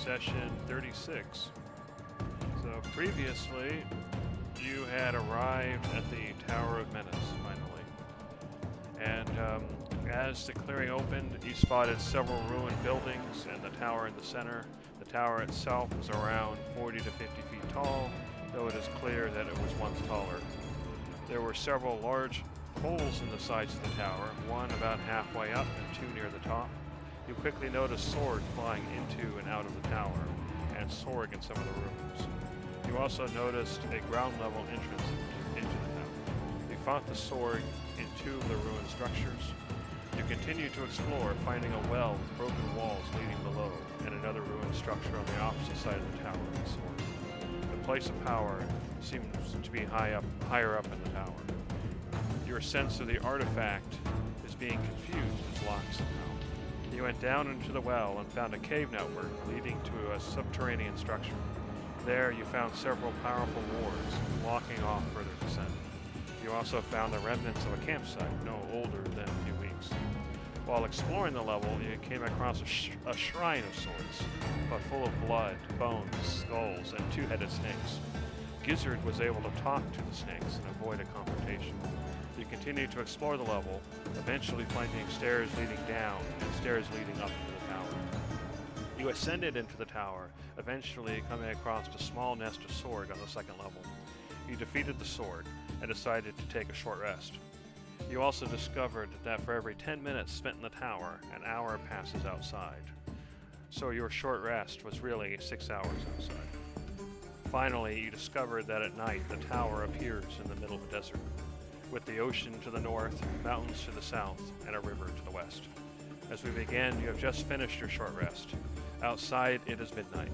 session 36. So previously, you had arrived at the Tower of Menace, finally. And as the clearing opened, you spotted several ruined buildings and the tower in the center. The tower itself was around 40 to 50 feet tall, though it is clear that it was once taller. There were several large holes in the sides of the tower, one about halfway up and two near the top. You quickly noticed Sorg flying into and out of the tower, and Sorg in some of the rooms. You also noticed a ground-level entrance into the tower. You fought the Sorg in two of the ruined structures. You continued to explore, finding a well with broken walls leading below, and another ruined structure on the opposite side of the tower with Sorg. The place of power seems to be higher up in the tower. Your sense of the artifact is being confused as blocked somehow. You went down into the well and found a cave network leading to a subterranean structure. There you found several powerful wards, blocking off further descent. You also found the remnants of a campsite, no older than a few weeks. While exploring the level, you came across a shrine of sorts, but full of blood, bones, skulls, and two-headed snakes. Gizzard was able to talk to the snakes and avoid a confrontation. You continued to explore the level, eventually finding stairs leading down and stairs leading up into the tower. You ascended into the tower, eventually coming across a small nest of Sorg on the second level. You defeated the Sorg and decided to take a short rest. You also discovered that for every 10 minutes spent in the tower, an hour passes outside. So your short rest was really 6 hours outside. Finally, you discovered that at night the tower appears in the middle of the desert, with the ocean to the north, mountains to the south, and a river to the west. As we begin, you have just finished your short rest. Outside, it is midnight.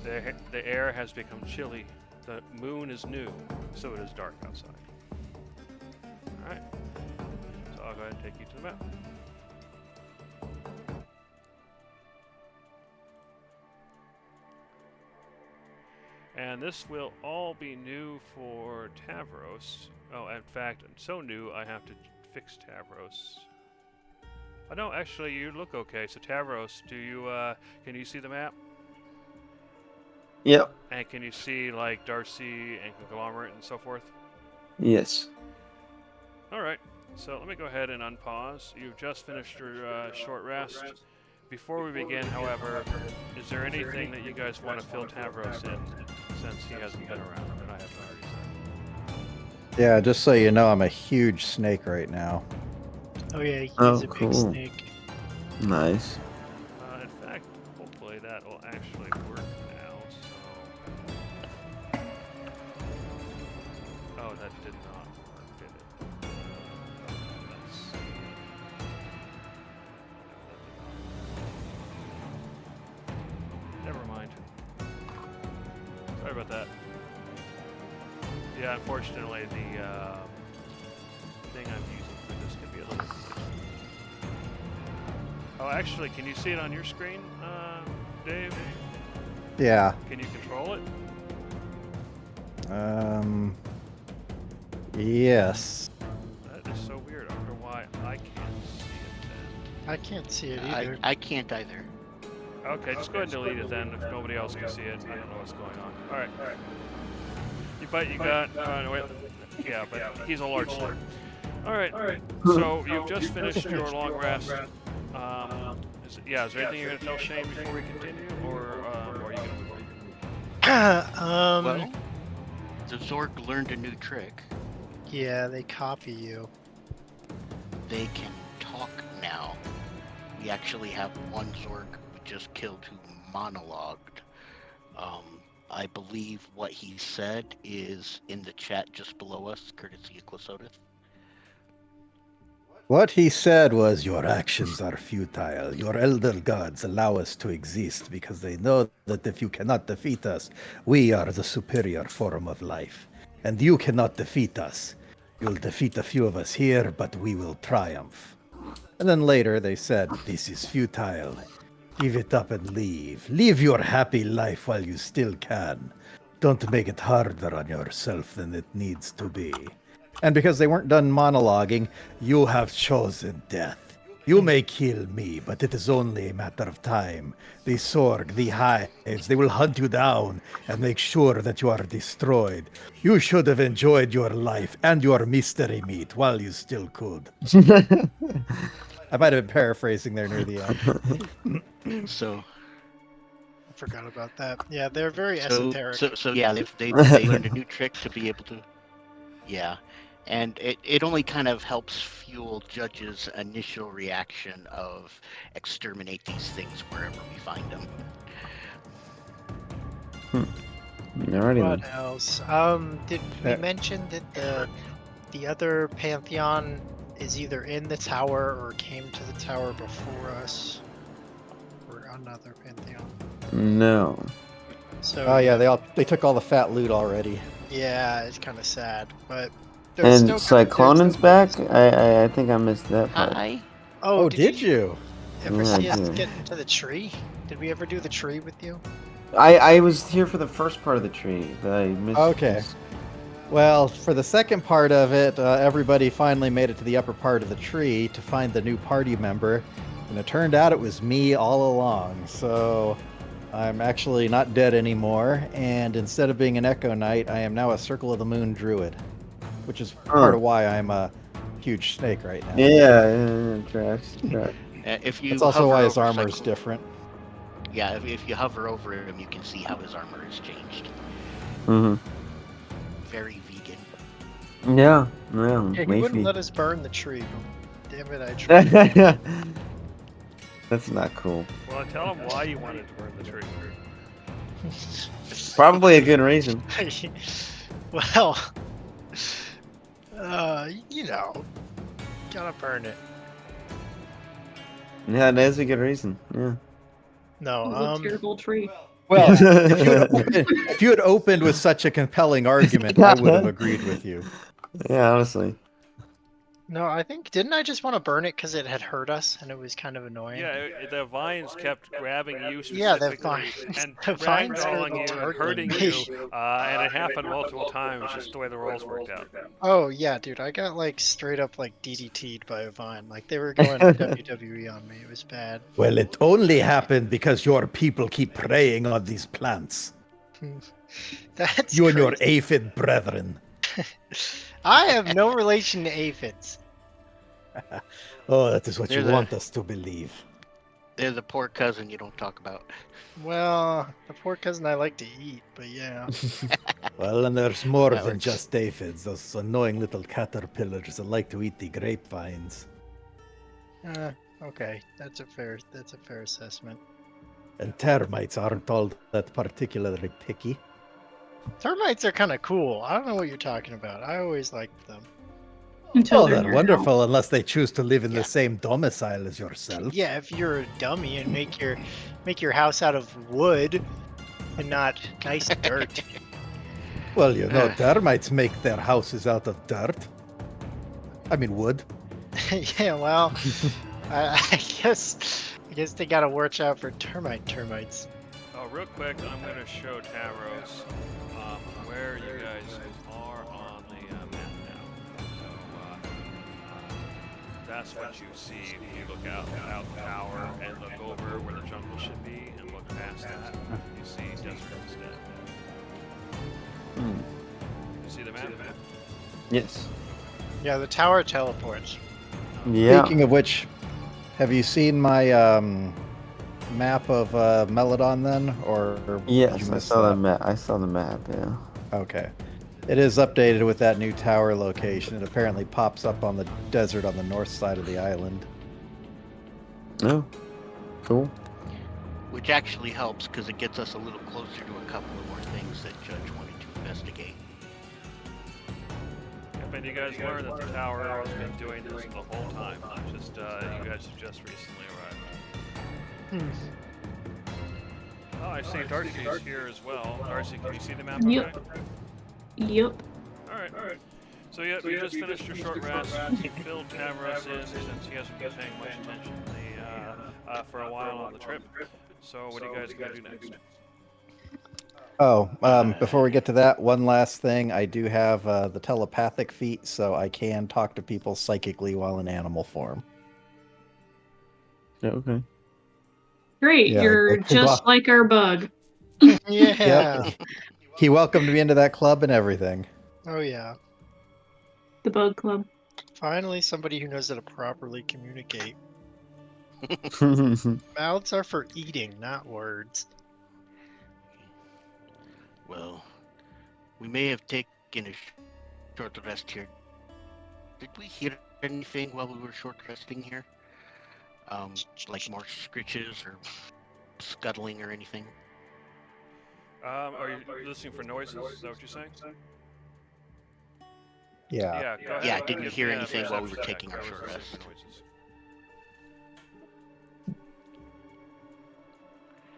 The air has become chilly. The moon is new, so it is dark outside. Alright, so I'll go ahead and take you to the map. And this will all be new for Tavros. Oh, in fact, so new I have to fix Tavros. Oh no, actually you look okay. So Tavros, can you see the map? Yep. And can you see like Darcy and Conglomerate and so forth? Yes. Alright, so let me go ahead and unpause. You've just finished your short rest. Before we begin, however, is there anything that you guys want to fill Tavros in, since he hasn't been around and I haven't already said? Yeah, just so you know, I'm a huge snake right now. Oh yeah, he's Oh, a cool. big snake. Nice. In fact, hopefully that will actually work now, so... Oh, that did not work, did it? Let's see... No, that did not work. Never mind. Sorry about that. Yeah, unfortunately, the thing I'm using for this could be a little glitchy. Oh, actually, can you see it on your screen, Dave? Yeah. Can you control it? Yes. That is so weird. I wonder why I can't see it then. I can't see it either. I can't either. Okay, just go ahead and delete it then if nobody else can see it. I don't know what's going on. Alright. You got... wait. Yeah, but he's a large slug. Alright, so you've just finished your long rest. Is there anything you're going to tell Shane before we continue? Or are you going to move on? Well, the Zorg learned a new trick. Yeah, they copy you. They can talk now. We actually have one Zorg we just killed who monologued. I believe what he said is in the chat just below us, courtesy of Clisodith. What he said was, your actions are futile. Your elder gods allow us to exist because they know that if you cannot defeat us, we are the superior form of life. And you cannot defeat us. You'll defeat a few of us here, but we will triumph. And then later they said, this is futile. Give it up and leave. Live your happy life while you still can. Don't make it harder on yourself than it needs to be. And because they weren't done monologuing, you have chosen death. You may kill me, but it is only a matter of time. The Sorg, the Hives, they will hunt you down and make sure that you are destroyed. You should have enjoyed your life and your mystery meat while you still could. I might have been paraphrasing there near the end. So, I forgot about that. Yeah, they're very so, esoteric. so yeah, they learned a new trick to be able to, yeah, and it only kind of helps fuel Judge's initial reaction of exterminate these things wherever we find them. Alrighty What then. else? Did we mention that the other Pantheon is either in the tower or came to the tower before us? Or another Pantheon. No. So Oh yeah, they took all the fat loot already. yeah, it's kind of sad, but there's And still there's Cyclonan's still- back? I think I missed that part. Hi. Oh, did you? ever Yeah, I see us did. get into the tree? Did we ever do the tree with you? I was here for the first part of the tree that I missed. Okay. Well, for the second part of it, everybody finally made it to the upper part of the tree to find the new party member, and it turned out it was me all along. So I'm actually not dead anymore, and instead of being an Echo Knight, I am now a Circle of the Moon Druid, which is part of why I'm a huge snake right now. Yeah, tracks. If you That's also hover why his over armor is Cyclo- different. Yeah, if you hover over him, you can see how his armor has changed. Mm-hmm. Very vegan. Yeah, Yeah, he leafy. wouldn't let us burn the tree. Damn it, I tried. That's not cool. Well, tell him why you wanted to burn the tree. Probably a good reason. Well, gotta burn it. Yeah, that's a good reason. Yeah. No, It was a terrible tree. Well, if you had opened with such a compelling argument, I would have agreed with you. Yeah, honestly. no, I think didn't I just want to burn it because it had hurt us and it was kind of annoying. Yeah, the vines kept grabbing you Yeah, the specifically vines- and the vines ragdolling were you and targeting hurting me. you, and it happened multiple times, just the way the rolls worked out. Oh yeah, dude, I got like straight up like DDT'd by a vine. Like they were going WWE on me. It was bad. Well, it only happened because your people keep preying on these plants. That's You and your crazy. aphid brethren. I have no relation to aphids. Oh, that is what you There's a- want us to believe. They're the poor cousin you don't talk about. Well, the poor cousin I like to eat, but yeah. Well, and there's more That than works. just aphids, those annoying little caterpillars that like to eat the grapevines. Okay, that's a fair assessment. And termites aren't all that particularly picky. Termites are kind of cool. I don't know what you're talking about. I always liked them. Until Oh, they're they're in your wonderful unless they choose to live in Yeah. the same domicile as yourself. Yeah, if you're a dummy and make your house out of wood and not nice dirt. Well, you know, termites make their houses out of dirt. I mean, wood. Yeah, well, I guess they gotta watch out for termites. Oh, real quick, I'm going to show Taros where you guys are on the map now. So that's what you see if you look out the tower and look over where the jungle should be and look past that. You see desert instead. Hmm. You see the map? Yes. Yeah, the tower teleports. Yeah. Speaking of which, have you seen my map of Meladon then? Or did Yes, you I miss saw the map. I saw the map. Yeah. Okay. It is updated with that new tower location. It apparently pops up on the desert on the north side of the island. Oh. Cool. Which actually helps because it gets us a little closer to a couple of more things that Judge wanted to investigate. Yep, and you guys learned that the tower has been doing this the whole time. Just you guys have just recently arrived. Oh, I see Darcy's here as well. Darcy, can you see the map? Yep. Okay? Yep. All right. So yeah, you just finished your short rest. You filled Tavros in since he hasn't been paying much attention for a while on the trip. So what are you guys gonna do next? Oh, before we get to that, one last thing. I do have the telepathic feat, so I can talk to people psychically while in animal form. Okay. Great, Yeah, you're like, just like our bug. Yeah. He welcomed me into that club and everything. Oh yeah. The bug club. Finally, somebody who knows how to properly communicate. Mouths are for eating, not words. Well, we may have taken a short rest here. Did we hear anything while we were short resting here? Like more scritches or scuttling or anything? Are you listening for noises? Is that what you're saying? Yeah. Yeah, go ahead. Yeah, didn't Give hear me a anything while we were perception taking check. our I was short listening rest. for noises.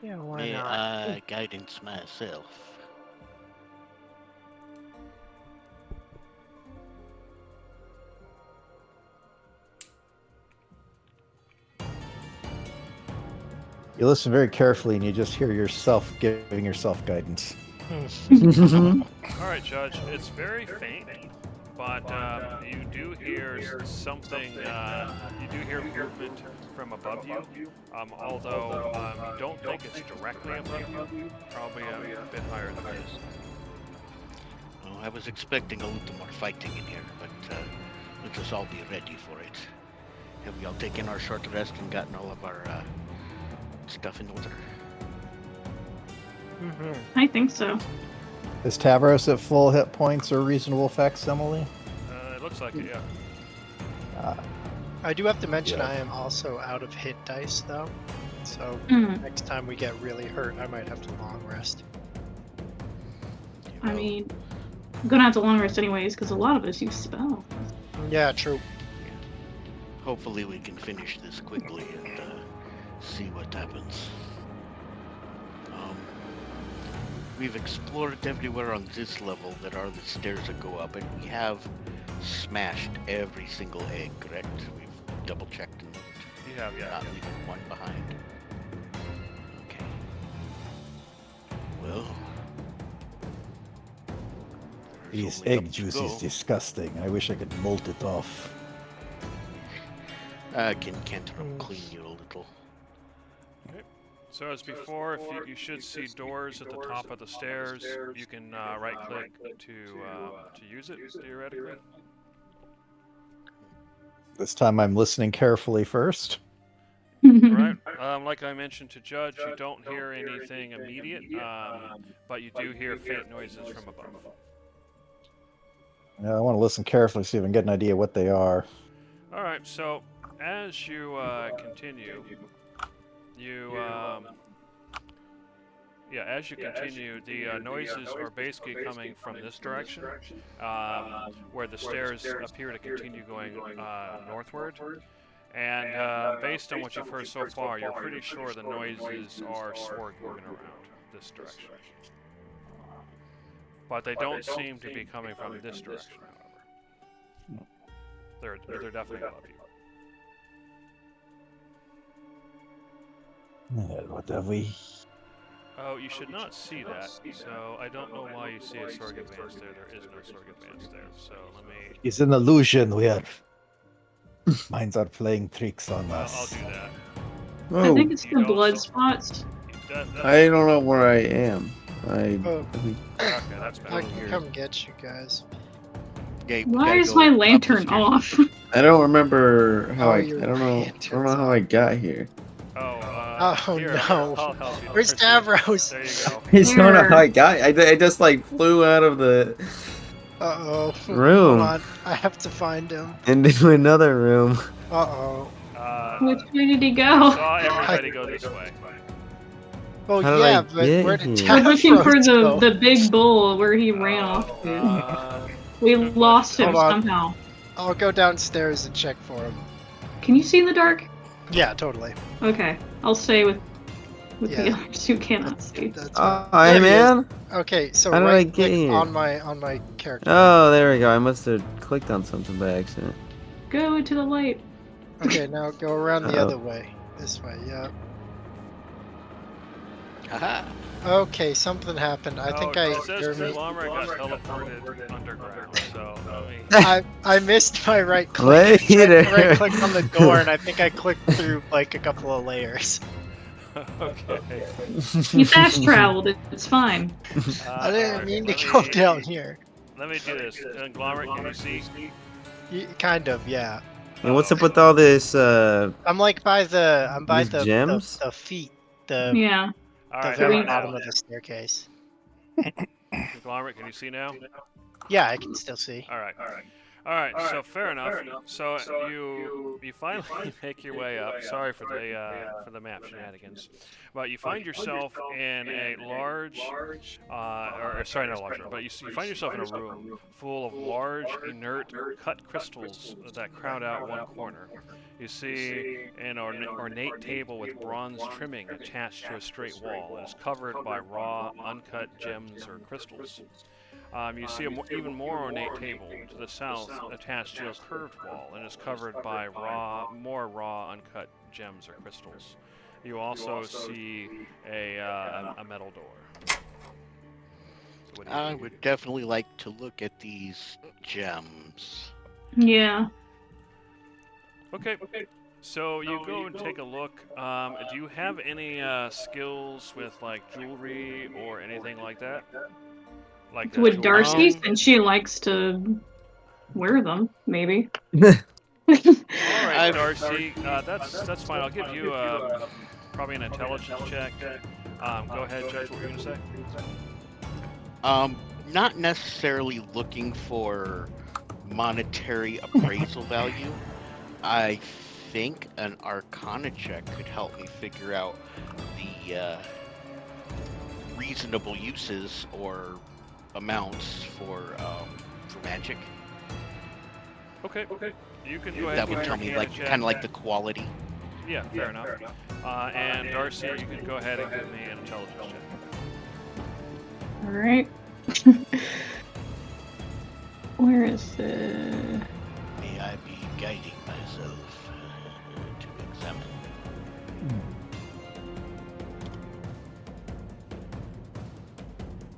Yeah, why May not? I guidance myself? You listen very carefully and you just hear yourself giving yourself guidance. All right, Judge. It's very faint, but you do hear something. You do hear movement from above you. Although you don't think it's directly above you. Probably a bit higher than this. Oh, I was expecting a little more fighting in here, but let us all be ready for it. Have we all taken our short rest and gotten all of our stuff in order? I think so. Is Tavros at full hit points or reasonable facsimile? It looks like it, yeah. I do have to mention Yeah. I am also out of hit dice though. So Mm, next time we get really hurt, I might have to long rest. I mean, I'm gonna have to long rest anyways because a lot of us use spell. Yeah, true. Hopefully we can finish this quickly and see what happens. We've explored everywhere on this level that are the stairs that go up, and we have smashed every single egg, correct? We've double checked and You have, yeah. not leaving one behind. Okay. Well. there's This only up egg to juice go. is disgusting. I wish I could molt it off. I can cantaloupe clean you a little. So as before, if you should see doors at the top of the stairs. You can right-click to use it theoretically. This time I'm listening carefully first. Right. Like I mentioned to Judge, you don't hear anything immediate, but you do hear faint noises from above. Yeah, I want to listen carefully, see if I can get an idea what they are. All right. So as you continue, as you continue, the noises are basically coming from this direction, where the stairs appear to continue going northward. And based on what you've heard so far, you're pretty sure the noises are Sworg moving around this direction. But they don't seem to be coming from this direction, however. They're definitely above you. Well, what have we? Oh, you should not see that, so I don't know why you see a Sworg advance there. There is no Sworg advance there, so let me... It's an illusion. We are. Minds are playing tricks on I'll us. do that. I Oh, think it's the You know, blood so- spots. I don't know where I am. Oh, Okay, that's I better. can come get you guys. Okay, we Why gotta is go my up the lantern stairs. off? I don't remember how Oh, I your don't know. I lantern's don't know how I got here. Oh, Here, no. I'll help you. Where's There you go. Tavros? There you go. I don't know how I Here. got. I just like flew out of the Uh-oh. room Hold on. I have to find him. into another room. Uh-oh. Which way did he go? Saw everybody go this way. Oh, How did yeah, I but get where did here? We're looking for Tavros go? the big bull where he ran off to. We lost him Hold on. somehow. I'll go downstairs and check for him. Can you see in the dark? Yeah, totally. Okay, I'll stay with the Yeah. others who cannot see. That's Oh, fine. hey There he is. man. Okay, so How did I right get click here? on my character. Oh, there we go. I must have clicked on something by accident. Go into the light. Okay, now go around the Uh-oh. other way. This way, yeah. Haha. Okay, something happened. I think I. It says Jeremy, conglomerate got teleported underground. So let me. I missed my right click. I tried to Later. right click on the door, and I think I clicked through like a couple of layers. Okay. You fast traveled. It's fine. I didn't alright, mean to let go me- down here. Let me do this. Conglomerate, can you see? Kind of, yeah. And what's up with all this? I'm like by the. I'm by These the gems? the feet. The Yeah. All the right, very how about bottom now? of the staircase. Conglomerate, can you see now? Yeah, I can still see. All right. All right. So fair enough. So you finally make your way up. Sorry for the map shenanigans, but you find yourself in a large, or sorry, not a large, but you find yourself in a room full of large, inert, cut crystals that crowd out one corner. You see an ornate table with bronze trimming attached to a straight wall. It is covered by raw, uncut gems or crystals. You see an even more ornate table to the south attached to a curved wall and is covered by more raw, uncut gems or crystals. You also see a metal door. What do you I do? would definitely like to look at these gems. Yeah. Okay. So you go and take a look. Do you have any skills with like jewelry or anything like that? Like With jewelry? Darcy, since she likes to wear them, maybe. All right, I've- Darcy. That's fine. I'll give you probably an intelligence check. Go ahead, Judge. What were you gonna say? Not necessarily looking for monetary appraisal value. I think an Arcana check could help me figure out the reasonable uses or amounts for magic. Okay. You can go ahead. That and would give tell me me an like Arcana kind of like check. the quality. Yeah, fair enough. And Darcy, you can go ahead and give me an intelligence check. All right. Where is the? May I be guiding myself to examine?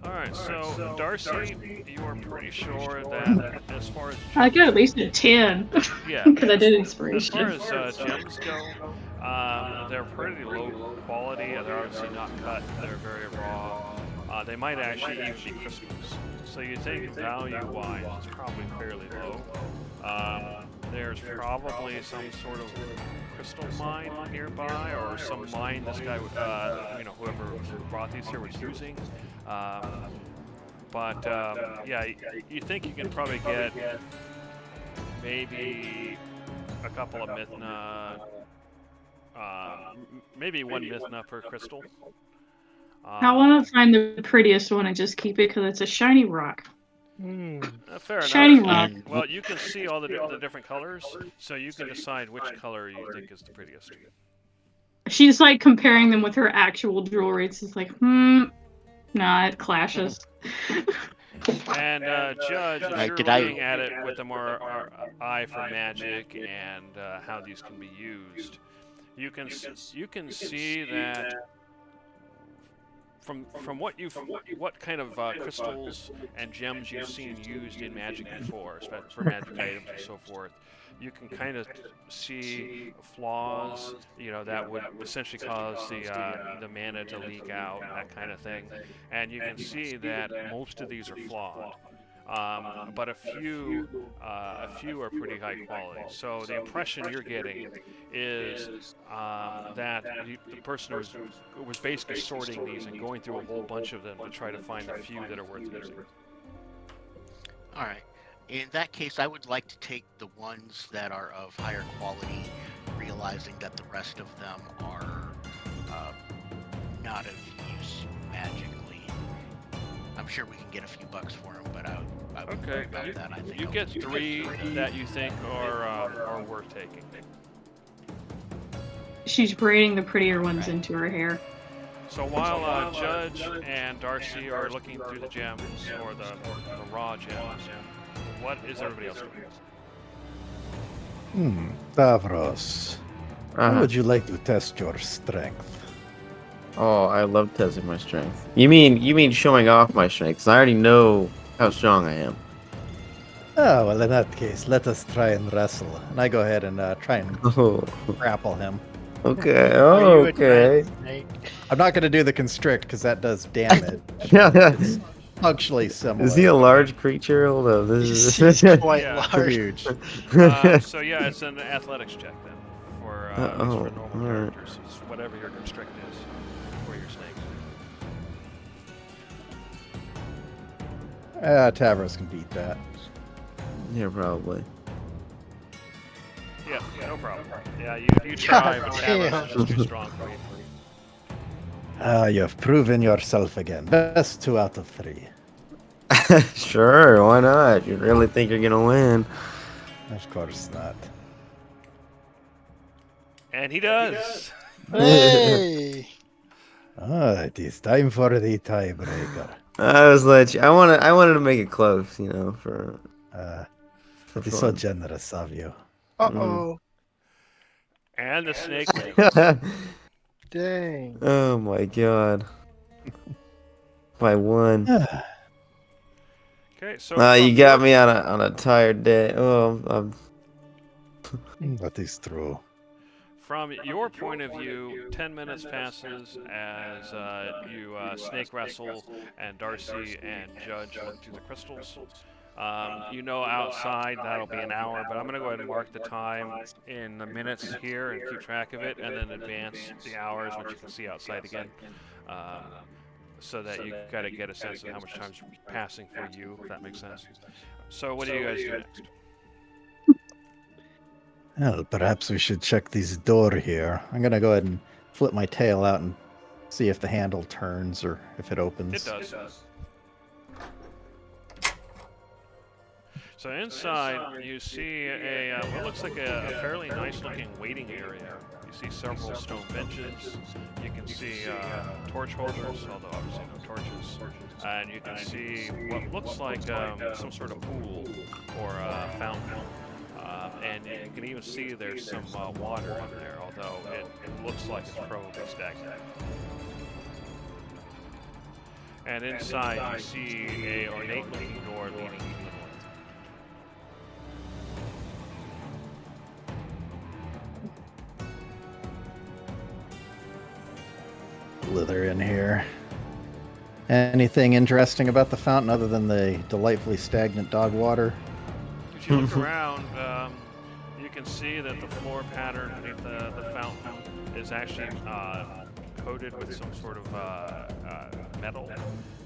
All right. So Darcy, you are pretty sure that as far as I got at least a 10 yeah, because I did as inspiration. far as gems go, they're pretty low quality. They're obviously not cut. They're very raw. They might actually even be crystals. So you think value-wise, it's probably fairly low. There's probably some sort of crystal mine nearby, or some mine this guy, whoever brought these here was using. Yeah, you think you can probably get maybe a couple of Mythna, maybe one Mythna per crystal. I want to find the prettiest one and just keep it because it's a shiny rock. Fair Shiny enough. rock. And Well, you can see all the different colors, so you can decide which color you think is the prettiest. She's like comparing them with her actual jewelry. It's just like, nah, it clashes. And Judge, as Right, you're did I- looking at it with a more eye for magic and how these can be used, you can see that from what kind of crystals and gems you've seen used in magic before, especially for magic items and so forth, you can kind of see flaws, that would essentially cause the mana to leak out, that kind of thing. And you can see that most of these are flawed. But a few are pretty high quality. So the impression you're getting is that the person was basically sorting these and going through a whole bunch of them to try to find a few that are worth using. all right. In that case, I would like to take the ones that are of higher quality, realizing that the rest of them are not of use magically. I'm sure we can get a few bucks for them, but I would worry about that. I think You I'll get just 3 that you think are worth taking. She's braiding the prettier ones Right. into her hair. So while Judge and Darcy are looking through the gems, or the raw gems, what is everybody else doing? Davros, how Uh-huh. would you like to test your strength? Oh, I love testing my strength. You mean showing off my strength? 'Cause I already know how strong I am. Oh, well, in that case, let us try and wrestle. And I go ahead and try and Oh, grapple him. okay. Are Oh, you a okay. giant snake? I'm not going to do the constrict because that does damage. Yeah. It's functionally similar. Is he a large creature? Hold up. This He's is. quite Yeah. large. Huge. So yeah, it's an athletics check then for at least for normal alright. characters. It's whatever your constrict is for your snake. Tavros can beat that. Yeah, probably. Yeah, no problem. Yeah, you try, but damn. Tavros is just too strong for you. You have proven yourself again. Best 2 out of 3. Sure, why not? You really think you're gonna win? Of course not. And he does. Hey! It is time for the tiebreaker. I was like, I wanted to make it close, you know, for It is so generous of you. Uh-oh. And the snake wins. Dang. Oh my god. By 1. Okay, so You from got your- me on a tired day. Oh, That is true. From your point of view, 10 minutes passes as you snake wrestle and Darcy and Judge look through the crystals. You know outside that'll be an hour, but I'm going to go ahead and mark the time in the minutes here and keep track of it, and then advance the hours once you can see outside again, so that you got to get a sense of how much time's passing for you, if that makes sense. So what do you guys do next? Well, perhaps we should check this door here. I'm gonna go ahead and flip my tail out and see if the handle turns or if it opens. It does. So inside, you see what looks like a fairly nice-looking waiting area. You see several stone benches. You can see torch holders, although obviously no torches. And you can see what looks like some sort of pool or fountain. And you can even see there's some water in there, although it looks like it's probably stagnant. And inside, you see a ornate-looking door leading to the north. Slither in here. Anything interesting about the fountain other than the delightfully stagnant dog water? If you look around, you can see that the floor pattern beneath the fountain is actually coated with some sort of metal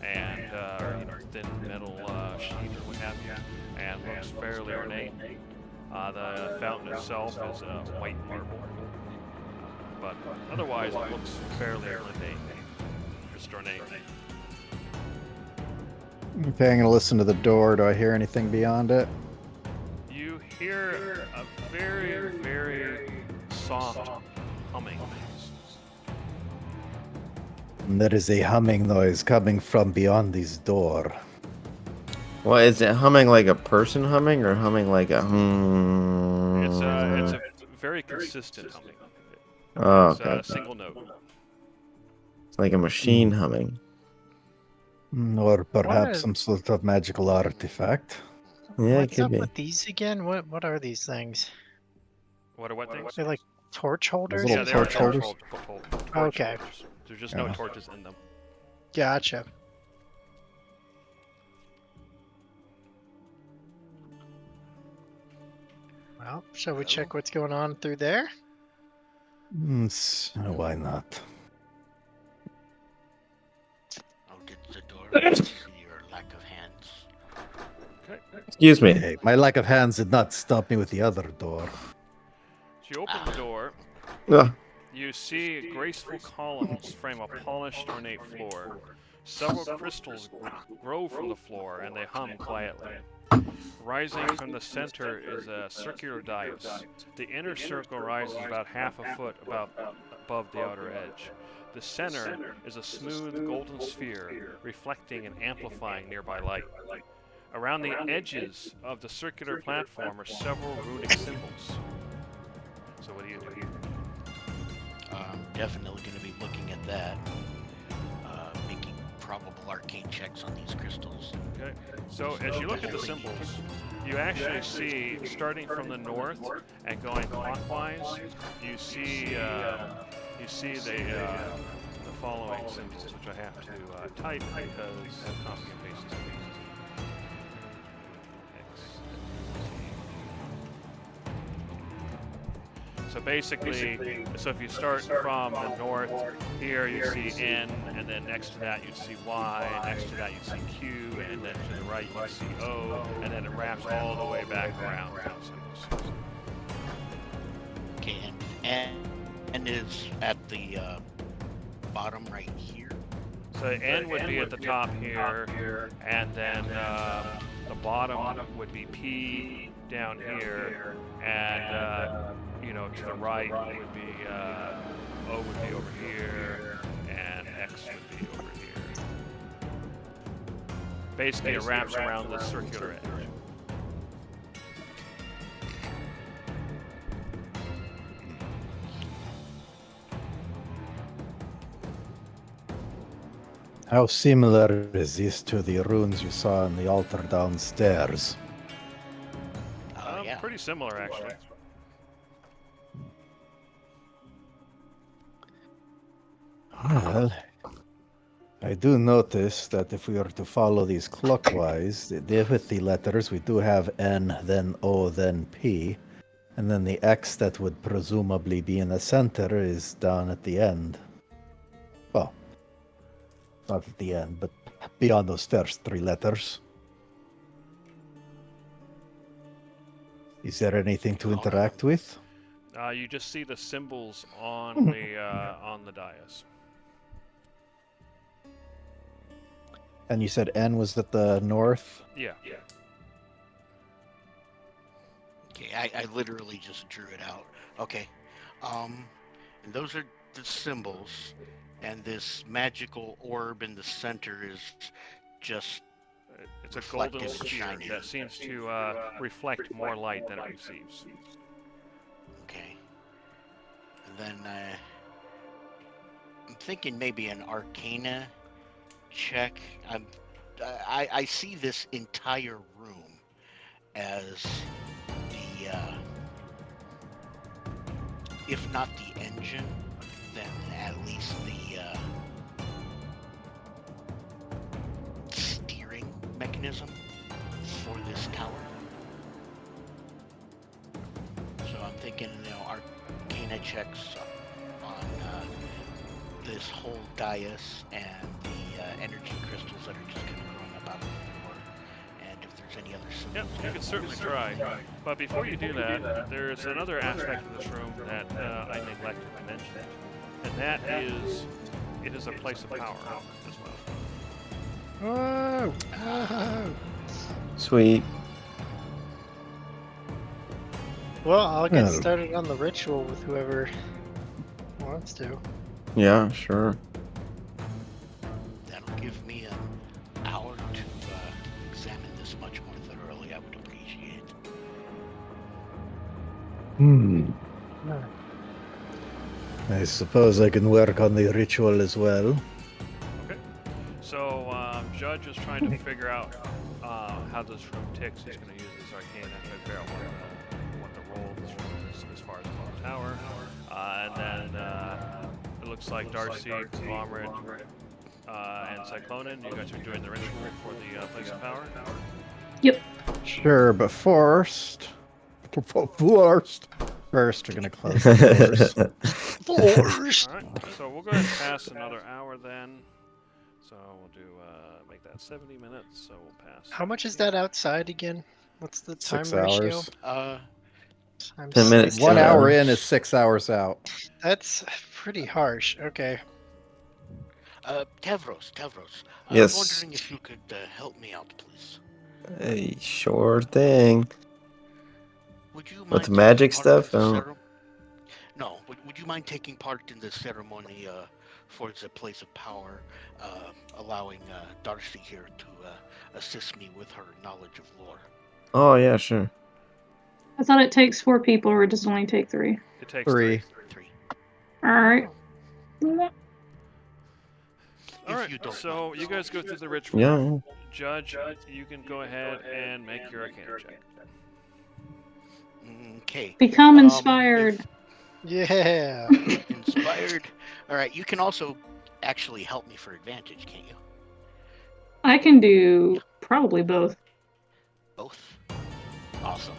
and thin metal sheet or what have you, and looks fairly ornate. The fountain itself is white marble, but otherwise it looks fairly ornate, just ornate. Okay, I'm gonna listen to the door. Do I hear anything beyond it? You hear a very, very soft humming. And there is a humming noise coming from beyond this door. Well, is it humming like a person humming or humming like a It's a very consistent humming. Oh, It's okay. a single note. It's like a machine humming. Or perhaps What? some sort of magical artifact. Yeah, it What's could up be. with these again? What are these things? What are what things? They're like torch holders? little Yeah, they are torch holders? torch Okay. holders. There's just no Yeah. torches in them. Gotcha. Well, shall we check what's going on through there? Why not? I'll get the door. See your lack of hands. Excuse me. Hey, my lack of hands did not stop me with the other door. So you open the door. Ugh. You see graceful columns frame a polished, ornate floor. Several crystals grow from the floor, and they hum quietly. Rising from the center is a circular dais. The inner circle rises about half a foot above the outer edge. The center is a smooth golden sphere, reflecting and amplifying nearby light. Around the edges of the circular platform are several runic symbols. So what do you do? definitely going to be looking at that. Making probable arcane checks on these crystals. Okay. So as you look at the symbols, you actually see, starting from the north and going clockwise, you see the following symbols, which I have to type because copy and paste is easy. So basically, so if you start from the north, here you see N, and then next to that you see Y, and next to that you see Q, and then to the right you see O, and then it wraps all the way back around. Okay, and is at the bottom right here. So N would be at the top here, and then the bottom would be P down here, and to the right would be O would be over here, and X would be over here. Basically, it wraps around this circular edge. How similar is this to the runes you saw on the altar downstairs? Yeah. Pretty similar, actually. Well, I do notice that if we were to follow these clockwise, with the letters, we do have N, then O, then P. And then the X that would presumably be in the center is down at the end. Well, not at the end, but beyond those first three letters. Is there anything to interact with? You just see the symbols on the dais. And you said N was at the north? Yeah. Okay, I literally just drew it out. Okay, and those are the symbols, and this magical orb in the center is just It's a golden reflective sphere shiny. that seems to reflect more light than it receives. Okay. And then I'm thinking maybe an Arcana check. I see this entire room as the if not the engine, then at least the steering mechanism for this tower. So I'm thinking, Arcana checks on this whole dais and the energy crystals that are just kind of growing up out of the floor, and if there's any other symbols. Yep, you can certainly try. But before you do that, there's another aspect of this room that I neglected to mention, and that is, it is a place of power as well. Oh. Sweet. Well, I'll get Well. started on the ritual with whoever wants to. Yeah, sure. That'll give me an hour to examine this much more thoroughly. I would appreciate. I suppose I can work on the ritual as well. Okay. So Judge is trying to figure out how this room ticks. He's going to use his Arcana to figure out what the role of this room is as far as the tower. And then it looks like Darcy, Conglomerate, and Cyclonin, you guys are doing the ritual for the place of power. Yep. Sure, but first, we're gonna close the doors. Alright, so we'll go ahead and pass another hour then. So we'll do, make that 70 minutes, so we'll pass. How much is that outside again? What's the time 6 ratio? hours. Times 10 minutes. 1 2 hour hours. in is 6 hours out. That's pretty harsh. Okay. Tevros, Yes. I'm wondering if you could help me out, please. Hey, sure thing. Would you mind With the taking magic part stuff? in the Oh. No, would you mind taking part in the ceremony for the place of power, allowing Darcy here to assist me with her knowledge of lore? Oh, yeah, sure. I thought it takes 4 people, or does it only take 3? It takes Three. 3. Alright. If All right, you don't so mind. you guys go through the ritual. Yeah. Judge, you can go ahead and make your Arcana check. Okay. Become if inspired. Yeah. inspired. All right. You can also actually help me for advantage, can't you? I can do probably both. Both. Awesome.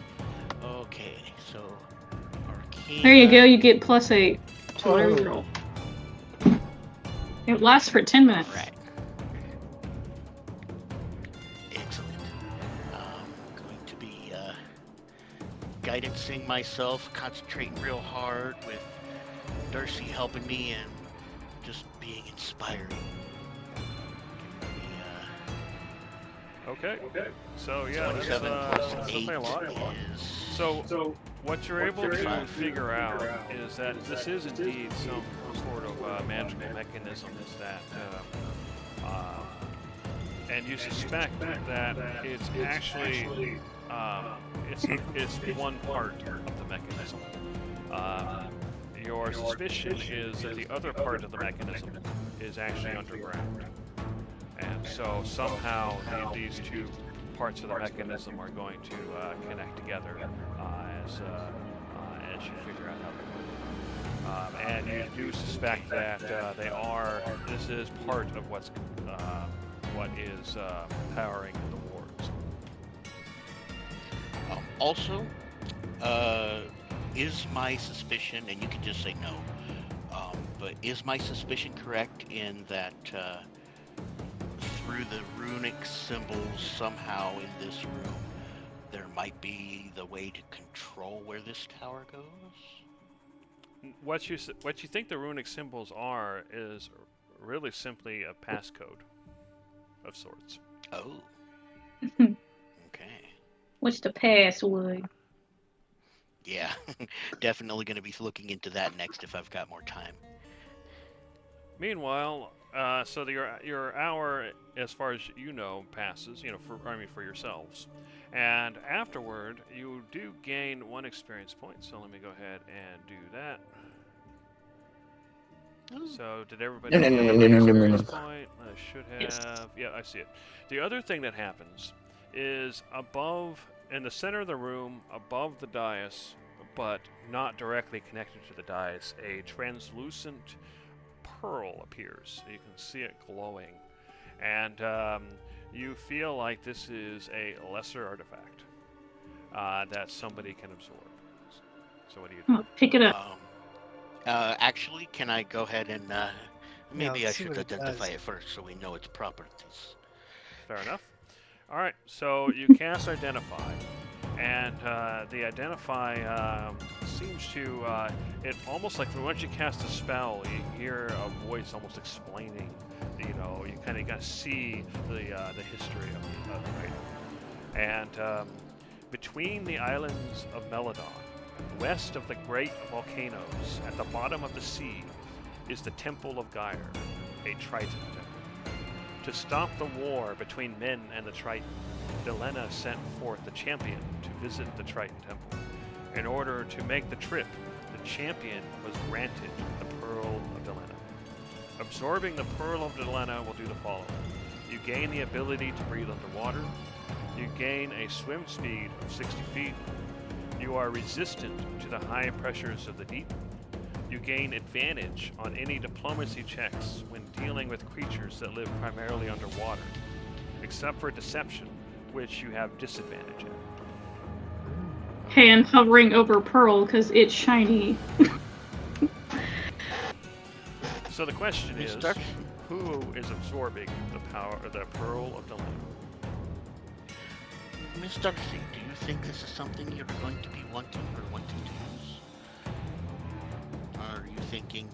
Okay. So, Arcana. There you go. You get +8 to whatever you Oh. roll. It lasts for 10 minutes. All right. Excellent. Going to be guidancing myself, concentrating real hard with Darcy helping me and just being inspiring. Give me, Okay. So yeah, that's 27 plus 8 a lot. is... So what you're able to 35. figure out is that this is indeed some sort of magical mechanism. Is that, and you suspect that it's actually it's one part of the mechanism. Your suspicion is that the other part of the mechanism is actually underground, and so somehow these two parts of the mechanism are going to connect together as you figure out how they work. And you do suspect that this is part of what is powering the wards. Also, is my suspicion, and you can just say no, but is my suspicion correct in that through the runic symbols somehow in this room there might be the way to control where this tower goes? What you think the runic symbols are is really simply a passcode of sorts. Oh. Okay. What's the password? Yeah, definitely going to be looking into that next if I've got more time. Meanwhile, so your hour, as far as you know, passes. For yourselves, and afterward you do gain 1 experience point. So let me go ahead and do that. So did everybody get an experience point? I should have. Yes. Yeah, I see it. The other thing that happens is above, in the center of the room, above the dais, but not directly connected to the dais, a translucent pearl appears. You can see it glowing, and you feel like this is a lesser artifact that somebody can absorb. So what do you do? Oh, pick it up. Actually, can I go ahead and maybe I let's see should what it identify does. it first so we know its properties. Fair enough. All right, so you cast Identify, and the Identify seems to, it almost like once you cast a spell, you hear a voice almost explaining, you kind of see the history of the item. And between the islands of Meladon, west of the great volcanoes, at the bottom of the sea, is the Temple of Gyre, a Triton temple. To stop the war between men and the Triton, Delena sent forth the champion to visit the Triton temple. In order to make the trip, the champion was granted the Pearl of Delena. Absorbing the Pearl of Delena will do the following. You gain the ability to breathe underwater. You gain a swim speed of 60 feet. You are resistant to the high pressures of the deep. You gain advantage on any diplomacy checks when dealing with creatures that live primarily underwater, except for deception, which you have disadvantage in. Hey, I'm hovering over Pearl because it's shiny. So the question is, Start. who is absorbing the power of the Pearl of Delena? Miss Darcy, do you think this is something you're going to be wanting to use? Are you thinking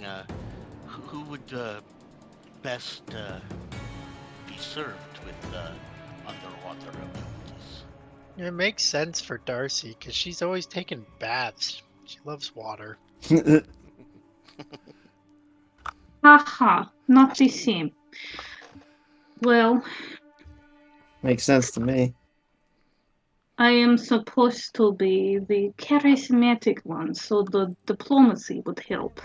who would best be served with underwater abilities? It makes sense for Darcy because she's always taking baths. She loves water. Haha, not the same. Well, Makes sense to me. I am supposed to be the charismatic one, so the diplomacy would help.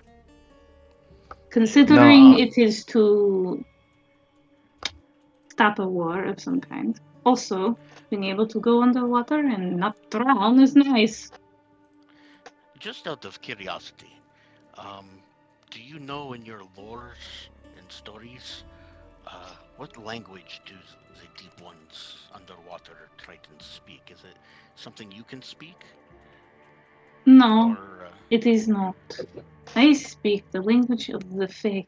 Considering No. it is to stop a war of some kind. Also, being able to go underwater and not drown is nice. Just out of curiosity, do you know in your lores and stories, what language do the deep ones underwater Tritons speak? Is it something you can speak? No, Or, it is not. I speak the language of the Fae.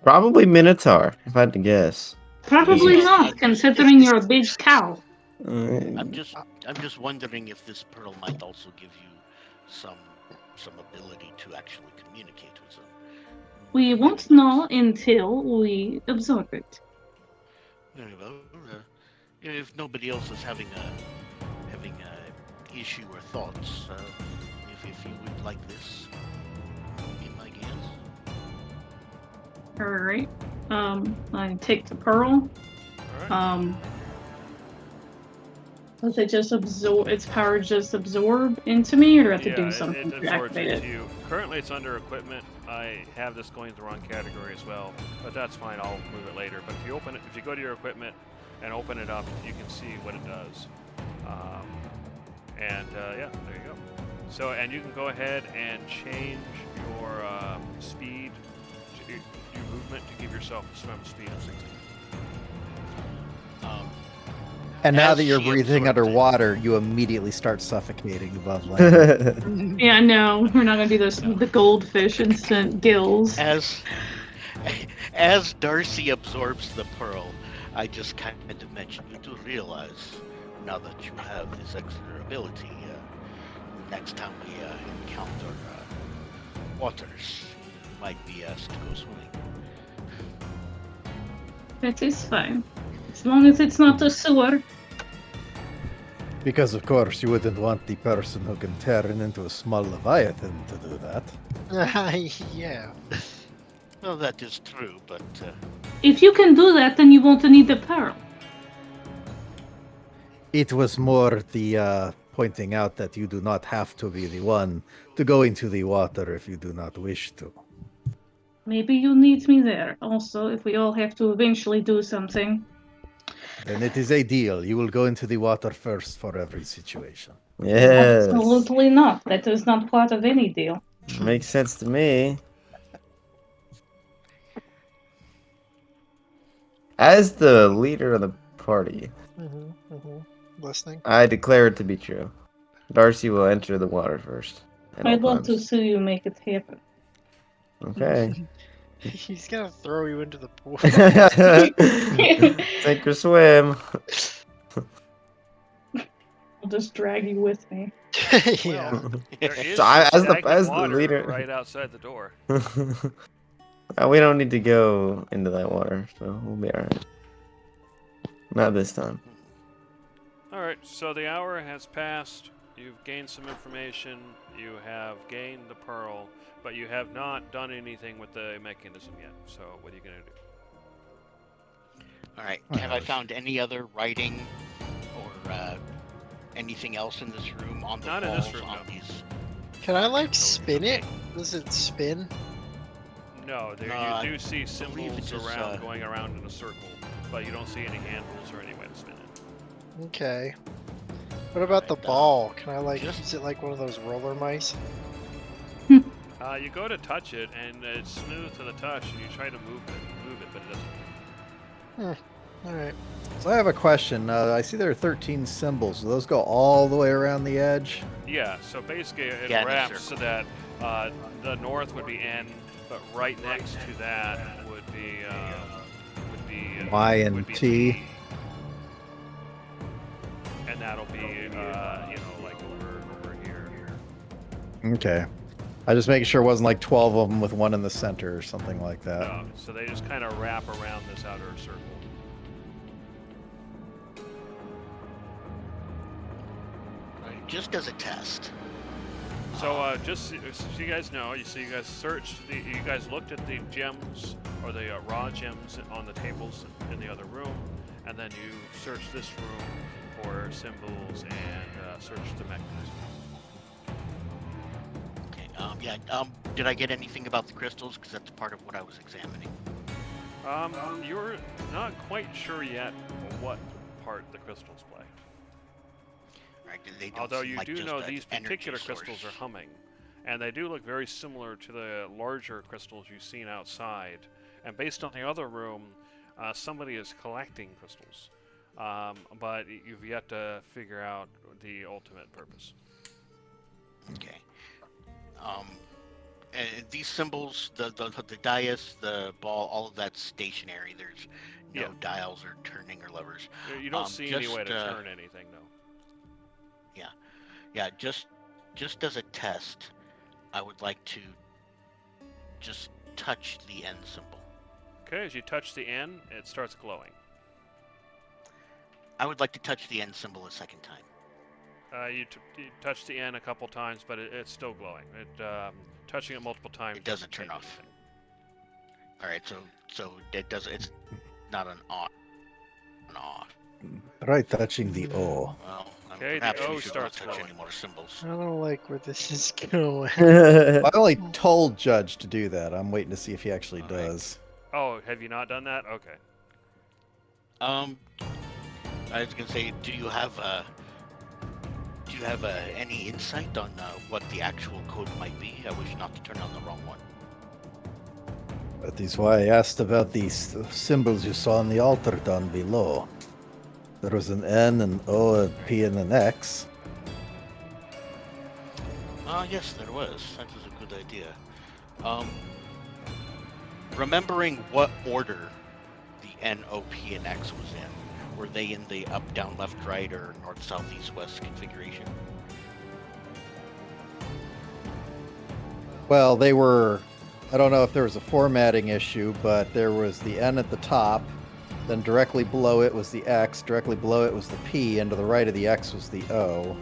Probably Minotaur, if I had to guess. Probably Yeah, not, considering you're a big cow. I'm just wondering if this pearl might also give you some ability to actually communicate with them. We won't know until we absorb it. Very well. If nobody else is having a issue or thoughts, if you would like this, be my guess. Alright. I take the pearl. Alright. Does it just absorb, its power just absorb into me, or do I have to do It something to absorbs activate into it? you. Currently, it's under equipment. I have this going to the wrong category as well, but that's fine. I'll move it later. But if you open it, if you go to your equipment and open it up, you can see what it does. Yeah, there you go. So, and you can go ahead and change your speed, your movement to give yourself a swim speed of 60. And now As that you're she breathing absorbs it. underwater, you immediately start suffocating above land. Yeah, no, we're not gonna do this. The goldfish instant gills. As Darcy absorbs the pearl, I just kind of mention you do realize now that you have this extra ability. Next time we encounter waters, you might be asked to go swimming. That is fine. As long as it's not a sewer. Because, of course, you wouldn't want the person who can turn into a small leviathan to do that. Yeah. Well, that is true, but If you can do that, then you won't need the pearl. It was more the pointing out that you do not have to be the one to go into the water if you do not wish to. Maybe you need me there. Also, if we all have to eventually do something. Then it is a deal. You will go into the water first for every situation. Yes. Absolutely not. That is not part of any deal. Makes sense to me. As the leader of the party, Listening. Uh, I declare it to be true. Darcy will enter the water first. at all I'd love to times. see you make it happen. Okay. He's gonna throw you into the pool. Sink or swim. I'll just drag you with me. Yeah. There is So I- as the- stagnant as the water leader- right outside the door. We don't need to go into that water, so we'll be alright. Not this time. Alright, so the hour has passed. You've gained some information. You have gained the pearl, but you have not done anything with the mechanism yet. So what are you going to do? all right. Have I found any other writing or anything else in this room on the Not in walls this room, on no. these? Can I like Okay. spin it? Does it spin? No, there I you do see believe symbols it just, around, going around in a circle, but you don't see any handles or any way to spin it. Okay. What about the Right, ball? Can I like just- use it like one of those roller mice? You go to touch it, and it's smooth to the touch, and you try to move it, but it doesn't. All right. So I have a question. I see there are 13 symbols. Do those go all the way around the edge? Yeah, so basically it Yeah, in a wraps so circle. that the north would be N, but right next to that would be Y and would be T. T. And that'll be like over here. Okay. I just making sure it wasn't like 12 of them with one in the center or something like that. No, so they just kind of wrap around this outer circle. Right, just as a test. So just so you guys know, you guys searched you guys looked at the gems or the raw gems on the tables in the other room, and then you searched this room for symbols and searched the mechanism. Okay. Yeah. Did I get anything about the crystals? Because that's part of what I was examining. You're not quite sure yet what part the crystals play. Right? They don't Although seem you like do just know an these energy particular crystals source. are humming, and they do look very similar to the larger crystals you've seen outside. And based on the other room, somebody is collecting crystals, but you've yet to figure out the ultimate purpose. Okay. And these symbols, the dais, the ball, all of that's stationary. There's no Yeah. dials or turning or levers. You don't see any way to just, turn anything, no. Yeah, just as a test, I would like to just touch the end symbol. Okay, as you touch the N, it starts glowing. I would like to touch the end symbol a second time. You touch the N a couple times, but it's still glowing. Touching it multiple times. It doesn't turn change off. anything. All right, so it does. It's not an on. An off. Try touching the O. Well, Okay, the perhaps O we should starts not touch glowing. any more symbols. I don't like where this is going. I only told Judge to do that. I'm waiting to see if he actually All right. does. Oh, have you not done that? Okay. I was gonna say, do you have any insight on what the actual code might be? I wish not to turn on the wrong one. That is why I asked about these symbols you saw on the altar down below. There was an N, an O, a P, and an X. Yes, there was. That was a good idea. Remembering what order the N, O, P, and X was in, were they in the up, down, left, right, or north, south, east, west configuration? Well, they were. I don't know if there was a formatting issue, but there was the N at the top. Then directly below it was the X. Directly below it was the P, and to the right of the X was the O.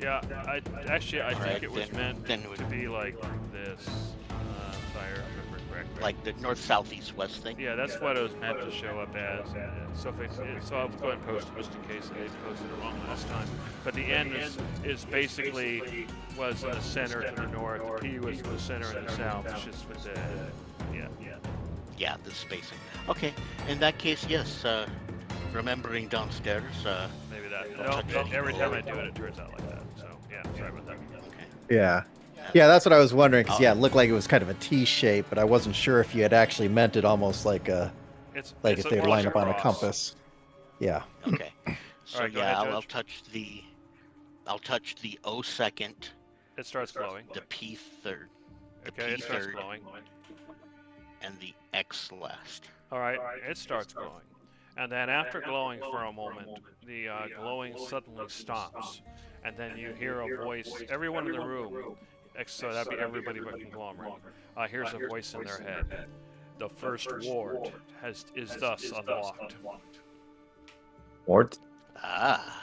Yeah, I think Alright, it was meant then it would- to be like this, if I remember correctly. Like the north, south, east, west thing? Yeah, that's what it was meant to show up as. So so I'll go ahead and post it just in case they posted it wrong last time. But the N is basically was in the center to the north. The P was in the center in the south. It's just with the Yeah, the spacing. Okay, in that case, yes. Remembering downstairs. maybe that. I'll touch Every it. time I do it, it turns out like that. So yeah, sorry about that. Okay. Yeah. Yeah, that's what I was wondering. Because yeah, it looked like it was kind of a T shape, but I wasn't sure if you had actually meant it almost like a It's if they more line like up on a cross. compass. Yeah. Okay. So Alright, go yeah, ahead, I'll Judge. touch the O second, It starts glowing. the P third, the Okay, P it starts third, glowing. and the X last. All right, it starts glowing. And then after glowing for a moment, the glowing suddenly stops. And then you hear a voice, everyone in the room, so that'd be everybody but Conglomerate, hears a voice in their head. The first ward is thus unlocked. Wart? Ah,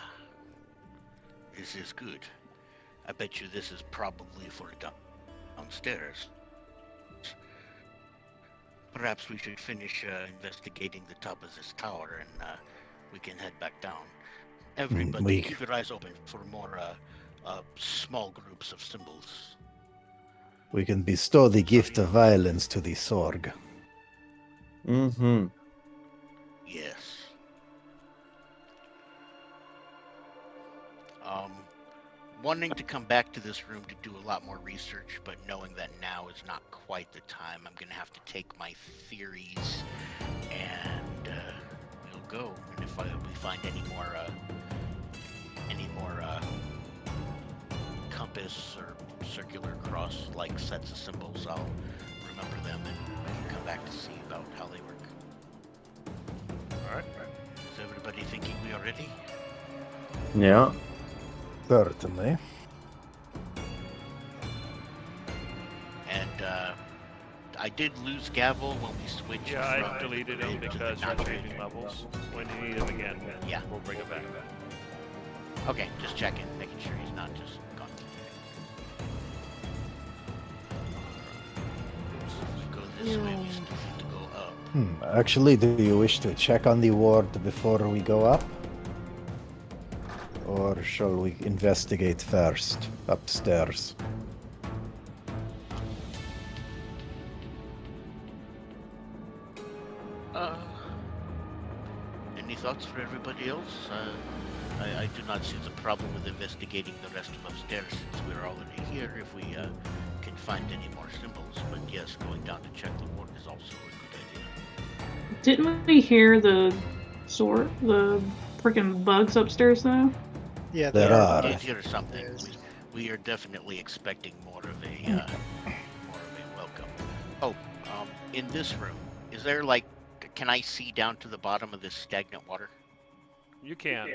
this is good. I bet you this is probably for downstairs. Perhaps we should finish investigating the top of this tower and we can head back down. Everybody, we- keep your eyes open for more small groups of symbols. We can bestow the gift of violence to the Sorg. Mm-hmm. Yes. Wanting to come back to this room to do a lot more research, but knowing that now is not quite the time, I'm gonna have to take my theories and we'll go. And if we find any more compass or circular cross like sets of symbols, I'll remember them and we can come back to see about how they work. All right. Is everybody thinking we are ready? Yeah. Certainly. And I did lose Gavel when we switched. Yeah, I from deleted the him grid to because the we're non-grid. changing levels. When you need him again, Yeah. we'll bring him back. Okay, just checking, making sure he's not just gone. Go this way, we still need to go up. Actually, do you wish to check on the ward before we go up? Or shall we investigate first upstairs? Any thoughts for everybody else? I do not see the problem with investigating the rest of upstairs since we're already here if we can find any more symbols. But yes, going down to check the ward is also a good idea. Didn't we hear the freaking bugs upstairs though? Yeah, There there are. I did hear something. We are definitely expecting more of a welcome. Oh, in this room, is there like, can I see down to the bottom of this stagnant water? You can.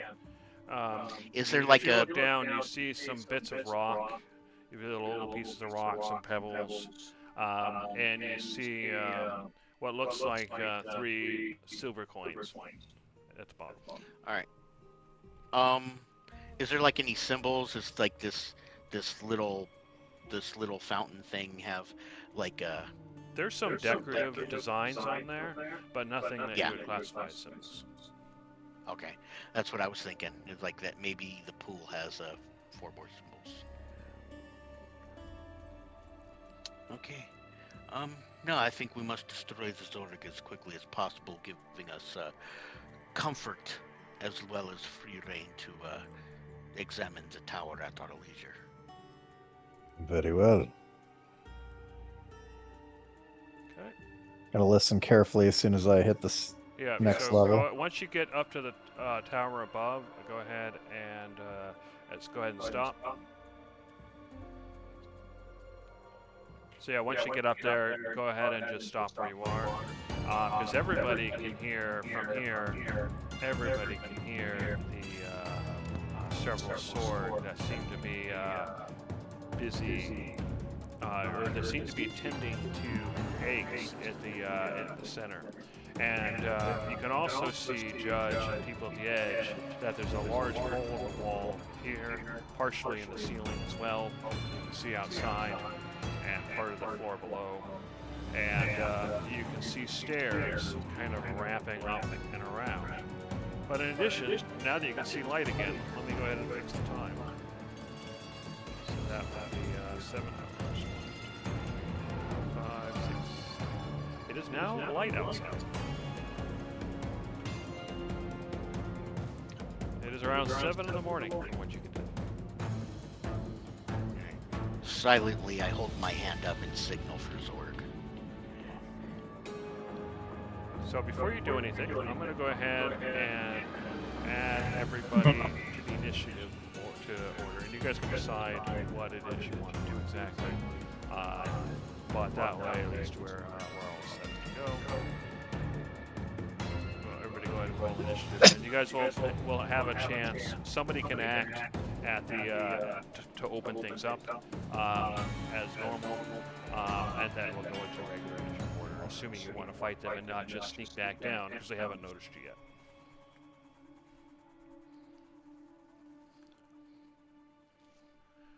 Is there if like you a look down, you see some bits of rock. You see little pieces of rock, some pebbles, and you see what looks like 3 silver coins at the bottom. All right. Is there like any symbols? Is like this little fountain thing have like There's some decorative designs on there, but nothing that Yeah. you would classify as symbols. Okay, that's what I was thinking. It's like that maybe the pool has 4 more symbols. Okay. No, I think we must destroy the Zorg as quickly as possible, giving us comfort as well as free reign to examine the tower at our leisure. Very well. Okay. Gonna listen carefully as soon as I hit this. Yeah. Next so level. once you get up to the tower above, go ahead and let's go ahead and stop. So yeah, once you get up there, go ahead and just stop where you are, because everybody can hear from here. Everybody can hear the several sword that seem to be busy, or they seem to be tending to eggs at the center. And you can also see, Judge, and people at the edge, that there's a large hole in the wall here, partially in the ceiling as well. You can see outside, and part of the floor below. And you can see stairs kind of wrapping up and around. But in addition, now that you can see light again, let me go ahead and fix the time. So that would be 7 hours. 5, 6. It is now light outside. It is around 7 in the morning, from what you can tell. Silently, I hold my hand up and signal for Zorg. So before you do anything, I'm going to go ahead and add everybody to the initiative to order, and you guys can decide what it is you want to do exactly. But that way, at least we're all set to go. Well, everybody go ahead and roll initiative, and you guys will have a chance. Somebody can act at the to open things up as normal, and then we'll go into regular initiative order, assuming you want to fight them and not just sneak back down because they haven't noticed you yet.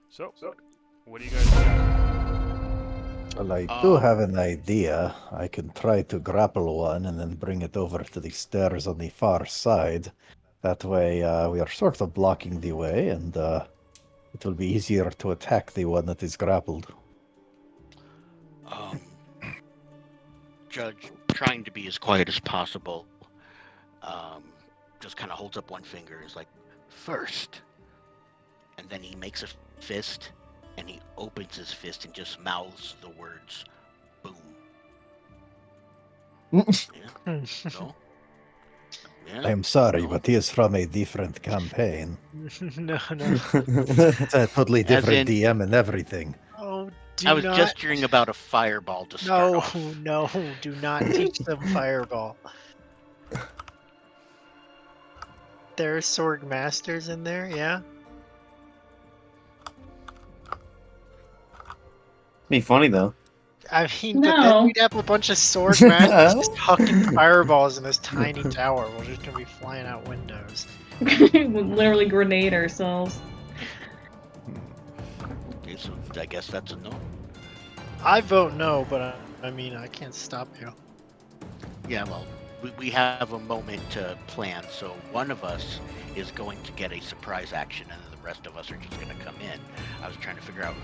So, what do you guys think? Well, I do have an idea. I can try to grapple one and then bring it over to the stairs on the far side. That way, we are sort of blocking the way, and it will be easier to attack the one that is grappled. Judge, trying to be as quiet as possible, just kind of holds up one finger and is like, first. And then he makes a fist, and he opens his fist and just mouths the words, boom. Yeah? No? Yeah? I am sorry, No? but he is from a different campaign. no. It's a totally different in- DM and everything. Oh, I was gesturing about a fireball to start off. No, do not teach them fireball. There are sword masters in there, yeah? Be funny though. I mean, but then No. we'd have a bunch of sword masters just hucking fireballs in this tiny tower. We're just gonna be flying out windows. We'll literally grenade ourselves. Okay, so I guess that's a no. I vote no, but I mean, I can't stop you. Yeah, well, we have a moment to plan. So one of us is going to get a surprise action, and then the rest of us are just going to come in. I was trying to figure out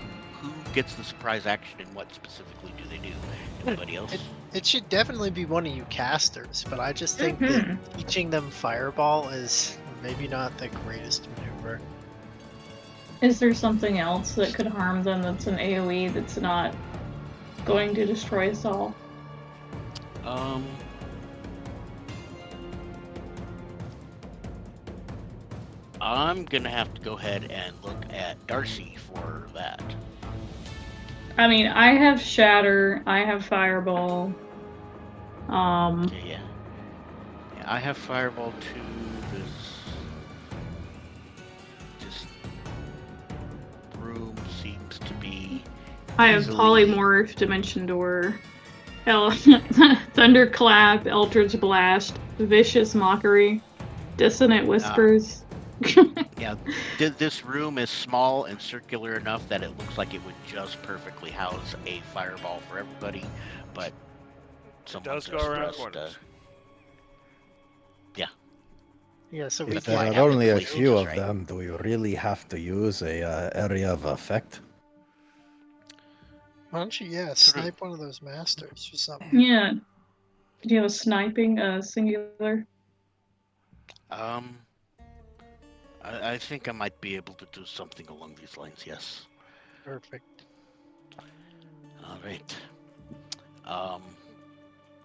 who gets the surprise action and what specifically do they do. Anybody else? It should definitely be one of you casters, but I just think that teaching them Fireball is maybe not the greatest maneuver. Is there something else that could harm them that's an AoE that's not going to destroy us all? I'm gonna have to go ahead and look at Darcy for that. I mean, I have Shatter, I have Fireball. Okay, yeah, I have Fireball too. This room seems to be. I have easily- Polymorph, Dimension Door, Thunderclap, Eldritch Blast, Vicious Mockery, Dissonant Whispers. Yeah, this room is small and circular enough that it looks like it would just perfectly house a fireball for everybody, but someone Does go around just, corners. Yeah, so we If That's why I there have are the only a places few of right. them, do you really have to use a area of effect? Why don't you, snipe one of those masters or something? Yeah. Do you have a sniping singular? I think I might be able to do something along these lines, yes. Perfect. All right.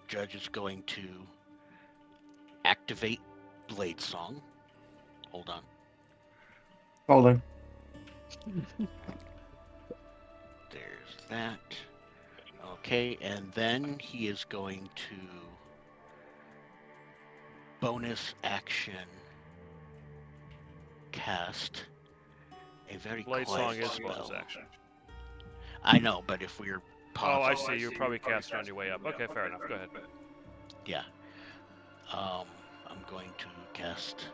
Judge is going to activate Blade Song. Hold on. Hold on. There's that. Okay, and then he is going to bonus action cast a very Blade quiet Song is spell. bonus action. I know, but if we're Oh, I pausing, see. You probably cast it on your way up. Okay, fair enough. Go ahead. yeah. I'm going to cast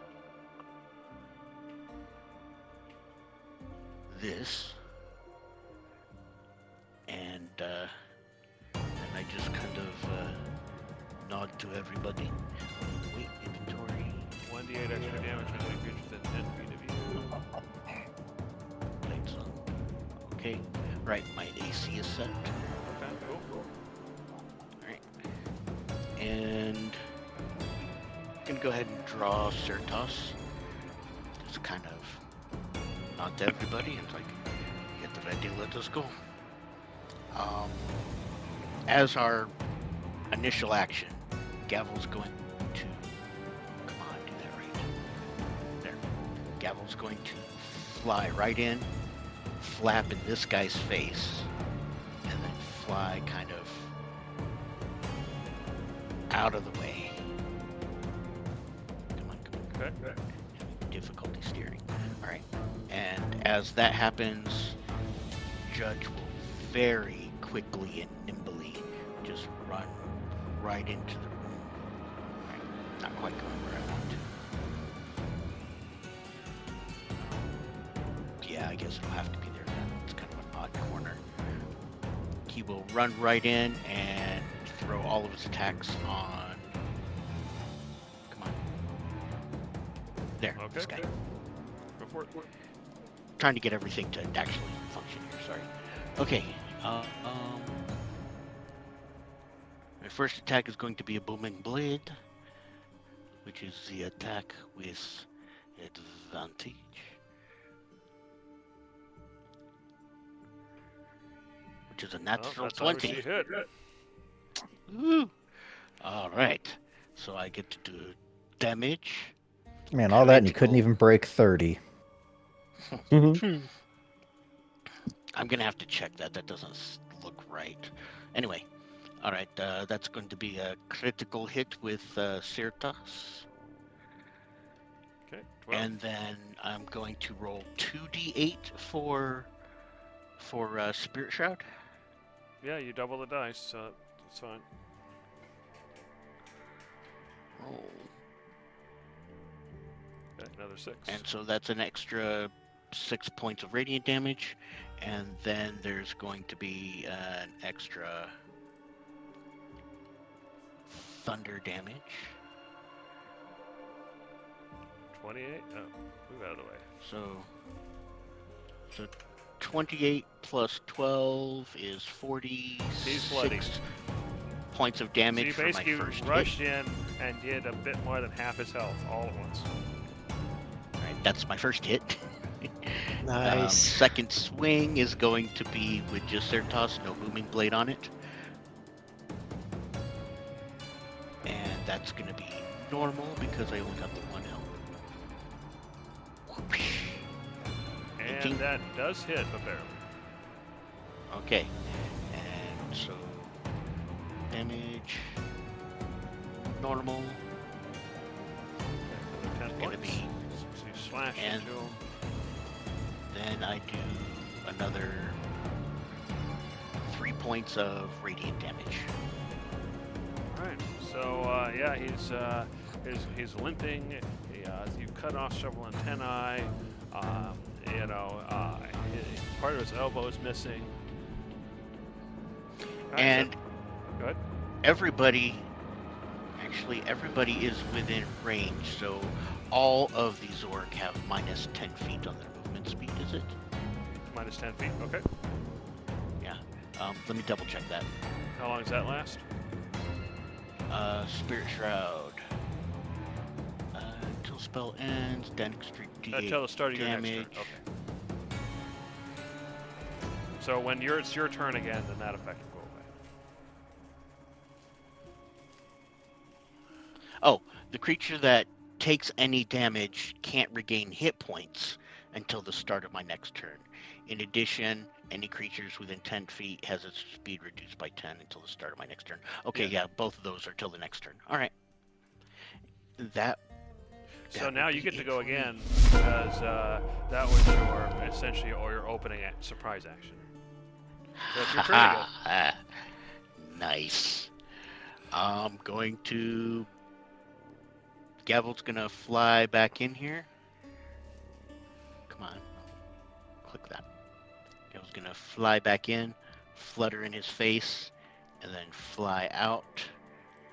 this, and I just kind of nod to everybody. Wait, inventory. 1d8 extra damage when any creature within 10 feet of you. Blade Song. Okay, right. My AC is set. Okay, cool. And I'm gonna go ahead and draw Certos. Just kind of nod to everybody and like, get ready, let us go. As our initial action, Gavel's going to come on, do that right. There. Gavel's going to fly right in, flap in this guy's face, and then fly kind of out of the way. Come on. Okay. Difficulty steering. Alright. And as that happens, Judge will very quickly and nimbly just run right into the room. Right. Not quite going where I want to. Yeah, I guess it'll have to be there then. It's kind of an odd corner. He will run right in and throw all of his attacks on. Come on. There, this Okay. guy. Go for it. Trying to get everything to actually function here, sorry. Okay, my first attack is going to be a Booming Blade, which is the attack with advantage. Which is a Oh, natural that's obviously 20. hit. Woo! Alright, so I get to do damage. Man, all that and you couldn't Critical. even break 30. I'm gonna have to check that. That doesn't look right. Anyway, all right. That's going to be a critical hit with Certos, Okay, 12. and then I'm going to roll 2d8 for Spirit Shroud. Yeah, you double the dice, so that's fine. Oh, Okay, another 6. and so that's an extra 6 points of radiant damage, and then there's going to be an extra thunder damage. 28? Oh, move out of the way. So 28 plus 12 is 46 bloody. points of So damage you for my basically first rushed hit. in and did a bit more than half his health all at once. Alright, that's my first hit. Nice. Second swing is going to be with just Certos, no booming blade on it. And that's going to be normal because I only got the one health. Whoosh. And 18. that does hit, but barely. Okay, and so damage, normal, Another 10 gonna points. be, So you slash and- into him. then I do another 3 points of radiant damage. Alright, so yeah, he's limping. You cut off several antennae. Part of his elbow is missing. Alright, And go ahead. everybody is within range, so all of the Zorg have minus 10 feet on their movement speed, is it? Minus 10 feet. Okay. Yeah. Let me double check that. How long does that last? Spirit Shroud. Until spell ends, then extra D8 Until the start of your next damage. turn. Okay. So when it's your turn again, then that effect will go away. Oh, the creature that takes any damage can't regain hit points until the start of my next turn. In addition, any creatures within 10 feet has its speed reduced by 10 until the start of my next turn. Okay, yeah, both of those are till the next turn. All right. That So would now you be get to it go for me. again, because that was your opening surprise action. So it's your turn again. Nice. I'm going to. Gavel's gonna fly back in here. Come on. Click that. Gavel's gonna fly back in, flutter in his face, and then fly out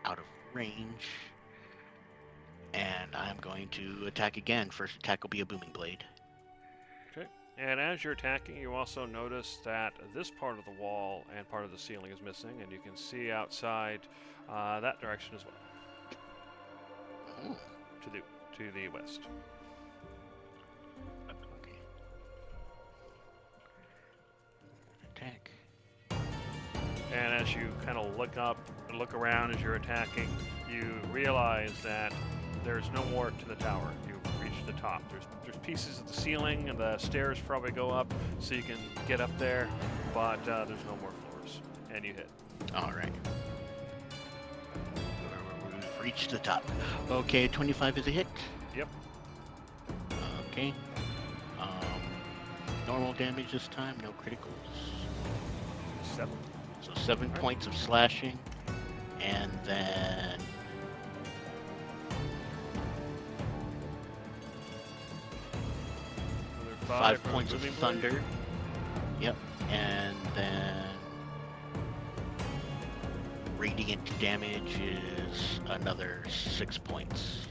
of range. And I'm going to attack again. First attack will be a booming blade. And as you're attacking, you also notice that this part of the wall and part of the ceiling is missing, and you can see outside that direction as well, Ooh. to the west. Okay. Attack. And as you kind of look around as you're attacking, you realize that there's no more to the tower. You've reached the top. There's pieces of the ceiling, and the stairs probably go up, so you can get up there, but there's no more floors. And you hit. All right. We've reached the top. Okay, 25 is a hit. Yep. Okay. Normal damage this time, no criticals. 7. So 7 points of slashing, and then Another 5 from points of Booming Blade. thunder. Yep, and then radiant damage is another 6 points.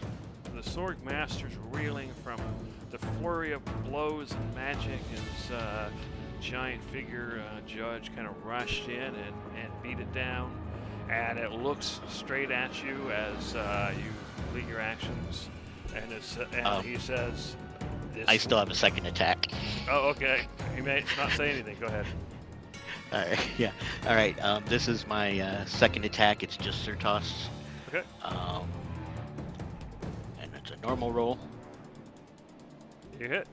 The Sorg Master's reeling from the flurry of blows and magic as giant figure judge kind of rushed in and beat it down. And it looks straight at you as you complete your actions. And he says, I still have a second attack. Oh, okay. He may not say anything. Go ahead. Alright, yeah. Alright, this is my second attack. It's just Certos. Okay. And it's a normal roll. You hit.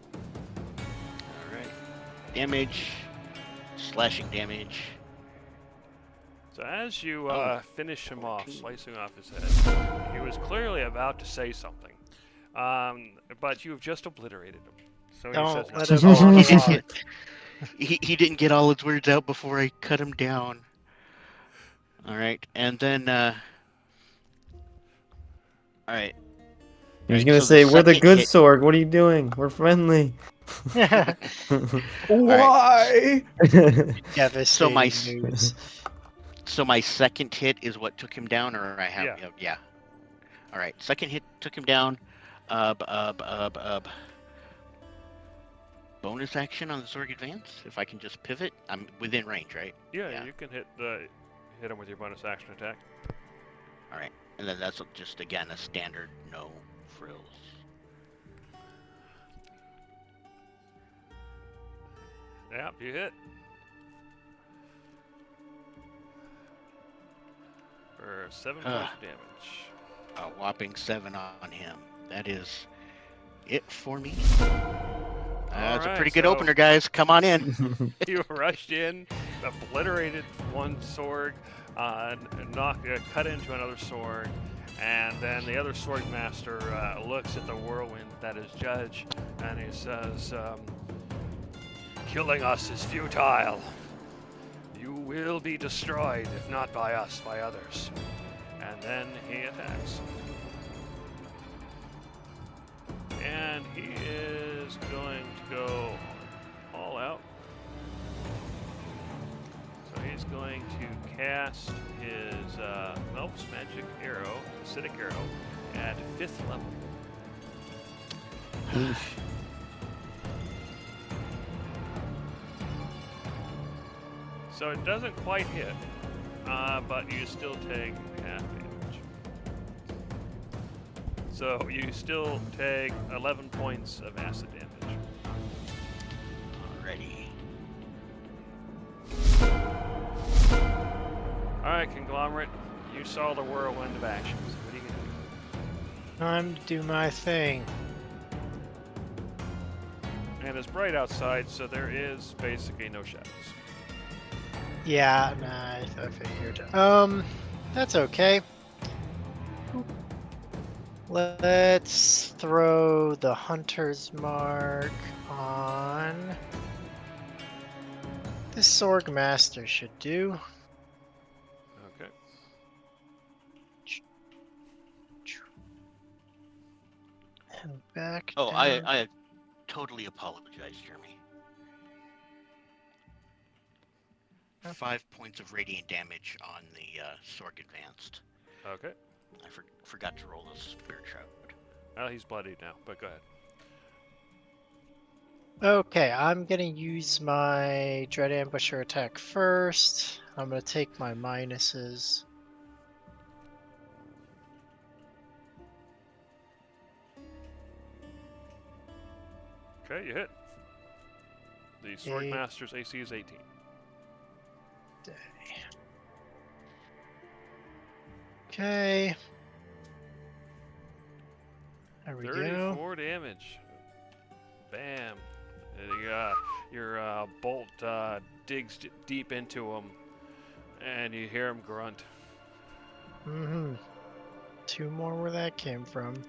Alright. Damage. Slashing damage. So as you finish him off, 14. slicing off his head, he was clearly about to say something. But you've just obliterated him. So he Don't says let nothing. him Oh, he off. didn't get, he didn't get all his words out before I cut him down. Alright, and then alright. He was Right, gonna so the say, "We're the second good hit- Sorg. What are you doing? We're friendly." Why? Devastating So my news. So my second hit is what took him down, or I have Yeah. yeah. All right, second hit took him down. Bonus action on the Zorg Advance. If I can just pivot, I'm within range, right? Yeah, Yeah. you can hit him with your bonus action attack. All right, and then that's just again a standard no frills. Yep, you hit. For 7 points of damage. A whopping 7 on him. That is it for me. That's a Alright, pretty good so- opener, guys. Come on in. You rushed in, obliterated one sword, cut into another sword, and then the other sword master looks at the whirlwind that is Judge, and he says, "Killing us is futile. You will be destroyed, if not by us, by others." And then he attacks. And he is going to go all out. So he's going to cast his Melf's Magic Arrow, Acidic Arrow, at 5th level. So it doesn't quite hit, but you still take half damage. So you still take 11 points of acid damage. Alrighty. Alright, Conglomerate, you saw the whirlwind of actions. What are you gonna do? Time to do my thing. And it's bright outside, so there is basically no shadows. Yeah, nah, I figured. That's okay. Let's throw the Hunter's Mark on. This Sorg Master should do. Okay. And back. Oh, down. I totally apologize, Jeremy. 5 points of radiant damage on the Sorg Advanced. Okay. I forgot to roll the Spirit Shroud. Well, he's bloodied now, but go ahead. Okay, I'm gonna use my Dread Ambusher attack first. I'm gonna take my minuses. Okay, you hit. The Sword Eight. Master's AC is 18. Okay. There we go. 34 damage. Bam. Your bolt digs deep into him, and you hear him grunt. Mm-hmm. 2 more where that came from.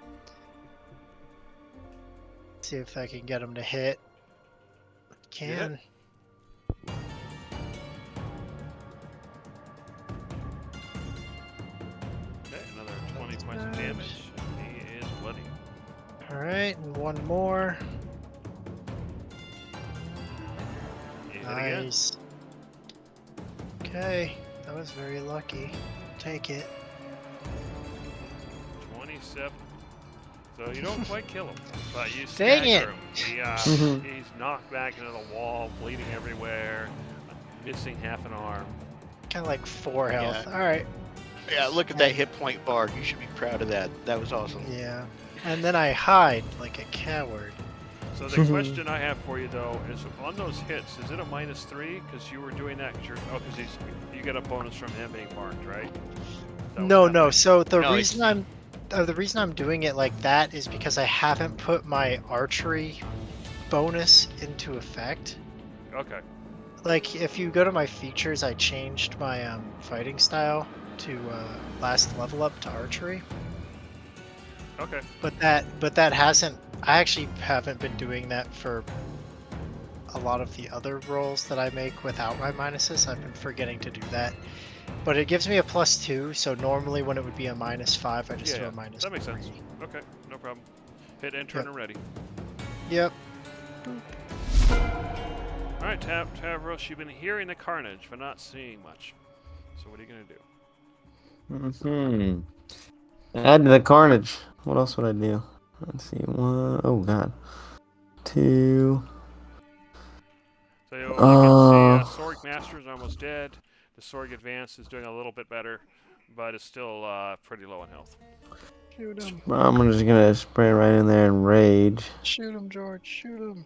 See if I can get him to hit. Can. Okay, another 20 points of damage. He is bloody. Alright, and 1 more. You hit again. Nice. Okay, that was very lucky. Take it. 27. So you don't quite kill him, but you Dang stagger it! him. He's knocked back into the wall, bleeding everywhere, missing half an arm. Kind of like 4 health. Yeah. Alright. Yeah, look at that hit point bar. You should be proud of that. That was awesome. Yeah. And then I hide like a coward. So the question I have for you though is, on those hits, is it a -3? Because you were doing that. Because you get a bonus from him being marked, right? No. So the No, reason the reason I'm doing it like that is because I haven't put my archery bonus into effect. Okay. Like if you go to my features, I changed my fighting style to last level up to archery. Okay. But that hasn't. I actually haven't been doing that for a lot of the other rolls that I make without my minuses. I've been forgetting to do that. But it gives me a +2, so normally when it would be a -5, I just do a -3. That makes sense. Okay, no problem. Hit enter Yep. and ready. Yep. All right, Tavros, you've been hearing the carnage, but not seeing much. So what are you gonna do? Add to the carnage. What else would I do? Let's see. One. Oh god. 2. So you can see Sorg Master is almost dead. The Sorg Advance is doing a little bit better, but it's still pretty low in health. Shoot him. I'm just gonna spray right in there and rage. Shoot him, George. Shoot him.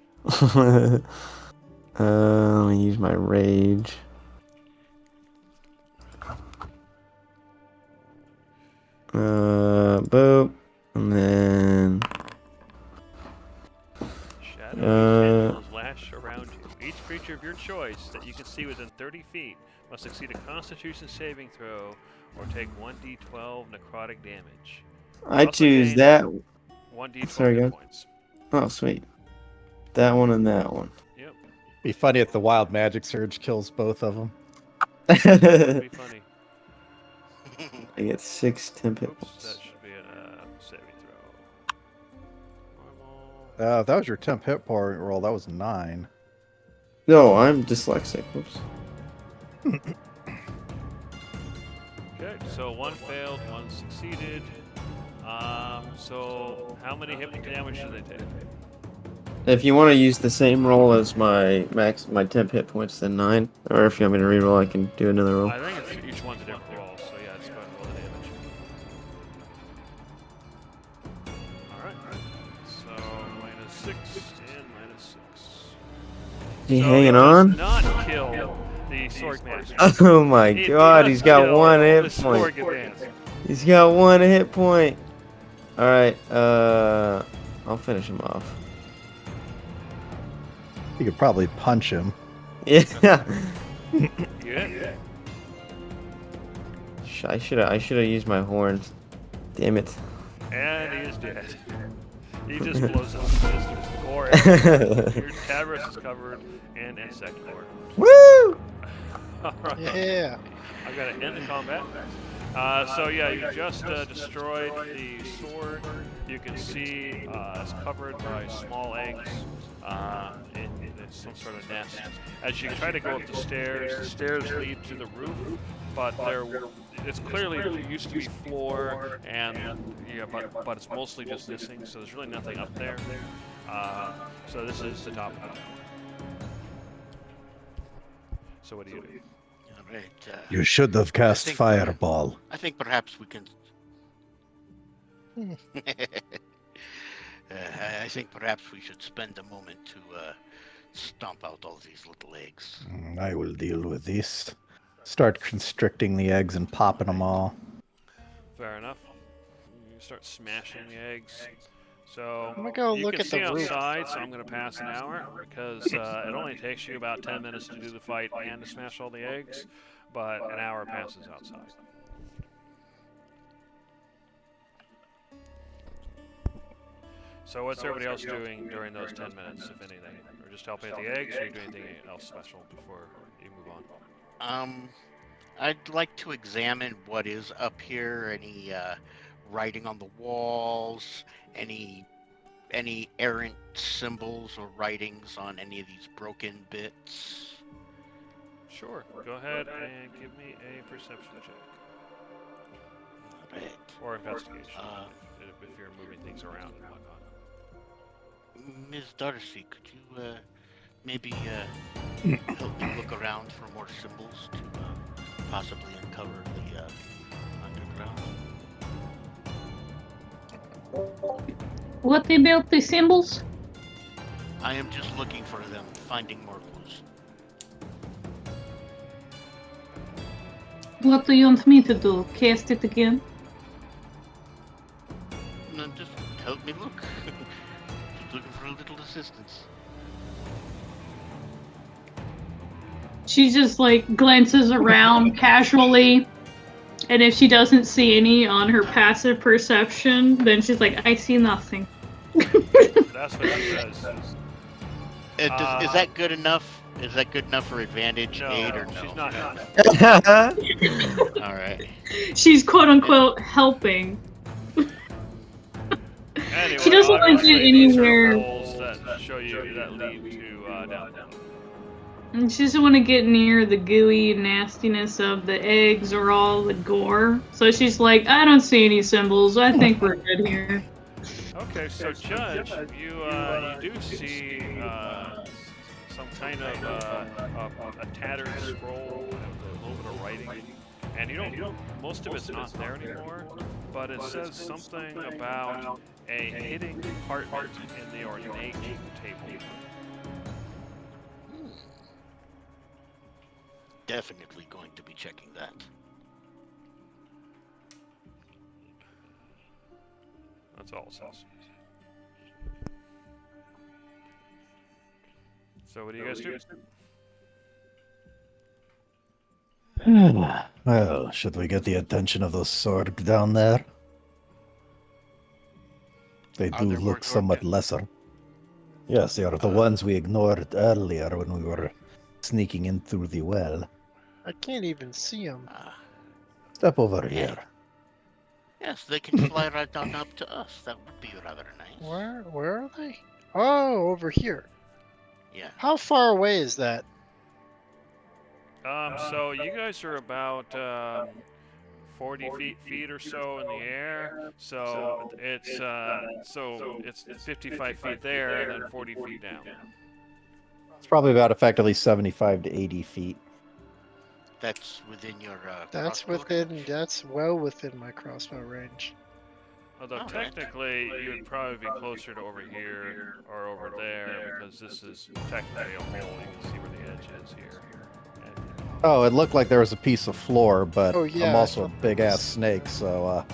Let me use my rage. Boop. And then Shadows lash around you. Each creature of your choice that you can see within 30 feet must succeed a Constitution saving throw or take 1d12 necrotic damage. I choose that. 1d12 Sorry, hit guys. points. Oh, sweet. That one and that one. Yep, Be funny if the wild magic surge kills both of them. that'd be funny. I get 6 temp hit Oops, points. that should be a saving throw. Normal. If that was your temp hit point roll, that was 9. No, I'm dyslexic. Whoops. Okay, so 1 failed, 1 succeeded. So how many hit damage do they take? If you want to use the same roll as my temp hit points, then 9. Or if you want me to reroll, I can do another roll. I think it's each one's a different roll, so yeah, it's going to roll the damage. Alright, so -6 and -6. Is he So hanging does on? Not kill the Sorg Master. Oh my He god, does he's got kill 1 the hit Sorg point. Advance. He's got 1 hit point. Alright, I'll finish him off. You could probably punch him. Yeah. Yeah. I should have used my horns. Damn it. And he is dead. He just blows up. Just gore everywhere. Your Tabris is covered in insect gore. Woo! Alright. Yeah. I've got to end the combat. So yeah, you just destroyed the sword. You can see it's covered by small eggs in some sort of nest. As you try to go up the stairs lead to the roof, but it's clearly there used to be floor, and yeah, but it's mostly just missing. So there's really nothing up there. So this is the top of the tower. So what do you do? All right. You should have cast think- Fireball. I think perhaps we can. I think perhaps we should spend a moment to stomp out all these little eggs. I will deal with this. Start constricting the eggs and popping them all. Fair enough. You start smashing the eggs. So I'm gonna go you look can at see the roof. outside, so I'm gonna pass an hour because it only takes you about 10 minutes to do the fight and to smash all the eggs, but an hour passes outside. So what's everybody else doing during those 10 minutes, if anything? Or just helping at the eggs, or are you doing anything else special before you move on? I'd like to examine what is up here. Any writing on the walls? Any errant symbols or writings on any of these broken bits? Sure. Go ahead and give me a perception check. Alright. Or investigation, if you're moving things around and whatnot. Ms. Darcy, could you maybe help me look around for more symbols to possibly uncover the underground? What about the symbols? I am just looking for them, finding more clues. What do you want me to do? Cast it again? No, just help me look. Just looking for a little assistance. She just like glances around casually, and if she doesn't see any on her passive perception, then she's like, I see nothing. That's what she says. Is that good enough? Is that good enough for advantage No, aid or no? she's not helping. All right. She's quote unquote helping. Anyway, She doesn't like obviously it these are anywhere. holes that show you that lead to down below. And she doesn't want to get near the gooey nastiness of the eggs or all the gore. So she's like, I don't see any symbols. I think we're good here. Okay, so Judge, you do see some kind of a tattered scroll with a little bit of writing, and you don't. Most of it's not there anymore, but it says something about a hidden compartment in the ornate table. Definitely going to be checking that. That's all it says. So what do you guys do? Well, should we get the attention of those Sorg down there? They Are do there more look somewhat Sorg? lesser. Yes, they are the ones we ignored earlier when we were sneaking in through the well. I can't even see him. Step over here. Yes, they can fly right on up to us. That would be rather nice. Where are they? Oh, over here. Yeah. How far away is that? So you guys are about 40 feet or so in the air. So it's 55 feet there and then 40 feet down. It's probably about effectively 75 to 80 feet. That's within your. That's crossbow within. range? That's well within my crossbow range. Although Alright. technically you would probably be closer to over here or over there because this is technically a hole. You can see where the edge is here. And, Oh, it looked like there was a piece of floor, but Oh, yeah, I'm I also a thought big there ass was- snake, so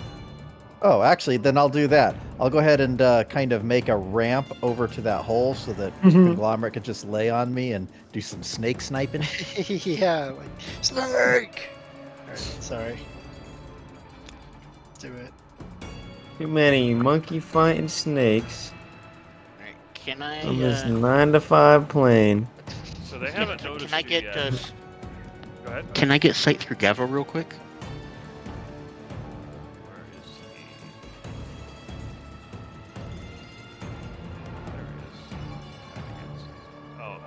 Oh, actually, then I'll do that. I'll go ahead and kind of make a ramp over to that hole so that Conglomerate could just lay on me and do some snake sniping. Yeah, like snake. Alright, sorry. Do it. Too many monkey fighting snakes Alright, can I? on this 9 to 5 plane. so they haven't noticed Can I you get? yet. Go ahead. Can I get sight through Gavel real quick? Where is he? There he is. Oh,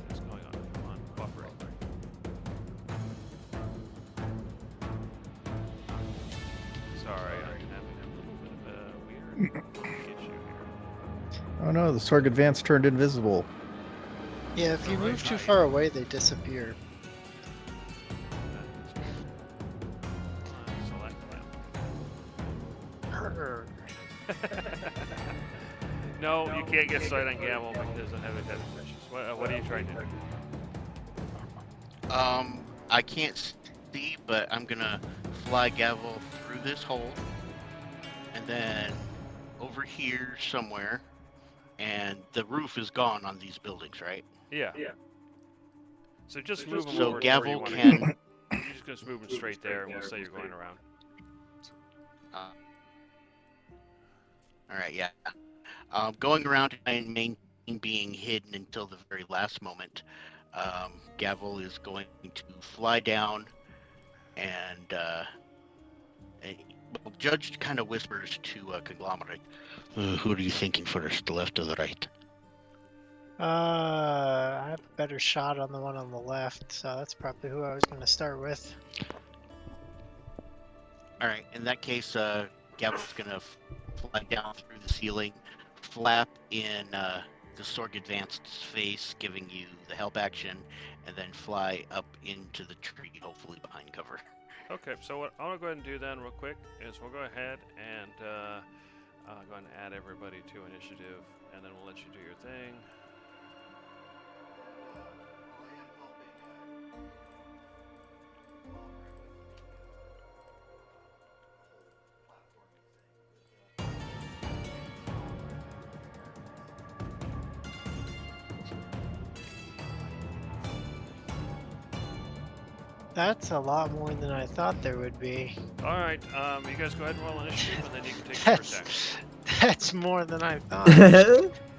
what is going on? Come on, buffering. Sorry, I'm having a little bit of a weird issue here. Oh no, the Sorg Advance turned invisible. Yeah, if you Alright, move too nice. far away, they disappear. Select Arrgh. that. No, you can't get sight on Gavel because it doesn't have a head issues. What are you trying to do? I can't see, but I'm gonna fly Gavel through this hole, and then over here somewhere, and the roof is gone on these buildings, right? Yeah. So just move him So over to where you Gavel want to can. go. You're just gonna move him straight there, and we'll say you're going around. All right, yeah. Going around and main being hidden until the very last moment. Gavel is going to fly down, and well, Judge kind of whispers to Conglomerate, "Who are you thinking first, the left or the right?" I have a better shot on the one on the left, so that's probably who I was going to start with. All right, in that case, Gavel's gonna fly down through the ceiling, flap in the Sorg Advanced's face, giving you the help action, and then fly up into the tree, hopefully behind cover. Okay, so what I'm gonna go ahead and do then, real quick, is we'll go ahead and go ahead and add everybody to initiative, and then we'll let you do your thing. That's a lot more than I thought there would be. All right, you guys go ahead and roll initiative, and then you can take your first action. That's more than I thought.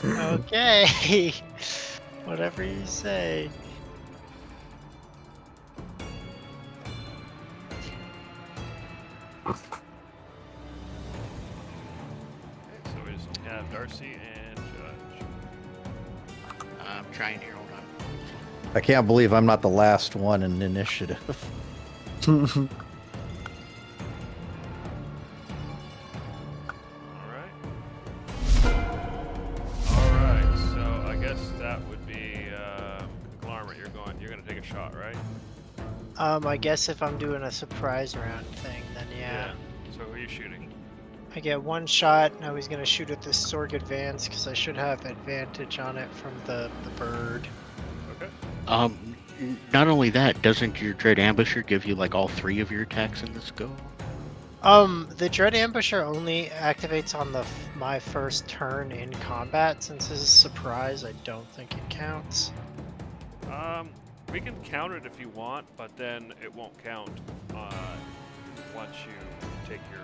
Okay. Whatever you say. So we just have Darcy and trying here. Hold on. I can't believe I'm not the last one in initiative. Alright, so I guess that would be Glarmit, you're gonna take a shot, right? I guess if I'm doing a surprise round thing, then yeah. So who are you shooting? I get one shot. Now he's gonna shoot at this Sorg advance because I should have advantage on it from the bird. Okay. Not only that, doesn't your Dread Ambusher give you like all 3 of your attacks in this go? The Dread Ambusher only activates on my first turn in combat. Since this is surprise, I don't think it counts. We can count it if you want, but then it won't count once you take your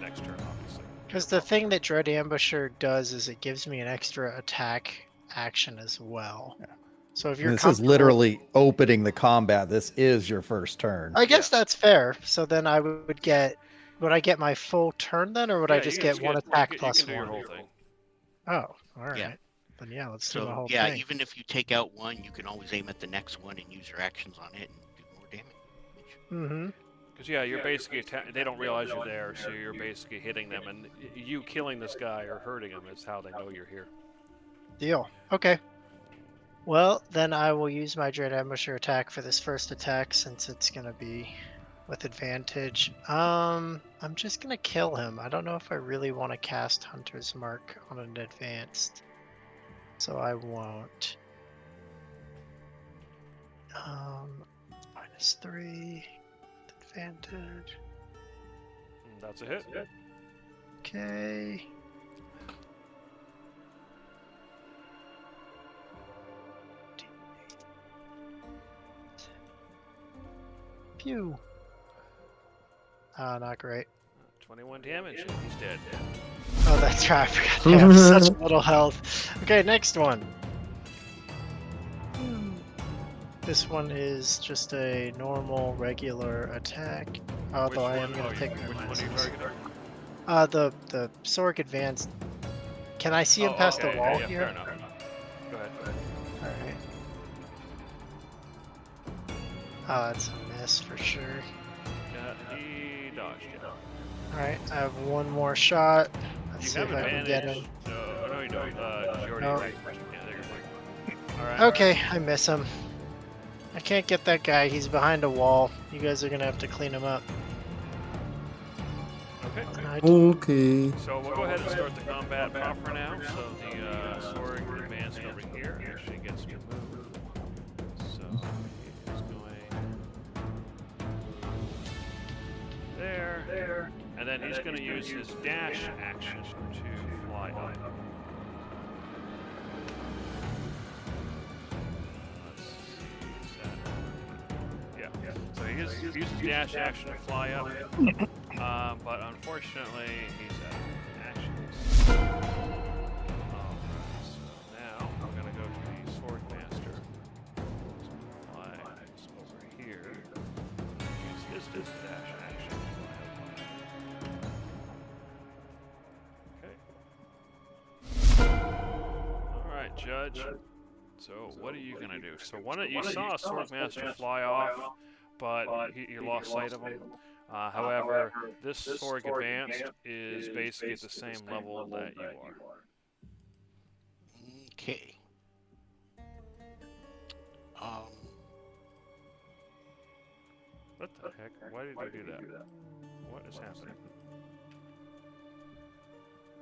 next turn, obviously. Because the thing that Dread Ambusher does is it gives me an extra attack action as well. Yeah. So if you're This is literally opening the combat. This is your first turn. I guess that's fair. So then I would get. Would I get my full turn then, or would I just get one attack plus you can do your one? whole thing. Oh, all right. Yeah. Then yeah, let's do the So whole yeah, thing. even if you take out one, you can always aim at the next one and use your actions on it and do more damage. Mm-hmm. Because yeah, you're basically they don't realize you're there, so you're basically hitting them, and you killing this guy or hurting him is how they know you're here. Deal. Okay. Well, then I will use my Dread Ambusher attack for this first attack since it's gonna be with advantage. I'm just gonna kill him. I don't know if I really want to cast Hunter's Mark on an advanced, so I won't. -3 advantage. That's a hit. Okay. Pew. Not great. 21 damage, and he's dead. Oh, that's right. I forgot they have such little health. Okay, next one. This one is just a normal, regular attack. Although I am going to take my which one are you losses. targeting? The Sorg advanced. Can I see him past the wall yeah, here? Fair enough. Go ahead. Alright. Oh, that's a miss for sure. He dodged it. Alright, I have one more shot. Let's You see have if I can get advantage. him. No, you don't. You already No. right. Yeah, there you're fine. Alright. Okay, I miss him. I can't get that guy. He's behind a wall. You guys are gonna have to clean him up. Okay. And I Okay. So we'll go ahead and start the combat proper now. So the Sorg advanced over here actually gets to move. So he is going there, and then he's going to use his dash action to fly up. Let's see, is that... Yeah. So he uses dash action to fly up. But unfortunately, he's out of actions. Alright, so now we're going to go to the Sword Master. He's going to fly over here. Use his dash action to fly up. Okay. Alright, Judge. So what are you going to do? So you saw a Sword Master fly off, but you lost sight of him. However, this Sorg Advanced is basically at the same level that you are. Okay. What the heck? Why did you do that? What is happening?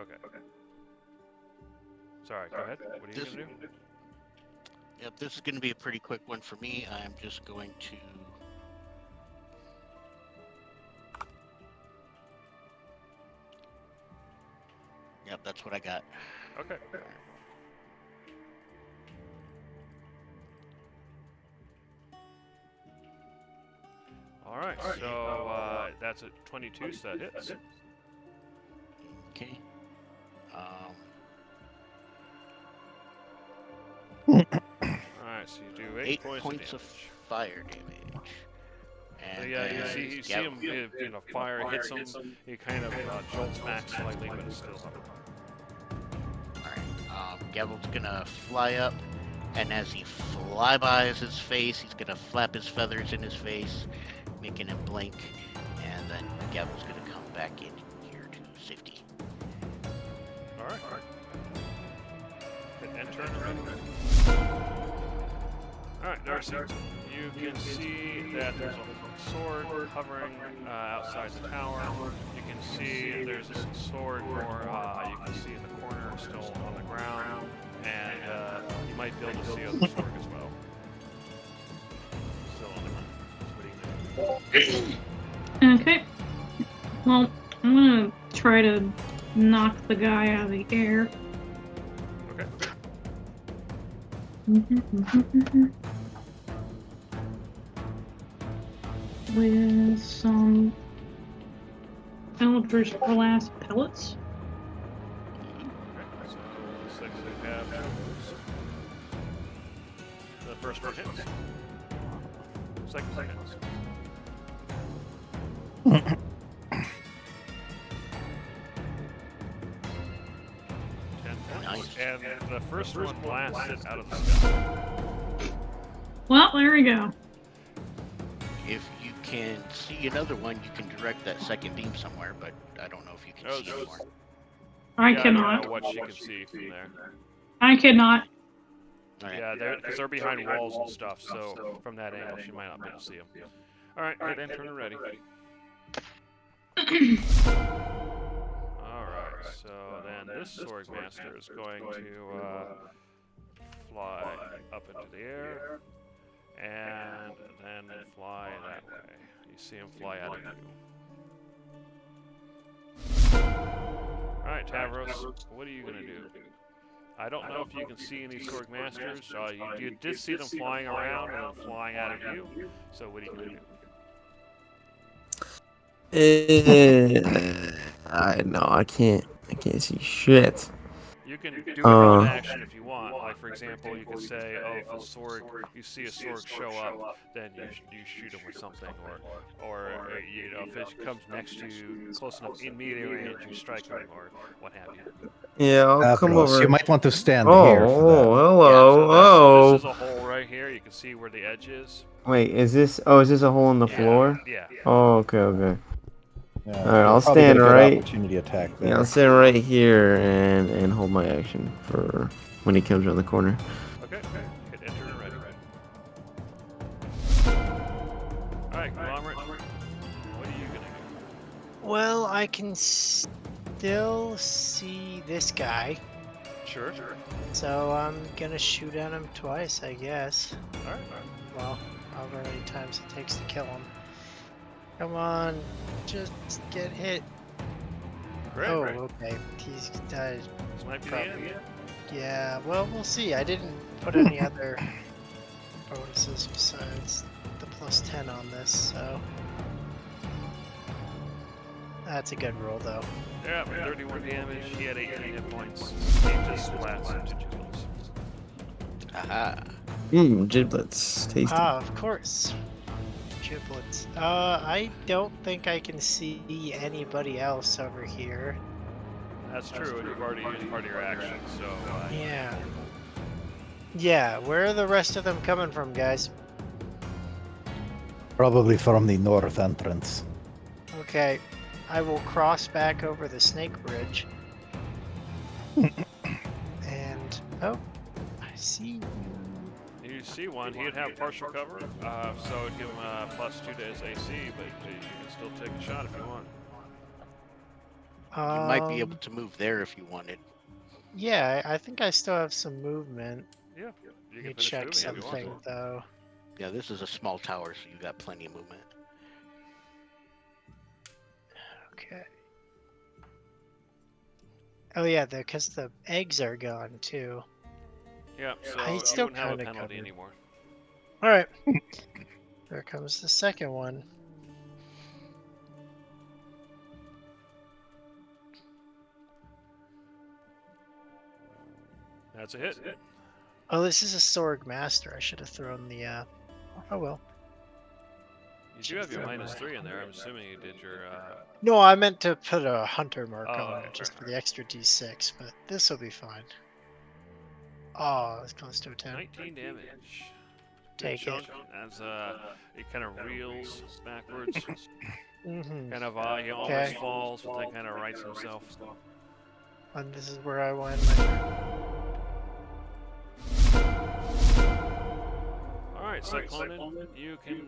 Okay. Sorry, go ahead. What are you going to do? Yep, this is going to be a pretty quick one for me. I'm just going to... Yep, that's what I got. Okay. Alright, so that's a 22, so that hits. Okay. Alright, so you do 8 points of damage. fire damage. So And yeah, you see him, fire hits him, he kind of jolts back slightly, but it's still up. Alright, Gavel's gonna fly up And as he flybys his face, he's gonna flap his feathers in his face, making him blink, and then Gavel's gonna come back in here to safety. Alright. Hit enter and ready. Alright, Darcy. You can see that there's a sword hovering outside the tower. You can see there's a sword more, you can see in the corner still on the ground. And you might be able to see other sword as well. Still on the ground. So what do you do? Okay. Well, I'm gonna try to knock the guy out of the air. Okay. With some Eldritch Blast pellets. So looks like we have those. The first one hits. Second one hits. Nice. And the first one blasted out of the sky. Well, there we go. If you can see another one, you can direct that second beam somewhere, but I don't know if you can Oh, see those- anymore. I Yeah, cannot. I don't know what she can see from there. I cannot. Alright. Yeah, because they're behind walls and stuff, so from that angle she might not be able to see them. Alright, hit enter and ready. Alright, so then this Sword Master is going to fly up into the air, and then fly that way. You see him fly out of view. Alright, Tavros, what are you going to do? I don't know if you can see any Sword Masters. You did see them flying around and then flying out of view, so what are you going to do? I can't see shit. You can do a run action if you want. Like, for example, you could say, oh, if a sword, you see a sword show up, then you shoot him with something. Or you know, if it comes next to you, close enough in medium range, you strike him, or what have you. Yeah, I'll come Avros, over. you might want to stand Oh, here for that. hello. So this is a hole right here. You can see where the edge is. Wait, is this a hole in the Yeah. floor? Yeah. Oh, okay. Yeah, Alright, you'll I'll probably get stand a good right- opportunity attack there. Yeah, I'll stand right here and hold my action for when he comes around the corner. Okay. Hit enter and ready. Alright, Conglomerate. What are you going to do? Well, I can still see this guy, Sure. so I'm gonna shoot at him twice, I guess. Alright. Well, however many times it takes to kill him. Come on, just get hit. Great. Oh, Great. okay. He's died. This might be Probably. the end. Yeah, well, we'll see. I didn't put any other bonuses besides the +10 on this, so. That's a good roll, though. Yeah, 31 damage. He had 18 hit points. He just splats into giblets. Aha. Giblets. Tasty. Ah, of course. Giblets. I don't think I can see anybody else over here. That's true, and you've already used part of your action, so. Yeah. Yeah, where are the rest of them coming from, guys? Probably from the north entrance. Okay, I will cross back over the snake bridge. And, oh, I see you. You see one, he'd have partial cover, so it'd give him a +2 to his AC, but you can still take a shot if you want. You might be able to move there if you wanted. Yeah, I think I still have some movement. Yeah, you Let can me finish check moving if you want something, to. though. Yeah, this is a small tower, so you got plenty of movement. Okay. Oh yeah, because the eggs are gone too. Yeah, so I you still wouldn't have a kinda penalty covered. anymore. All right. There comes the second one. That's a hit. Oh, this is a Sorg Master. I should have thrown the. Oh well. You do have your -3 in there. I'm assuming you did your. No, I meant to put a hunter mark Oh, on okay, it just fair, for the extra d6, but this will be fine. Oh, it's close to a 10. 19 damage. Take chunk it. as it kind of reels backwards. Mm-hmm. Kind of he almost Okay. falls, but then kind of rights himself. And this is where I win. All right, Cyclonin, you can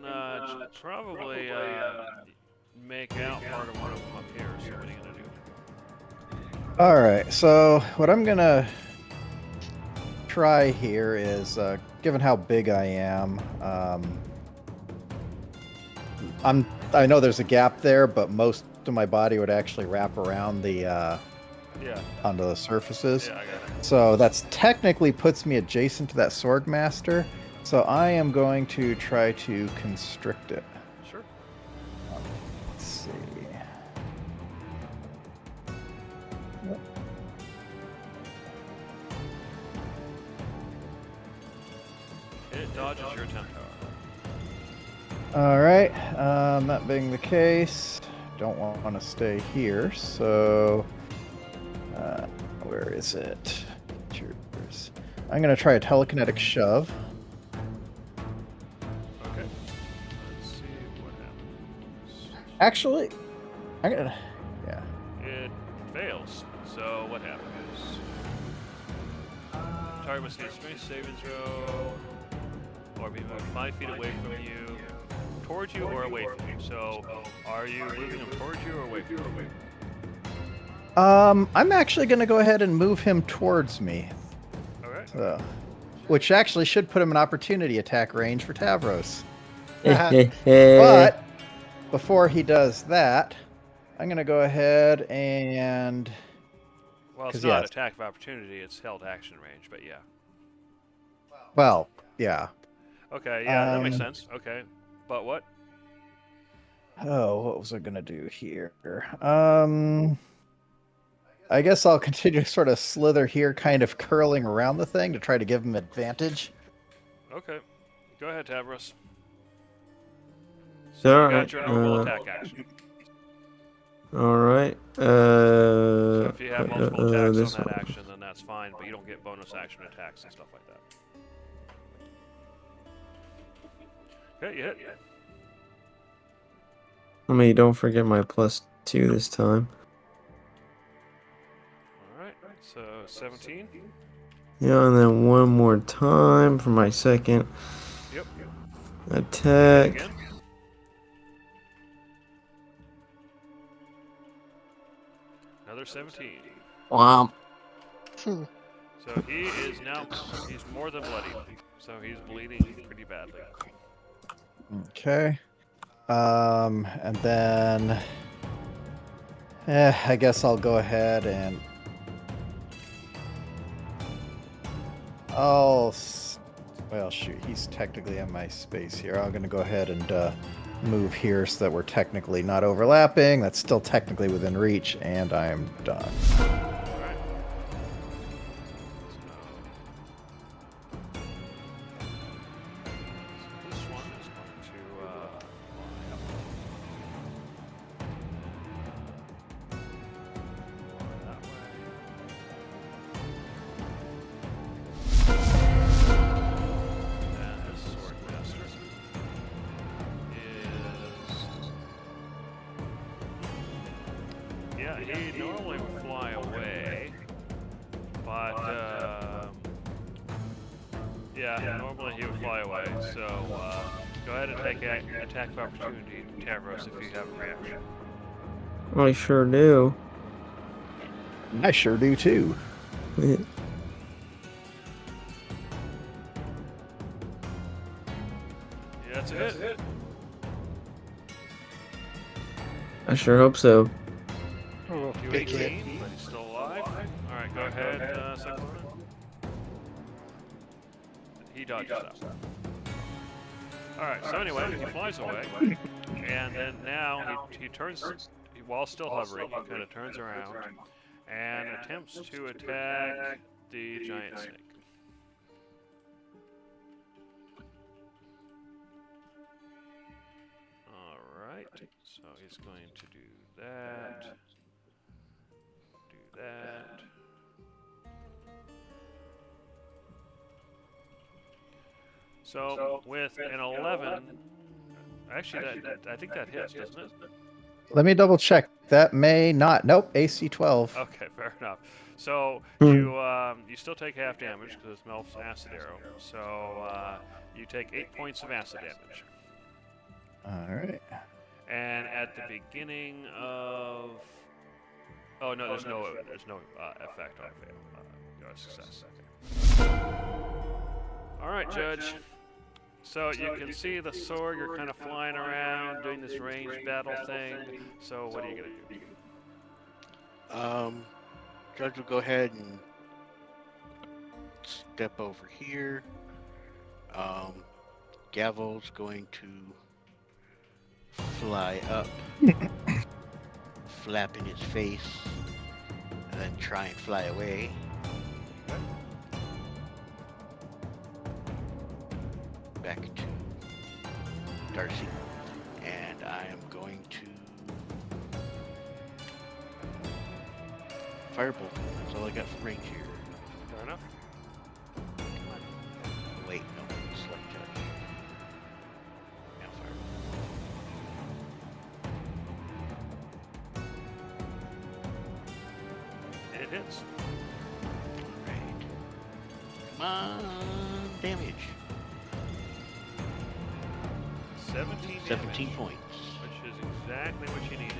probably make out part of one of them up here. So what are you gonna do? All right. So what I'm gonna try here is, given how big I am, I know there's a gap there, but most of my body would actually wrap around the Yeah. onto the surfaces. Yeah, I got it. So that's technically puts me adjacent to that Sword Master. So I am going to try to constrict it. Sure. Let's see. It dodges your attempt. All right. That being the case, don't want to stay here. So, where is it? Cheers. I'm gonna try a telekinetic shove. Okay. Let's see what happens. Actually, I'm gonna. Yeah. It fails. So what happens? Target must need a strength saving throw, or be moved 5 feet away from you, towards you or away from you. So, are you moving him towards you or away from you? I'm actually gonna go ahead and move him towards me. Okay. So, which actually should put him in opportunity attack range for Tavros. But But before he does that, I'm gonna go ahead and Well, it's 'Cause, not yes. attack of opportunity; it's held action range. But yeah. well, yeah. Okay. Yeah, that makes Um, sense. Okay. But what? Oh, what was I gonna do here? I guess I'll continue to sort of slither here, kind of curling around the thing to try to give him advantage. Okay. Go ahead, Tavros. All So you right, got your normal attack action. all right. So if you have multiple attacks this on that one. action, then that's fine, but you don't get bonus action attacks and stuff like that. Okay, you hit. I mean, don't forget my +2 this time. Alright, so 17. Yeah, and then one more time for my second Yep. attack. Again. Another 17. Wow. So he is now, he's more than bloody. So he's bleeding pretty badly. Okay. And then, I guess I'll go ahead and well, shoot, he's technically in my space here. I'm gonna go ahead and move here so that we're technically not overlapping. That's still technically within reach, and I am done. Alright. So this one is going to fly up. Fly that way. And this sword master is. Yeah, he normally would fly away, but yeah, normally he would fly away. So go ahead and take attack of opportunity, Tavros, if you have a reaction. I sure do. I sure do too. Yeah, that's a hit. I sure hope so. Oh, You big hit. 18, but he's still alive. All right, go ahead, Cyclone. He dodges out. All right, so anyway, he flies away, and then now he turns, while still hovering, he kind of turns around and attempts to attack the giant snake. All right, so he's going to do that. Do that. So with an 11, actually, I think that hits, doesn't it? Let me double check. That may not. Nope, AC 12. Okay, fair enough. So Hmm. you still take half damage because it's Melf's acid arrow. So you take 8 points of acid damage. All right. And at the beginning of, oh no, there's no effect on fail. Your success. Okay. All right, Judge. So you can see the sword. You're kind of flying around, doing this ranged battle thing. So what are you gonna do? Judge will go ahead and step over here. Gavel's going to fly up, flapping his face, and then try and fly away. Back to Darcy, and I am going to Firebolt. That's all I got for range here. Fair enough. Come on. Wait, no, select Judge. Now Firebolt. It hits. Alright. Come on, damage. 17 points. Which is exactly what you needed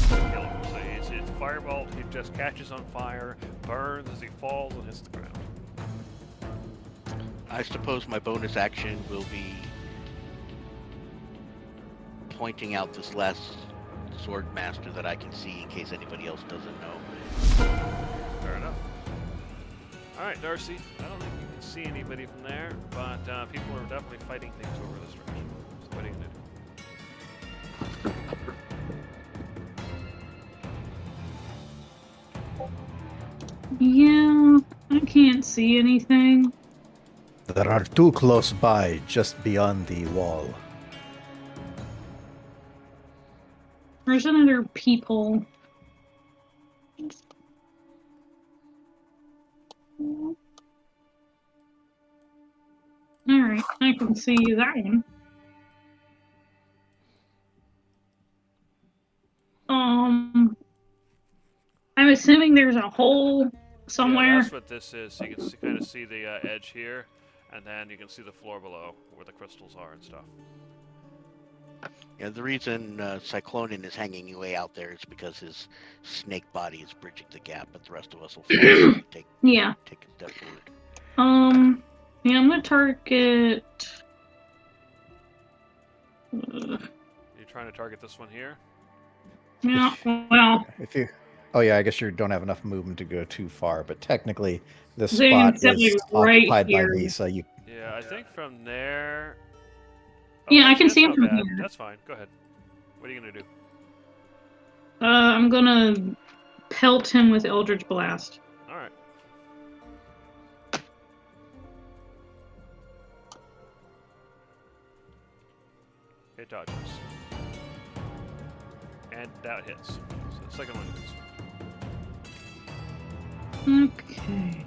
to kill him. So it's Firebolt. He just catches on fire, burns as he falls and hits the ground. I suppose my bonus action will be pointing out this last sword master that I can see in case anybody else doesn't know. Fair enough. Alright, Darcy. I don't think you can see anybody from there, but people are definitely fighting things over this direction. So what are you going to do? Yeah, I can't see anything. There are two close by, just beyond the wall. There's another peephole. Alright, I can see that one. I'm assuming there's a hole somewhere. Yeah, that's what this is. So you can kind of see the edge here, and then you can see the floor below where the crystals are and stuff. Yeah, the reason Cyclonian is hanging way out there is because his snake body is bridging the gap, but the rest of us will take Yeah. a step forward. Yeah, I'm gonna target. You're trying to target this one here? Yeah, well, If you, oh yeah, I guess you don't have enough movement to go too far, but technically this They spot exactly is right occupied by here. me, so you. Yeah, I think from there. Yeah, I actually, can that's see him not from bad. here. That's fine. Go ahead. What are you gonna do? I'm gonna pelt him with Eldritch Blast. All right. It dodges. And that hits. So the second one hits. Okay.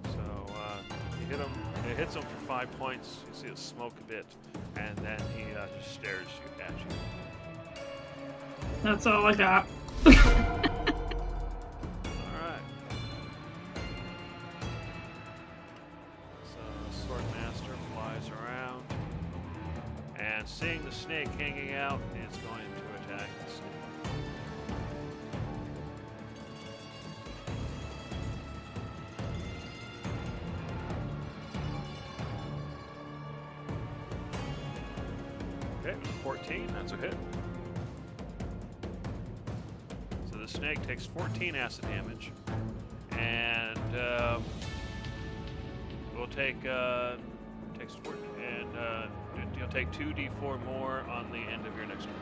So you hit him. It hits him for 5 points. You see it smoke a bit, and then he just stares at you. That's all I got. All right. So Swordmaster flies around, and seeing the snake hanging out, it's going to attack the snake. Okay, 14, that's a hit. So the snake takes 14 acid damage, and we'll take takes 14, and you'll take 2d4 more on the end of your next turn.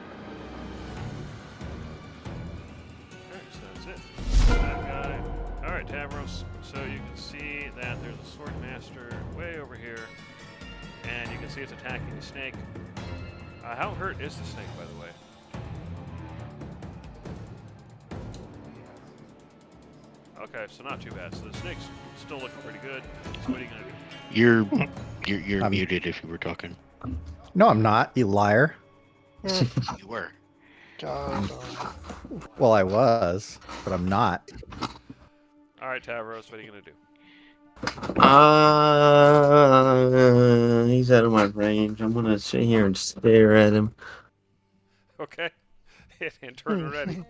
Alright, so that's it. That guy. Alright, Tavros. So you can see that there's a Swordmaster way over here, and you can see it's attacking the snake. How hurt is the snake, by the way? Okay, so not too bad. So the snake's still looking pretty good. So what are you gonna do? You're I'm- muted if you were talking. No, I'm not, you liar. You were. God, Well, I was, but I'm not. All right, Tavros, what are you gonna do? He's out of my range. I'm gonna sit here and stare at him. Okay, hit and turn ready.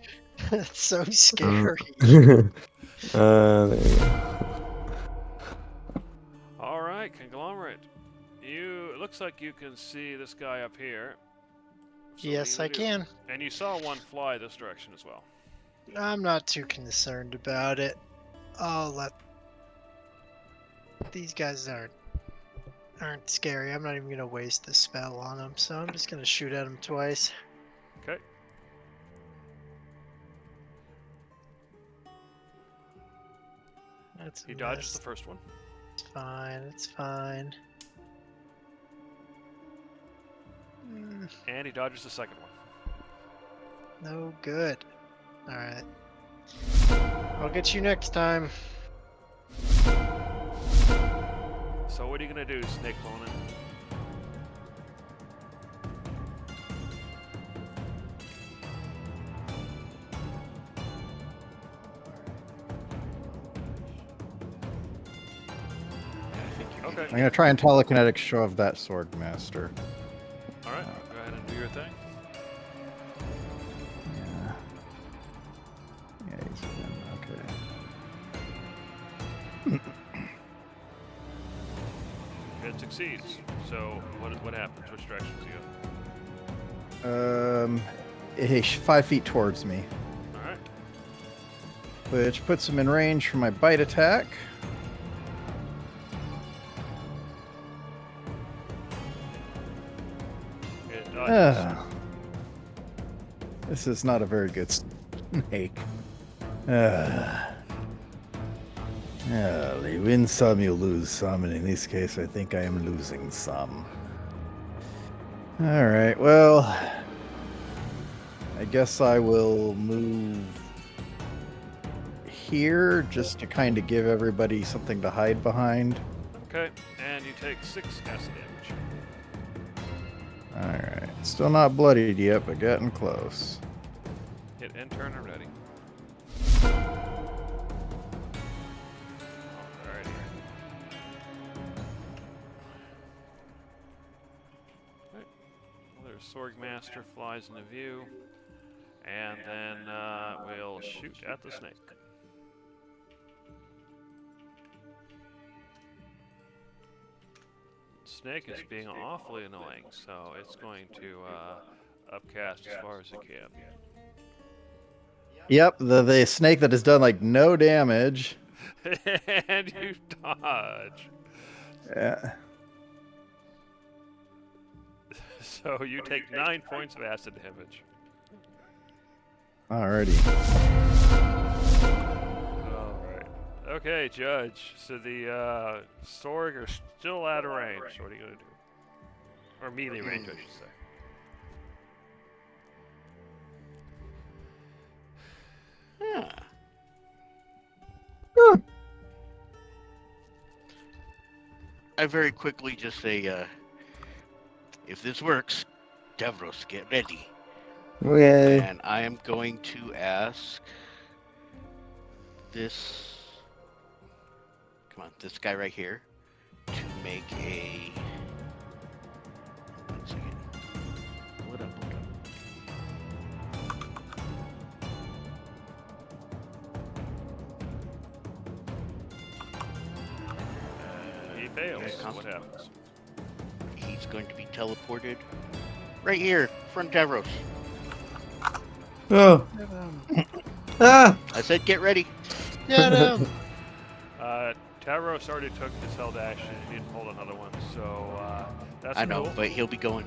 that's so scary. There you go. All right, Conglomerate. It looks like you can see this guy up here. So what are you Yes, gonna I do? can. And you saw one fly this direction as well. I'm not too concerned about it. I'll let these guys aren't scary. I'm not even gonna waste the spell on them, so I'm just gonna shoot at them twice. Okay. That's a He dodges miss. the first one. It's fine. It's fine. And he dodges the second one. No good. All right. I'll get you next time. So what are you gonna do, Snake Lonin? Okay. I'm gonna try and telekinetic shove that sword master. All right. Go ahead and do your thing. Yeah, he's okay. It succeeds. So what happens? Which direction does he go? He's 5 feet towards me, All right. which puts him in range for my bite attack. It dodges. This is not a very good snake. Well, you win some, you lose some, and in this case, I think I am losing some. All right, well, I guess I will move here just to kind of give everybody something to hide behind. Okay. And you take 6 acid damage. All right, still not bloodied yet, but getting close. Hit and turn and ready. Alrighty. Right. Another Sorg Master flies into view. And then we'll shoot at the snake. Snake is being awfully annoying, so it's going to upcast as far as it can. Yep, the snake that has done like no damage. And you dodge. Yeah. So you take 9 points of acid damage. Alrighty. Alright. Okay, Judge. So the Sorg are still out of range. So what are you going to do? Or melee range, I should say. Yeah. I very quickly just say, if this works, Davros, get ready. Okay. And I am going to ask this. Come on, this guy right here to make a. 1 second. What up? He fails. Okay, What happens? He's going to be teleported right here, front Davros. Oh. Ah. I said get ready. Get him! Tavros already took his held action. He didn't hold another one, so that's I know, cool. but he'll be going.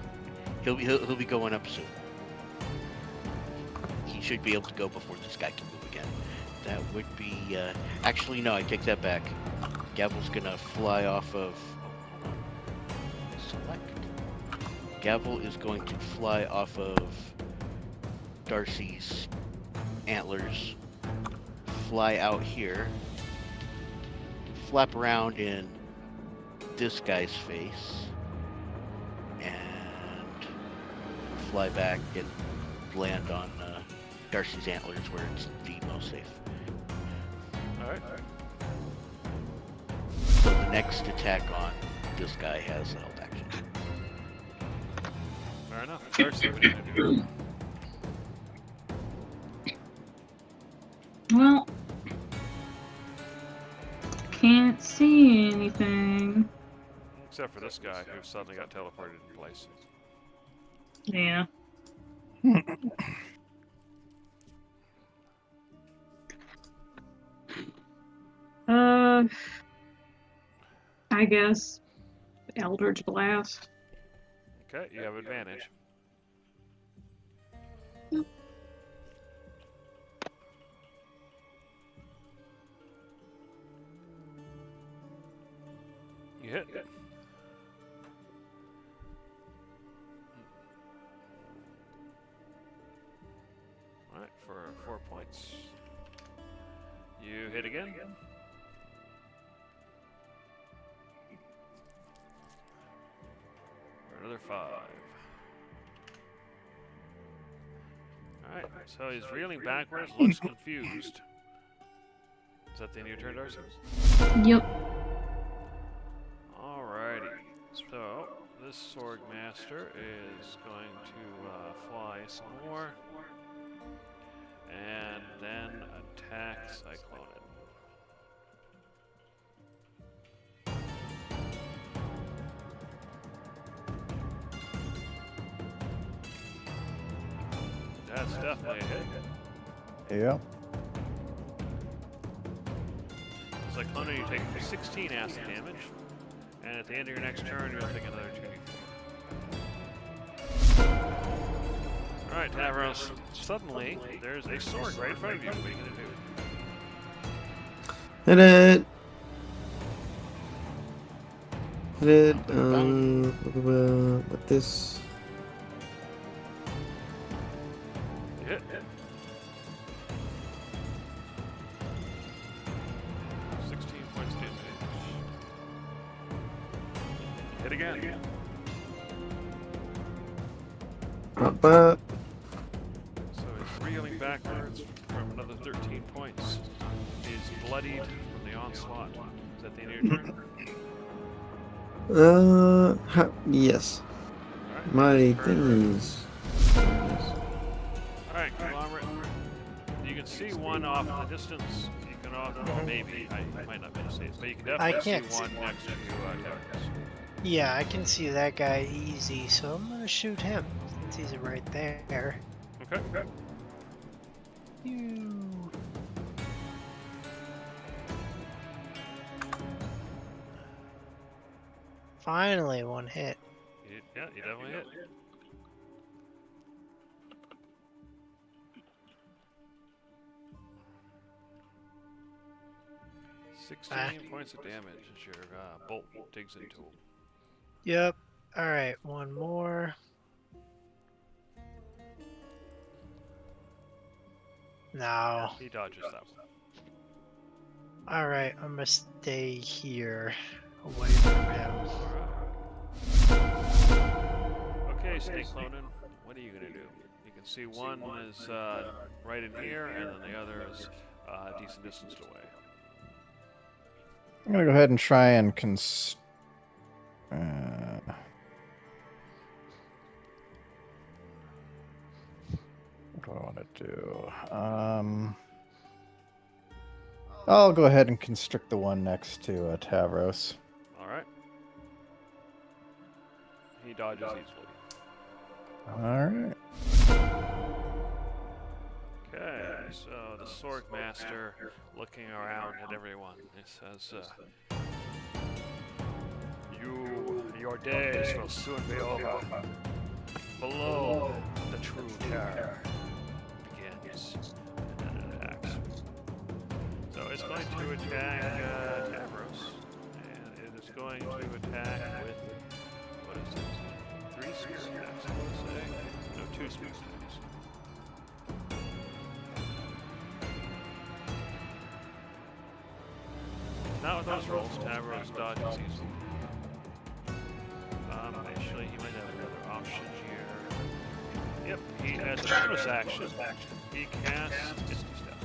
He'll be going up soon. He should be able to go before this guy can move again. That would be. Actually, no. I take that back. Gavel's gonna fly off of. Select. Gavel is going to fly off of Darcy's antlers fly out here, flap around in this guy's face, and fly back and land on Darcy's antlers where it's the most safe. Alright. So the next attack on this guy has a held action. Fair enough. Darcy, what are you gonna do? Well, can't see anything. Except for this guy who suddenly got teleported in place. Yeah. I guess Eldritch Blast. Okay, you have advantage. You hit. Alright, for 4 points. You hit again. For another 5. Alright, so he's reeling backwards, looks confused. Is that the end of your turn, Darcy? Yep. Alrighty. So, this Sword Master is going to fly some more. And then attack Cyclonid. That's definitely a hit. Yeah. Cyclonid, you take 16 acid damage. And at the end of your next turn, you'll take another 2d4. Alright, Tavros. Suddenly, there's a sword right in front of you. What are you going to do? Hit it. Hit it. With this. You hit. 16 points damage. Hit again. Up, up. So he's reeling backwards from another 13 points. He's bloodied from the onslaught. Is that the end of your turn? Yes. Alright. My turn. things. Alright, Conglomerate. You can see one off in the distance. You can also, well, maybe, I might not be able to see it, but you can definitely can't see see one next to Tavros. Yeah, I can see that guy easy, so I'm gonna shoot him since he's right there. Okay. Phew. Finally, one hit. Yeah, you definitely hit. Ah. 16 points of damage as your bolt digs into him. Yep. Alright, one more. No. He dodges that one. Alright, I'm gonna stay here, away from him. Okay, Snake Clonin, what are you gonna do? You can see one is right in here, and then the other is a decent distance away. I'm gonna go ahead and try and what do I want to do? I'll go ahead and constrict the one next to Tavros. Alright. He dodges easily. Alright. Okay, so the Sword Master looking around at everyone. He says, your days will soon be over. Below, the true terror begins. And then it attacks. So it's going to attack Tavros. And it is going to attack with, what is it? 3 spear attacks, I want to say. No, 2 spear attacks. Not with those rolls. Tavros dodges easily. Initially, he might have another option here. Yep, he has a bonus action. He casts Misty Step.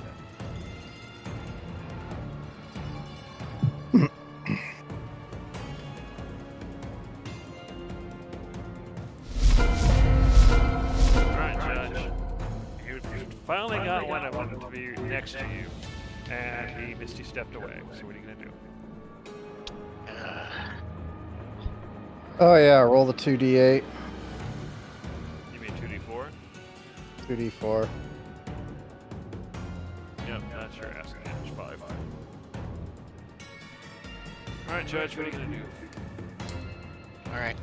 Alright, Judge. You finally got one of them to be next to you, and he Misty stepped away. So what are you gonna do? Oh yeah, roll the 2d8, You mean 2d4? 2d4. Yep, that's your acid damage 5. Alright, Judge, what are you gonna do? Alright,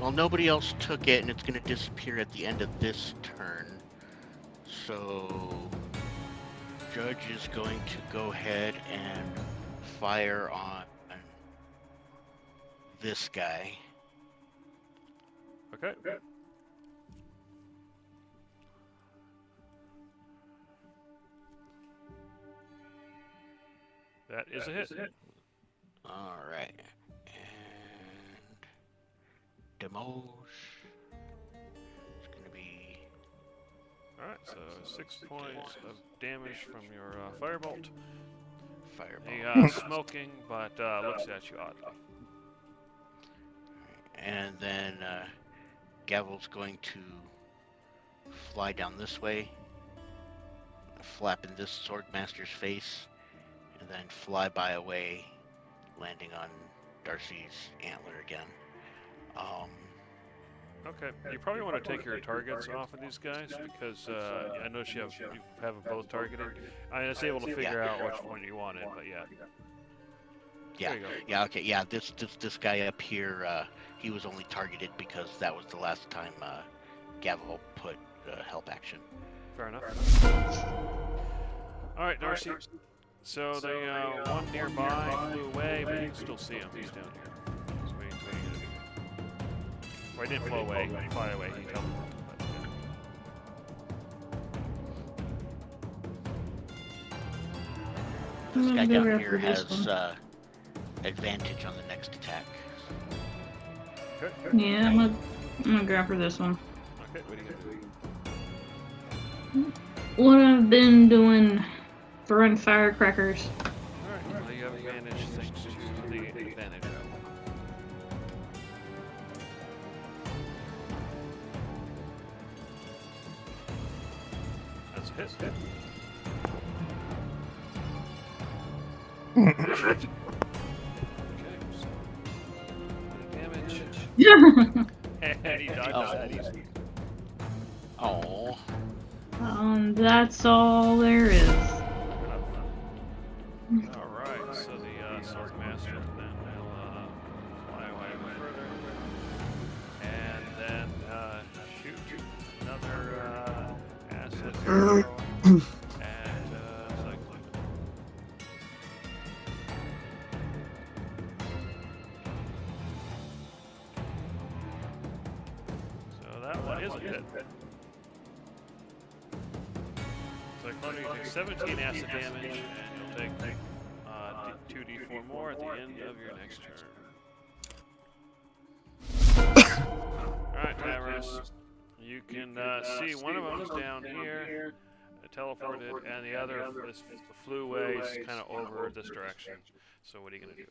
well, nobody else took it, and it's gonna disappear at the end of this turn. So, Judge is going to go ahead and fire on this guy. Okay. That is a hit. Alright. And Demosh. It's gonna be Alright, so 6 points of damage from your firebolt. Fireball. He's smoking, but looks at you oddly. And then Gavel's going to fly down this way, flap in this Swordmaster's face, and then fly by away, landing on Darcy's antler again. Okay, you probably want to take your targets off of these guys because I know you have them both targeted. I was able to figure out which one you wanted, but yeah. Yeah, There you go. yeah, okay, yeah. This guy up here, he was only targeted because that was the last time Gavel put help action. Fair enough. All right, Darcy. So the one nearby flew away, but you can still see him. He's down here. So what are you gonna do? Well, he didn't fly away. He teleported. But, yeah. This guy I'm gonna down go here for this has one. advantage on the next attack. Okay. Yeah, I'm gonna grab for this one. Okay, what are you gonna do? What I've been doing, throwing firecrackers. Alright, well, you have advantage thanks to the advantage roll. That's a hit. Okay, so damage. And he dodges that easy. Oh, That's all there is. Alright, so the Swordmaster then will fly away a bit further. And then shoot another acid arrow at Cycling. So that one is a hit. Cyclone, you take 17 acid damage, and you'll take 2d4 more at the end of your next turn. Alright, Tavros. You can see one of them is down here, teleported, and the other flew away, is kind of over this direction. So what are you going to do?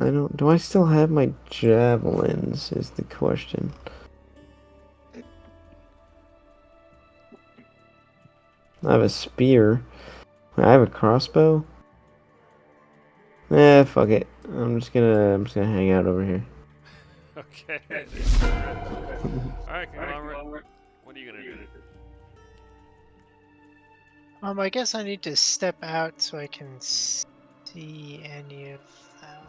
I don't. Do I still have my javelins? Is the question. I have a spear. I have a crossbow. Fuck it. I'm just gonna hang out over here. Okay. Alright, Conglomerate. What are you going to do? I guess I need to step out so I can see any of them.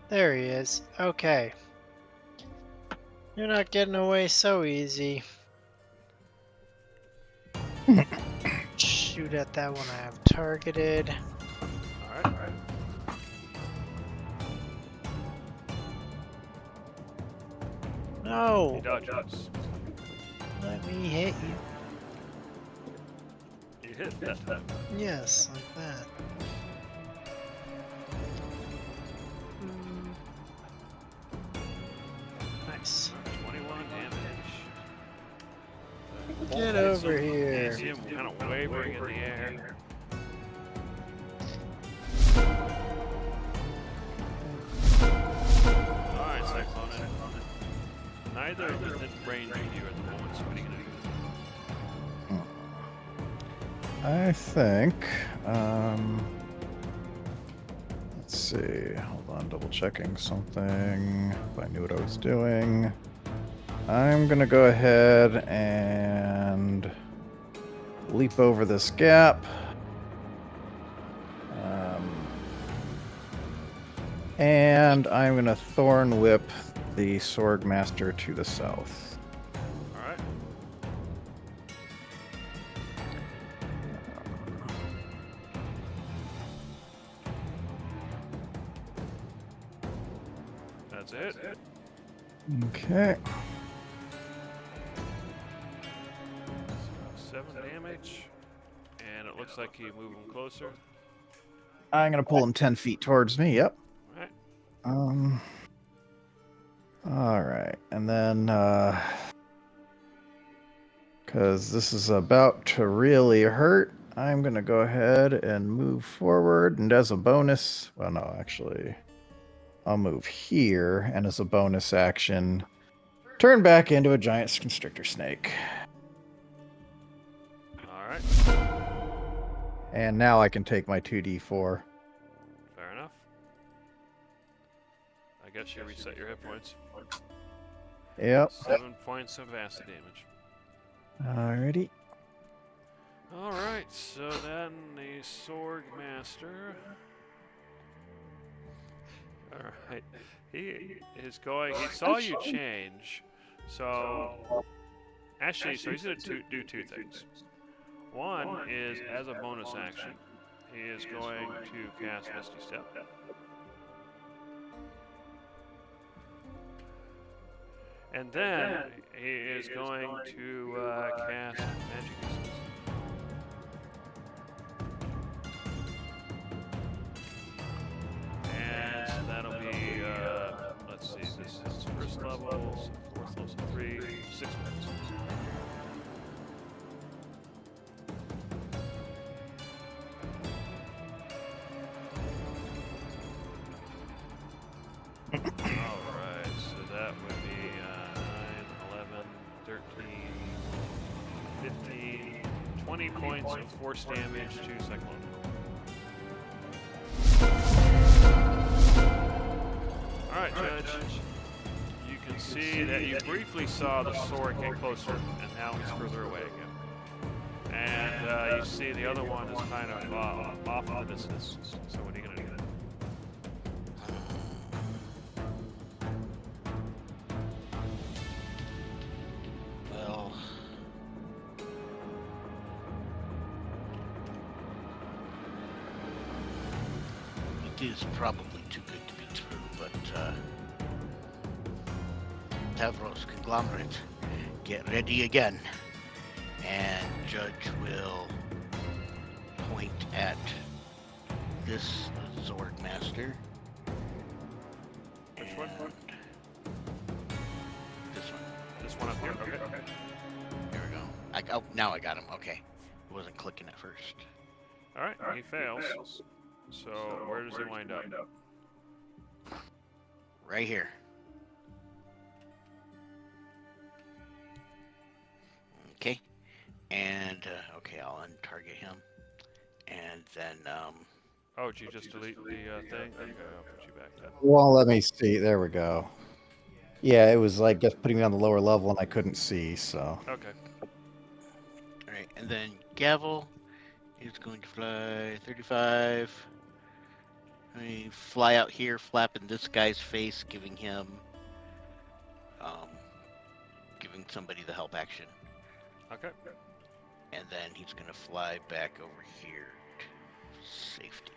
There he is. Okay. You're not getting away so easy. shoot at that one I have targeted. All right. No! He dodges. Let me hit you. You hit that time. Yes, like that. Nice. 21 damage. Get over here. You see him kind of wavering in the air. Alright, Cyclone. Neither of them in range of you at the moment, so what are you gonna do? I think. Let's see. Hold on, double checking something. If I knew what I was doing. I'm gonna go ahead and leap over this gap. And I'm gonna Thorn Whip the Swordmaster to the south. Alright. That's it. Okay. 7 damage. And it looks like you move him closer. I'm gonna pull him 10 feet towards me. Yep. Alright. All right, and then because this is about to really hurt, I'm gonna go ahead and move forward, and as a bonus, well, no, actually, I'll move here, and as a bonus action, turn back into a giant constrictor snake. Alright. And now I can take my 2d4. Fair enough. I guess you reset your hit points. Yep. 7 points of acid damage. Alrighty. Alright, so then the Sword Master. Alright. He is going. He saw you change. So. Actually, so he's going to do 2 things. One is, as a bonus action, he is going to cast Misty Step. And then he is going to cast Magic Missiles. And so that'll be, let's see, this is first level, so 4th level, so 3, 6 minutes. Alright, so that would be 9, 11, 13, 15, 20 points of force damage to Cyclone. Alright, Judge. You can see that you briefly saw the sword get closer, and now he's further away again. And you see the other one is kind of off in the distance. So what are you going to do? Well, it is probably too good to be true, but Tavros Conglomerate, get ready again. And Judge will point at this Zorg Master. Which one? This one. This one up here? Okay. Here we go. Oh, now I got him. Okay. It wasn't clicking at first. Alright, he fails. So where does he wind up? Right here. Okay. And, okay, I'll untarget him. And then, Oh, did you just delete the thing? Okay, I'll put you back then. Well, let me see. There we go. Yeah, it was like just putting me on the lower level and I couldn't see, so. Okay. alright, and then Gavel is going to fly 35. I mean, fly out here, flap in this guy's face, giving him, giving somebody the help action. Okay. And then he's gonna fly back over here to safety.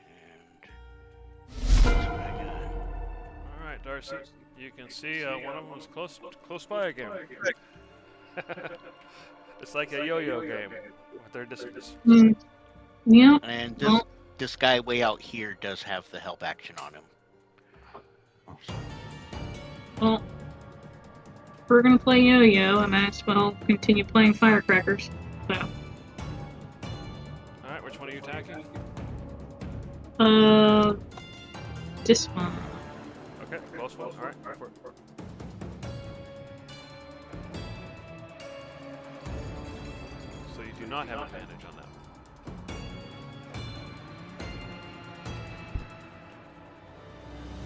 And that's what I got. All right, Darcy. You can see one of them was close by again. It's like a yo-yo game with their distance. Mm. Yep. And Well, this guy way out here does have the help action on him. well, if we're gonna play yo-yo, I might as well continue playing firecrackers. So, All right, which one are you attacking? this one. Okay, close one. All right, go for it. So you do not have advantage on that.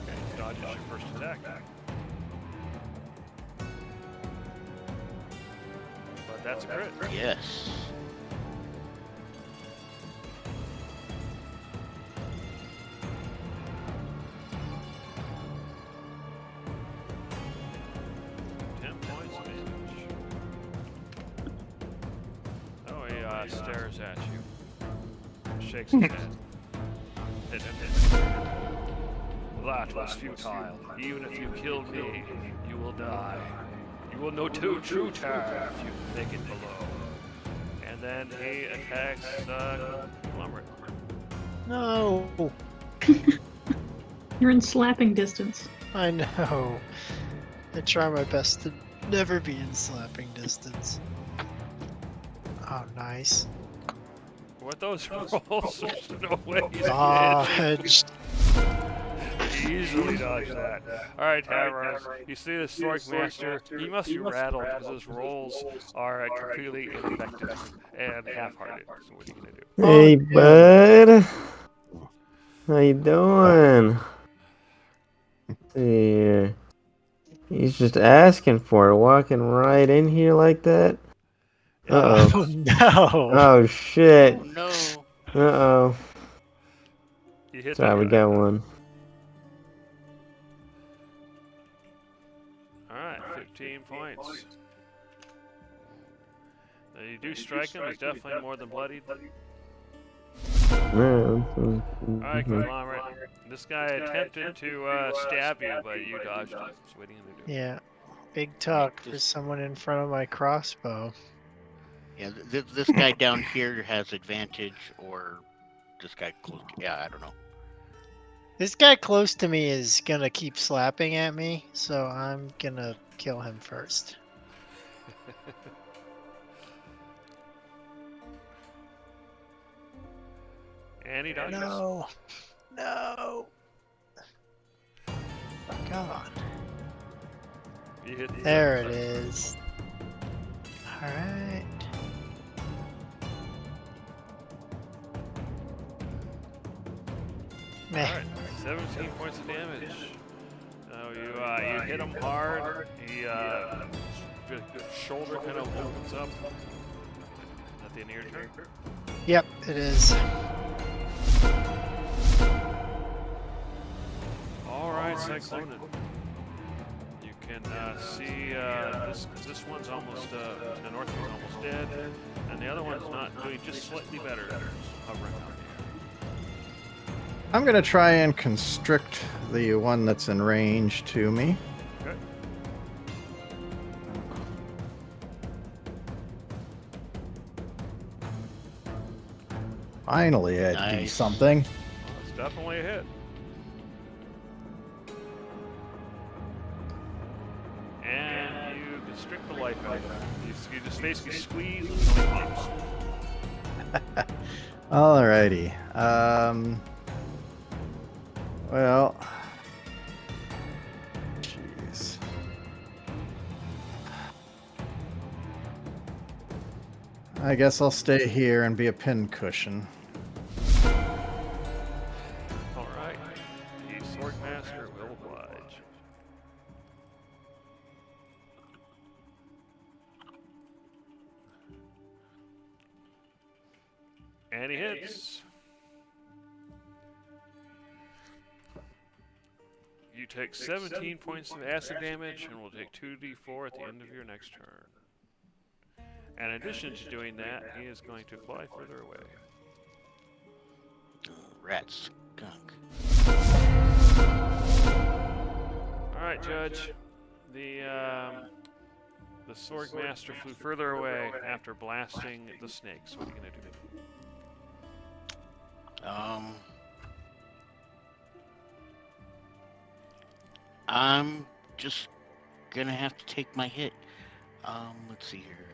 Okay, dodges your first attack. But that's a crit. Yes. Stares at you. Shakes his head. That was futile. Even if you killed me, you will die. You will know true terror if you make it below. And then he attacks Lumrit. No. You're in slapping distance. I know. I try my best to never be in slapping distance. Oh, nice. What those rolls? There's no way he's Dodged. easily dodge that. Alright, Tavros, you see this Sork Master, he must be rattled because his rolls are completely ineffective and half-hearted. So what are you gonna do? Hey, bud. How you doing? See here. He's just asking for it, walking right in here like that. Uh-oh. Oh, no. Oh, shit. Oh no. Uh-oh. You hit Sorry, we that guy. got one. Alright, 15 points. Now you do strike him, he's definitely more than bloodied. Alright, Conglomerate. This guy attempted to stab you, but you dodged him. So what are you gonna do? Yeah. Big talk for someone in front of my crossbow. Yeah, this guy down here has advantage, or this guy close. Yeah, I don't know. This guy close to me is gonna keep slapping at me, so I'm gonna kill him first. And he dodges. No. No. Fuck on. You hit the There it is. Alright. Meh. Alright, 17 points of damage. So you hit him hard. He shoulder kind of opens up. At the end of your turn. Yep, it is. Alright, Cyclonin. You can see this one's almost the north one's almost dead, and the other one's not doing just slightly better. Hovering out here. I'm gonna try and constrict the one that's in range to me. Okay. Finally, I do Nice. something. Well, it's definitely a hit. And you constrict the life out of him. You just basically squeeze until he pops. Alrighty. Well. Jeez. I guess I'll stay here and be a pincushion. Alright. The Sword Master will oblige. And he hits. You take 17 points of acid damage and will take 2d4 at the end of your next turn. And in addition to doing that, he is going to fly further away. Rat skunk. Alright, Judge. The Sorg Master flew further away after blasting the snakes. What are you going to do? I'm just gonna have to take my hit. Let's see here.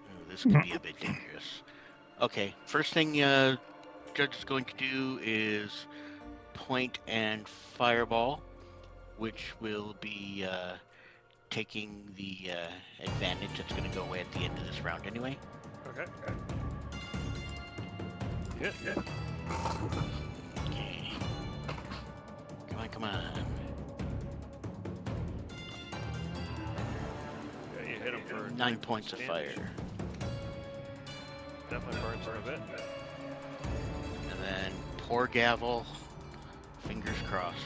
Oh, this could be a bit dangerous. Okay, first thing Judge is going to do is point and fireball, which will be taking the advantage that's going to go away at the end of this round anyway. Okay. Hit. Okay. Come on, come on. Yeah, you hit him for 9 points of damage. fire. Definitely burns him a bit. And then poor Gavel, fingers crossed.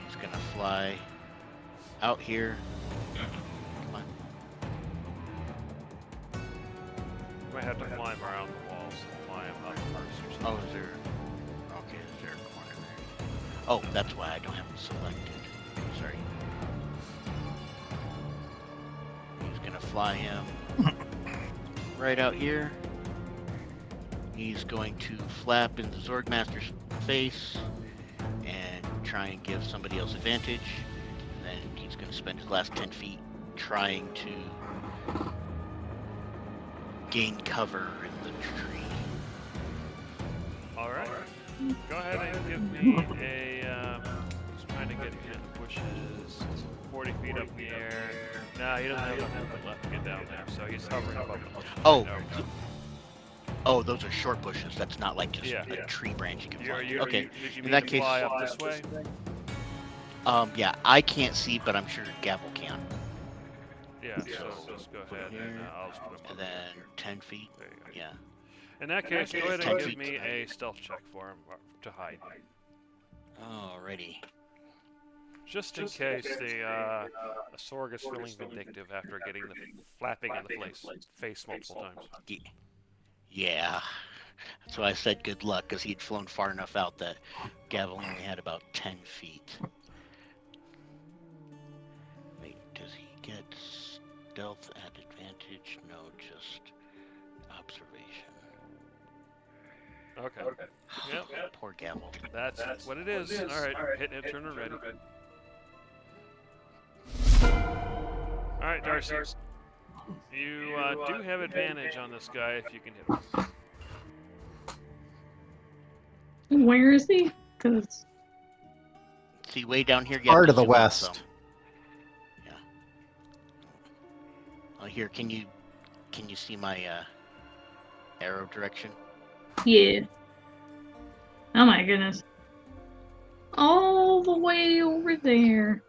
He's going to fly out here. Come on. You might have to climb around the walls and fly him up first or something. Oh, is there... Okay, is there a corner there? Oh, that's why I don't have it selected. Sorry. He's gonna fly him right out here. He's going to flap in the Zorg Master's face and try and give somebody else advantage. Then he's going to spend his last 10 feet trying to gain cover in the tree. Alright. Go ahead and give me a, just trying to get him in the bushes. 40 feet up in the air. Nah, he doesn't have enough movement left to get down there, so he's hovering above the bushes. Oh. Right now. Oh, those are short bushes. That's not like just Yeah. a tree branch you can fly. Did Okay. you In mean that to case, fly up this way? yeah, I can't see, but I'm sure Gavel can. Yeah, so just go ahead and I'll just put him And up then there. 10 feet. There you go. Yeah. In that case, go ahead 10 and give feet me to a stealth check for him to hide. Alrighty. Just in case the Sorg is feeling vindictive after getting the flapping in the face multiple times. Yeah. That's why I said good luck, because he'd flown far enough out that Gavel only had about 10 feet. Wait, does he get stealth at advantage? No, just observation. Okay. Yep. Poor Gavel. That's what it is. Alright, hit and turn ready. Alright, Darcy. You do have advantage on this guy if you can hit him. Where is he? Cause See, way down here, you Far have to the zoom out west. some. Yeah. Oh, here, can you see my arrow direction? yeah. Oh my goodness. All the way over there.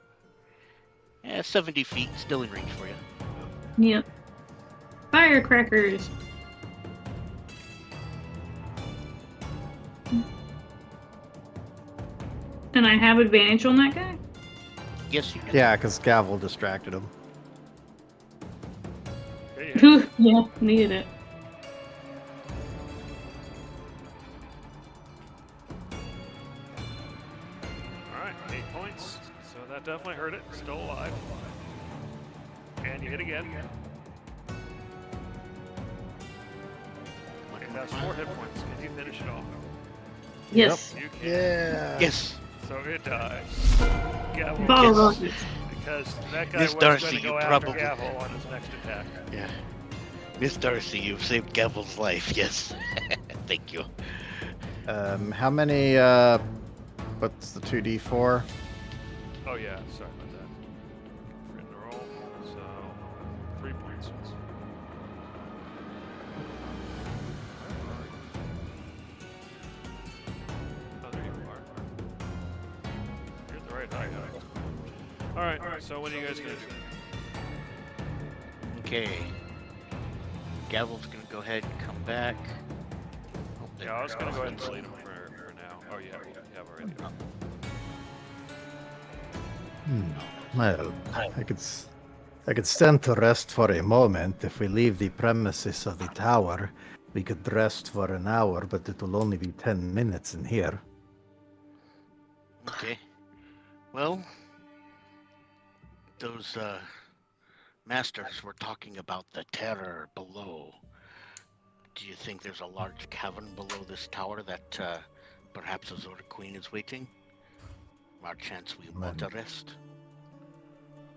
Yeah, 70 feet, still in range for you. Yep. Firecrackers. And I have advantage on that guy? Yes, you do. Yeah, because Gavel distracted him. Okay, you hit. Yeah, needed it. Alright, 8 points. So that definitely hurt it. Still alive. And you hit again. It has 4 hit points. Can you finish it off? Yes. You can. Yeah. Yes. So it dies. Gavel Bottle gets- rocket. because that guy Miss was going Darcy, to you go after probably- Gavel on his next attack. Yeah. Miss Darcy, you've saved Gavel's life. Yes. Thank you. How many, what's the 2d4? Oh yeah, sorry about that. Forgetting to roll. So 3 points. Oh, there you are. You're at the right height. All right. So what are you guys gonna do? Okay. Gavel's gonna go ahead and come back. Oh, there Yeah, I we was gonna go ahead and go. delete him for now. Oh yeah, we have already. Well, I could stand to rest for a moment. If we leave the premises of the tower, we could rest for an hour, but it will only be 10 minutes in here. Okay. Well, those masters were talking about the terror below. Do you think there's a large cavern below this tower that perhaps Azor Queen is waiting? Our chance we want a rest.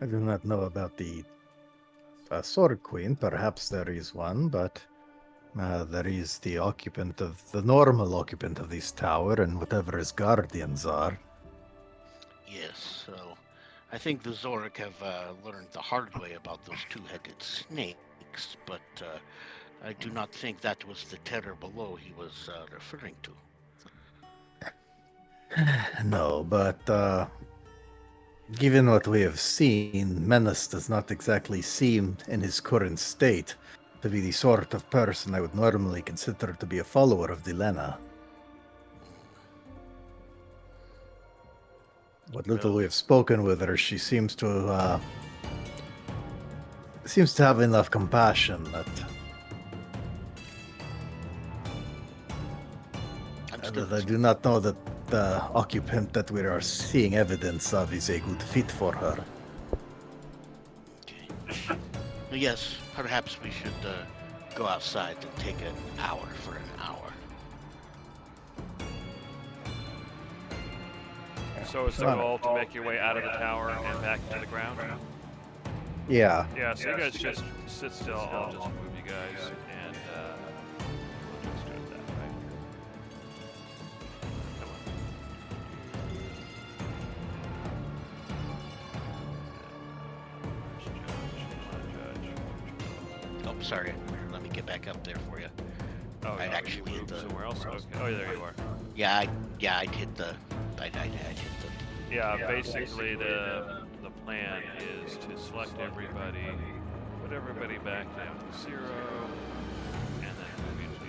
I do not know about the Sword Queen. Perhaps there is one, but there is the normal occupant of this tower, and whatever his guardians are. Yes, so I think the Zorik have learned the hard way about those two-headed snakes, but I do not think that was the terror below he was referring to. No, but given what we have seen, Menace does not exactly seem, in his current state, to be the sort of person I would normally consider to be a follower of Dilena. What little we have spoken with her, she seems to have enough compassion that I do not know that the occupant that we are seeing evidence of is a good fit for her. Okay. Yes, perhaps we should go outside and take an hour for an hour. So is the goal to make your way out of the tower and back to the ground? Yeah. Yeah, so you guys just sit still. I'll just move you guys, and we'll just do it that way. Come on. Oh, sorry. Let me get back up there for you. Oh, I'd no, actually you hit moved the- somewhere else? Okay. Oh, there you are. Yeah, I'd hit the. I'd hit the. Yeah, basically the plan is to select everybody, put everybody back down to 0, and then move you to.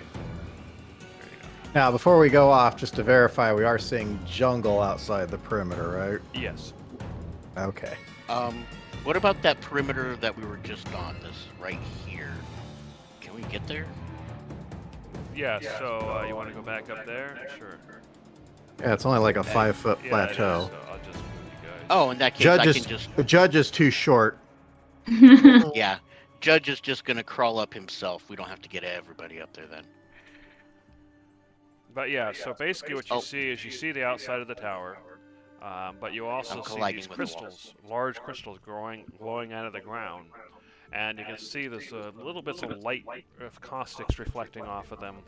There you go. Now, before we go off, just to verify, we are seeing jungle outside the perimeter, right? Yes. Okay. What about that perimeter that we were just on? This right here. Can we get there? Yeah, so you want to go back up there? Sure. Yeah, it's only like a 5-foot Yeah, plateau. it is, so I'll just move you guys. Oh, in that case, I Judge can is, just. the judge is too short. Yeah, Judge is just gonna crawl up himself. We don't have to get everybody up there then. But yeah, so basically what you Oh. see is you see the outside of the tower, but you also I'm see colliding these with the walls. crystals, large crystals glowing out of the ground. And you can see there's little bits of light of caustics reflecting off of them.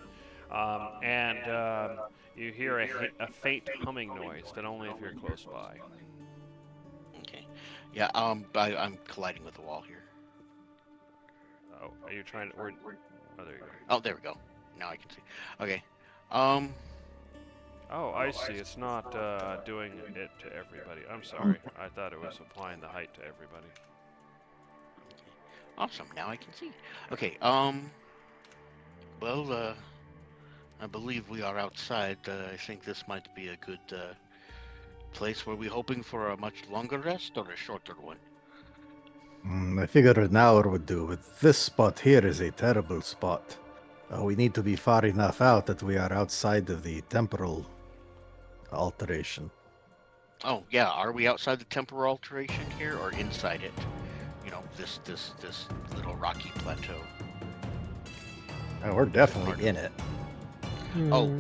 You hear a faint humming noise, but only if you're close by. Okay. Yeah. I'm colliding with the wall here. Oh, are you trying to? Oh, there you go. Oh, there we go. Now I can see. Okay. Oh, I see. It's not doing it to everybody. I'm sorry. I thought it was applying the height to everybody. Awesome. Now I can see. Okay. Well, I believe we are outside. I think this might be a good place. Were we hoping for a much longer rest or a shorter one? I figured an hour would do, but this spot here is a terrible spot. We need to be far enough out that we are outside of the temporal alteration. Oh, yeah. Are we outside the temporal alteration here or inside it? You know, this little rocky plateau. Oh, we're definitely in it. Oh,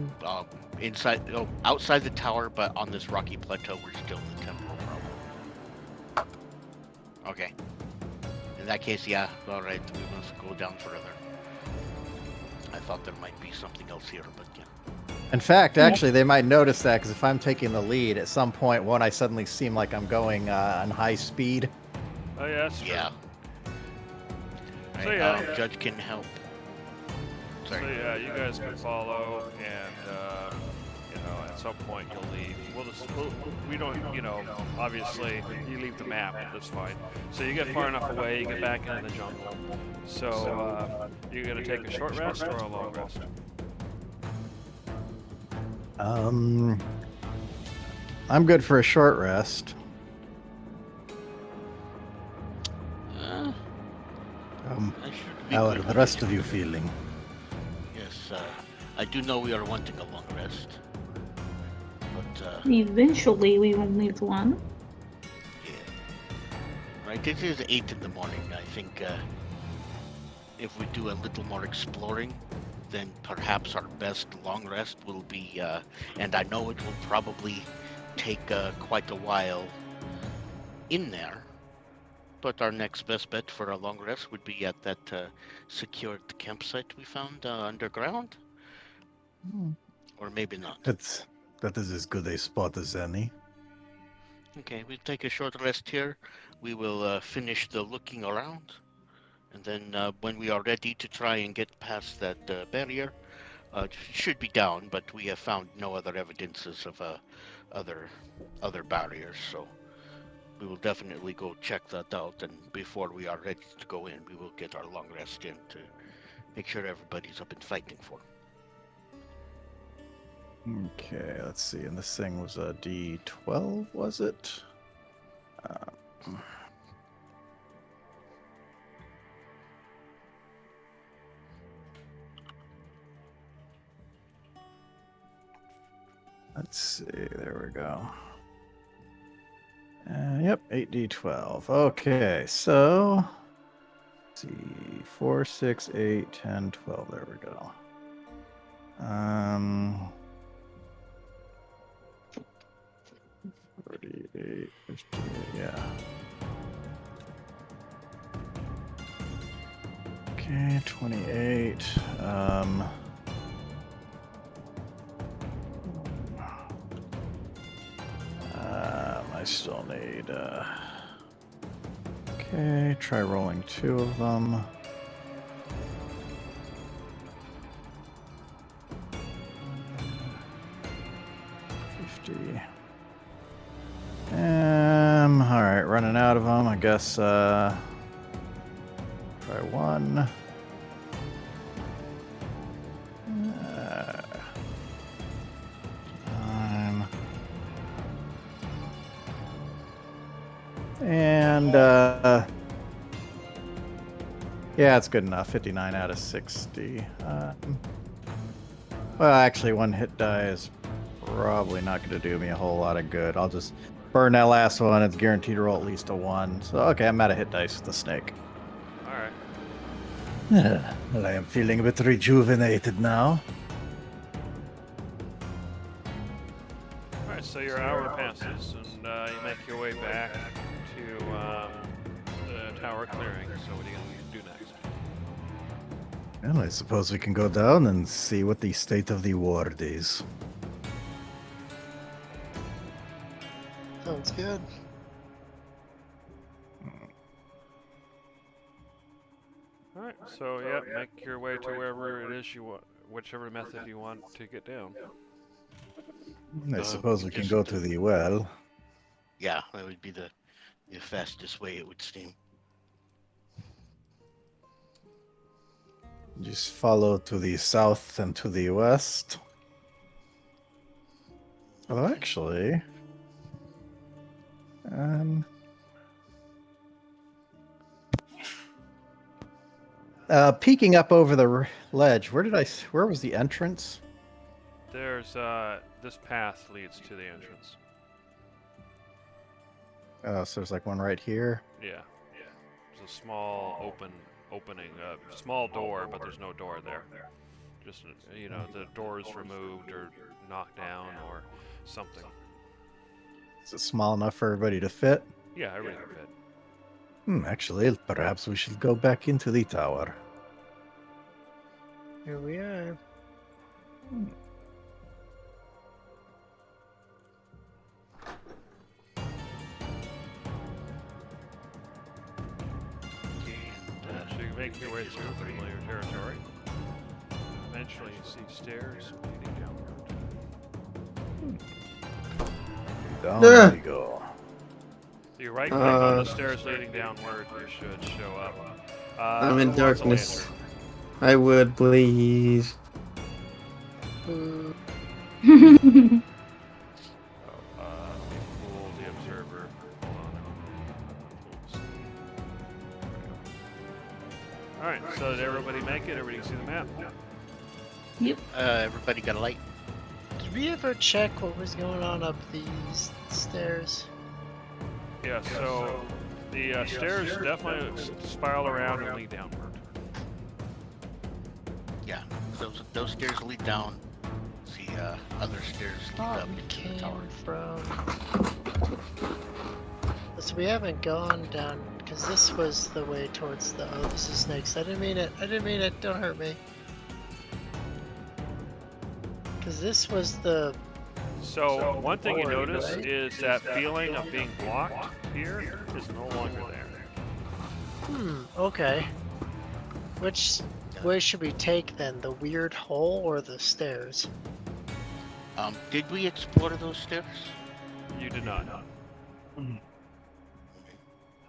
inside. Oh, outside the tower, but on this rocky plateau, we're still in the temporal problem. Okay. In that case, yeah. All right, we must go down further. I thought there might be something else here, but yeah. In fact, actually, they might notice that because if I'm taking the lead, at some point, won't I suddenly seem like I'm going on high speed? Oh yeah, that's true. Yeah. So, Right, yeah. Judge can help. So Sorry. yeah, you guys can follow, and at some point you'll leave. We don't, obviously you leave the map, that's fine. So you get far enough away, you get back into the jungle. So you're gonna take a short rest or a long rest? I'm good for a short rest. I should be How are good the with rest it. of you feeling? Yes, I do know we are wanting a long rest. But, Eventually, we will need one. yeah. Right, it is 8 in the morning. I think if we do a little more exploring, then perhaps our best long rest will be, and I know it will probably take quite a while in there, but our next best bet for a long rest would be at that secured campsite we found underground. Or maybe not. That is as good a spot as any. Okay, we'll take a short rest here. We will finish the looking around. And then when we are ready to try and get past that barrier, it should be down, but we have found no other evidences of other barriers, so we will definitely go check that out, and before we are ready to go in, we will get our long rest in to make sure everybody's up and fighting for. Okay, let's see. And this thing was a D12, was it? Let's see. There we go. Yep, 8D12. Okay, so let's see, 4, 6, 8, 10, 12. There we go. 48, 58, yeah. Okay, 28. I still need, okay, try rolling 2 of them. All right, running out of them. I guess, try 1. And, yeah, it's good enough. 59 out of 60. Well, actually, 1 hit die is probably not going to do me a whole lot of good. I'll just burn that last one. It's guaranteed to roll at least a 1. So, okay, I'm out of hit dice with the snake. Alright. Well, I am feeling a bit rejuvenated now. Alright, so your hour passes, and you make your way back to the tower clearing. So what are you going to do next? Well, I suppose we can go down and see what the state of the ward is. Sounds good. Alright, so yeah, make your way to wherever it is you want, whichever method you want to get down. I suppose we can go to the well. Yeah, that would be the fastest way, it would seem. Just follow to the south and to the west. Oh, actually, peeking up over the ledge. Where was the entrance? There's this path leads to the entrance. Oh, so there's like one right here. Yeah. There's a small opening, small door, but there's no door there. Just, the door is removed or knocked down or something. Is it small enough for everybody to fit? Yeah, everything fit. Actually, perhaps we should go back into the tower. Here we are. So you make your way through familiar territory. Eventually you see stairs leading downward. Down Yeah. we go. You right click on the stairs leading downward, you should show up. I'm in who wants a darkness. lantern? I would, please. Ooh, Let me pull the observer. Hold on. Alright, so did everybody make it? Everybody see the map? Everybody got a light? did we ever check what was going on up these stairs? Yeah, so the stairs definitely spiral around and lead downward. Yeah, those stairs lead down. The other stairs lead Thought up we into the came tower. from. So we haven't gone down because this was the way towards the. Oh, this is snakes. I didn't mean it. I didn't mean it. Don't hurt me. Because this was the. So one thing you Forward, notice right? is that feeling of being blocked here is no longer there. Okay. Which way should we take then? The weird hole or the stairs? Did we explore those stairs? You did not.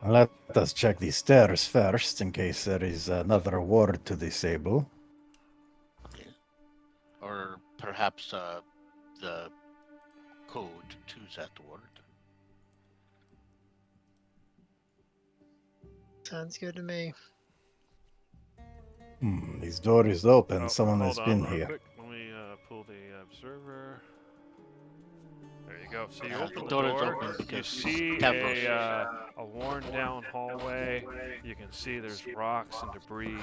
Let us check the stairs first in case there is another ward to disable. Or perhaps the code to that word? Sounds good to me. This door is open. Oh, Someone has hold on been real here. quick. Let me pull the observer. There you go. So you Yeah, open the the door is door. open You because see Tavros. a worn down hallway. You can see there's rocks and debris,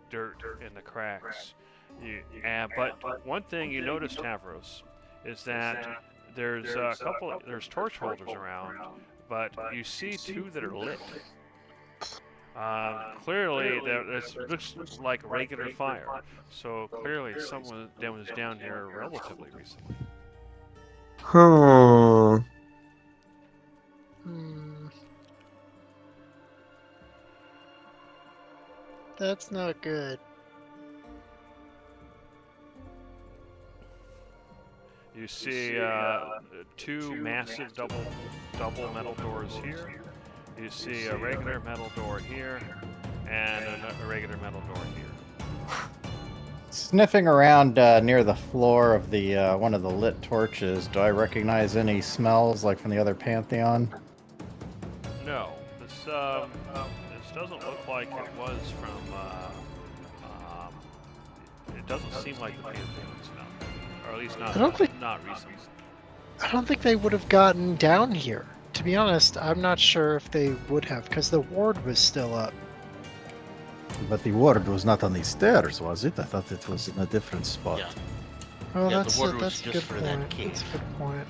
dirt in the cracks. But one thing you notice, Tavros, is that there's there's torch holders around, but you see two that are lit. Clearly, this looks like regular fire. So clearly, someone was down here relatively recently. Huh. That's not good. You see two massive double metal doors here. You see a regular metal door here, and a regular metal door here. Sniffing around near the floor of the one of the lit torches, do I recognize any smells like from the other Pantheon? No, this doesn't look like it was from. It doesn't seem like the Pantheon smell, or at least not I don't think- not recently. I don't think they would have gotten down here. To be honest, I'm not sure if they would have, because the ward was still up. But the ward was not on the stairs, was it? I thought it was in a different spot. Yeah. Oh, Yeah, the that's ward a, was that's a just good for point. that cave. That's a good point.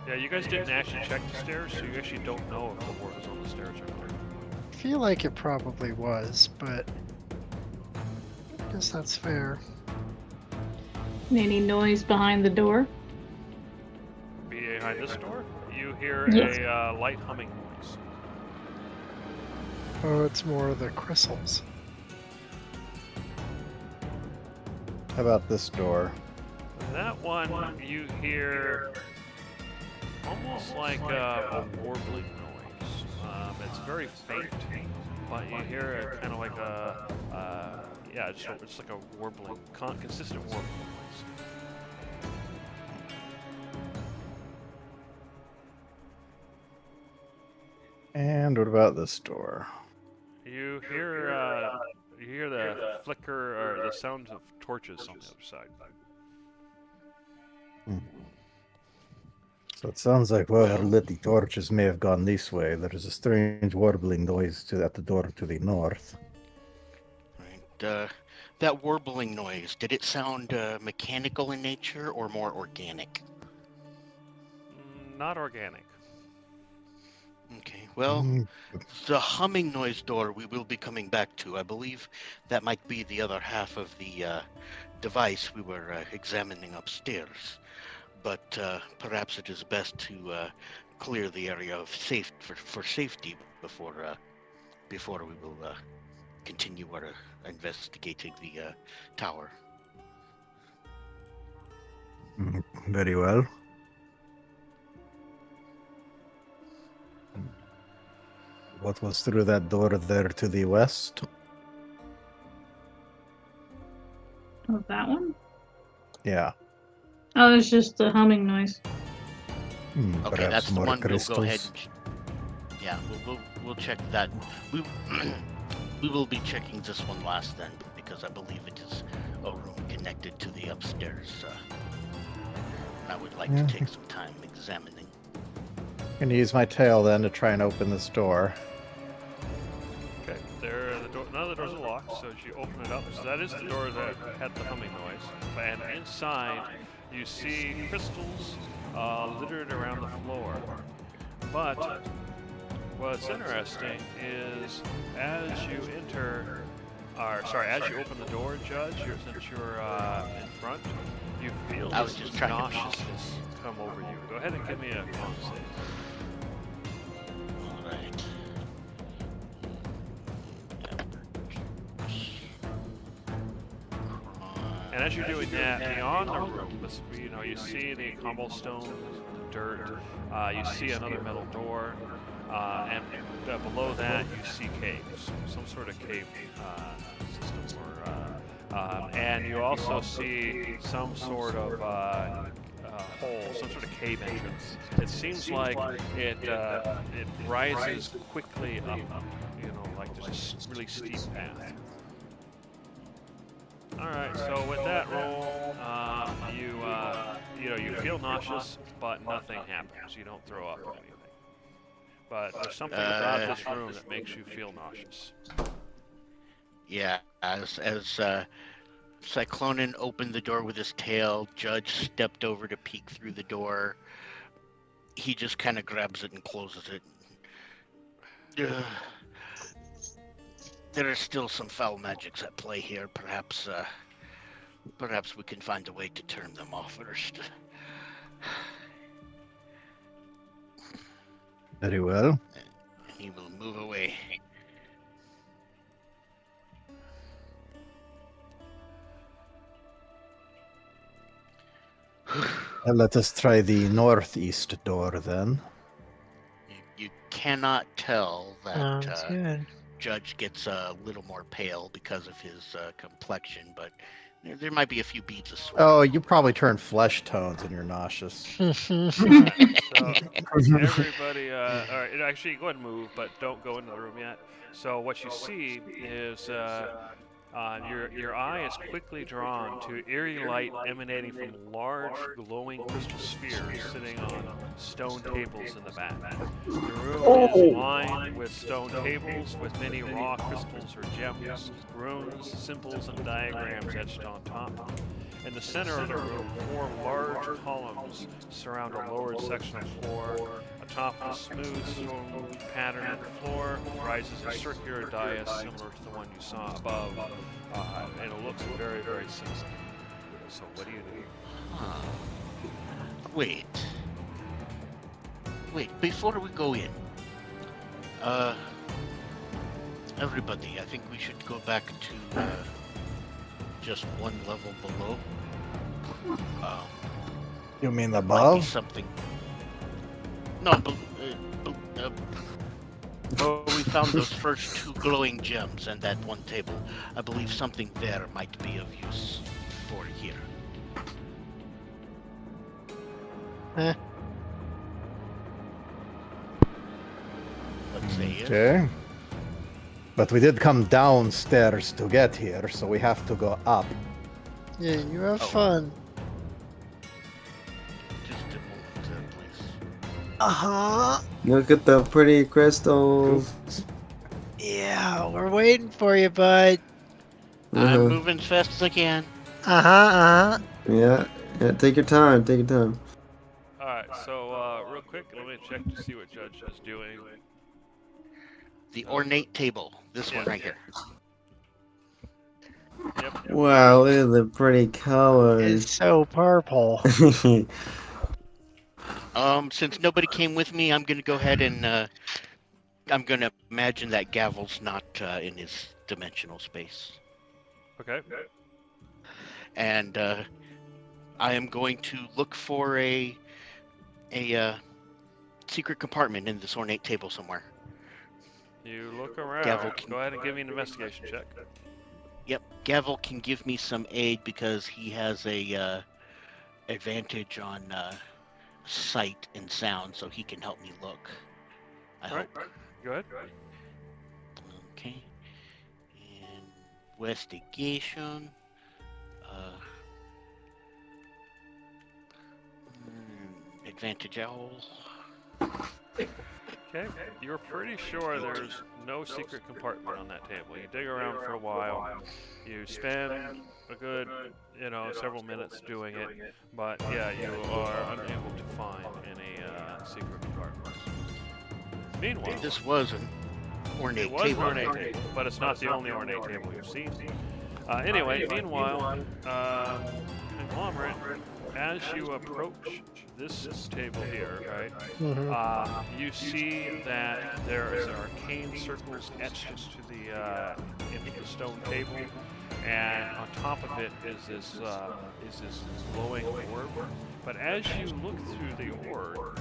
Yeah, you guys didn't actually check the stairs, so you actually don't know if the ward was on the stairs or not. I feel like it probably was, but I guess that's fair. Any noise behind the door? Behind this door, you hear Yes. a light humming noise. Oh, it's more of the crystals. How about this door? That one, you hear almost like a warbling noise. It's very faint, but you hear it kind of like it's like a warbling, consistent warbling noise. And what about this door? You hear the flicker or the sounds of torches on the other side. So it sounds like whoever lit the torches may have gone this way. There is a strange warbling noise at the door to the north. Right. That warbling noise, did it sound mechanical in nature or more organic? Not organic. Okay, well, the humming noise door we will be coming back to. I believe that might be the other half of the device we were examining upstairs. But perhaps it is best to clear the area of for safety before we will continue our investigating the tower. Very well. What was through that door there to the west? Oh, that one? Yeah. Oh, it's just the humming noise. Okay, Perhaps that's the more one. crystals. We'll go ahead and yeah, we'll check that. We we will be checking this one last then, because I believe it is a room connected to the upstairs. And I would like to take some time examining. I'm gonna use my tail then to try and open this door. Okay, there. The door. None of the doors are locked, so as you open it up, so that is the door that had the humming noise. And inside, you see crystals littered around the floor. But what's interesting is as you enter, as you open the door, Judge, since you're in front, you feel I was this just trying to- nauseousness come over you. Go ahead and give me a con save. Alright. And as you're doing that, beyond the room, you see the cobblestones, the dirt. You see another metal door, and below that you see caves, some sort of cave system, and you also see some sort of hole, some sort of cave entrance. It seems like it rises quickly up, like there's a really steep path. All right, so with that roll, you feel nauseous, but nothing happens. You don't throw up or anything. But there's something about this room that makes you feel nauseous. Yeah, as Cyclonin opened the door with his tail, Judge stepped over to peek through the door. He just kind of grabs it and closes it. There are still some foul magics at play here. Perhaps we can find a way to turn them off first. Very well. He will move away. Let us try the northeast door then. You cannot tell that Sounds good. Judge gets a little more pale because of his complexion, but there might be a few beads of sweat. Oh, you probably turn flesh tones and you're nauseous. So everybody, all right, actually go ahead and move, but don't go into the room yet. So what you see is your eye is quickly drawn to eerie light emanating from large glowing crystal spheres sitting on stone tables in the back. The room is lined with stone tables with many raw crystals or gems, runes, symbols, and diagrams etched on top. In the center of the room, 4 large columns surround a lowered section of floor. Atop the smooth stone pattern of the floor rises a circular dais similar to the one you saw above, and it looks very, very sinister. So what do you do? Wait, before we go in, everybody, I think we should go back to just one level below. You mean Might be above? something. No, we found those first 2 glowing gems and that one table. I believe something there might be of use for here. Let's say yes. Okay. But we did come downstairs to get here, so we have to go up. Yeah, you have Oh. fun. Just a moment, please. Uh-huh. Look at the pretty crystals. Yeah, we're waiting for you, bud. I'm moving as fast as I can. Uh-huh. Yeah, take your time, take your time. All right, so real quick, let me check to see what Judge is doing. The ornate table. This one right here. Yep. Wow, look at the pretty It's colors. so purple. Since nobody came with me, I'm gonna go ahead and I'm gonna imagine that Gavel's not in his dimensional space, Okay. and I am going to look for a secret compartment in this ornate table somewhere. You look around. Gavel can- Go ahead and give me an investigation check. Yep, Gavel can give me some aid because he has a advantage on sight and sound, so he can help me look. I All right. hope. Go ahead. Okay. Investigation. Advantage owl. Okay. You're pretty sure there's no secret compartment on that table. You dig around for a while. You spend a good, several minutes doing it, but yeah, you are unable to find any secret compartments. Meanwhile, This was an ornate it was table. an ornate table, but it's not the only ornate table you've seen. Anyway, meanwhile, Conglomerate, as you approach this table here, right, you see that there is arcane circles etched into the stone table, and on top of it is this glowing orb. But as you look through the orb,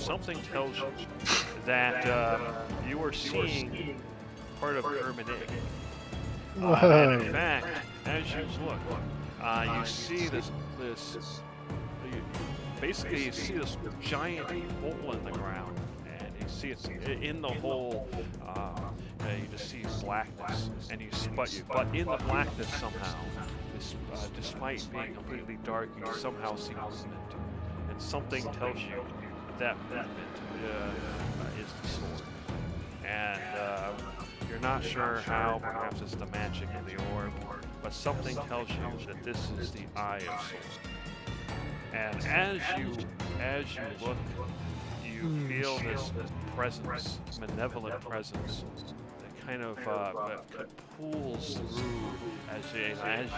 something tells you that you are seeing part of Herminig. And in fact, as you look, you see this basically you see this giant hole in the ground, and you see it's in the hole. You just see blackness, and but in the blackness somehow, despite being completely dark, you somehow see movement, and something tells you that movement is the sword, and you're not sure how. Perhaps it's the magic of the orb, but something tells you that this is the Eye of Sword. And as you look, you feel this presence, malevolent presence, that kind of pulls through as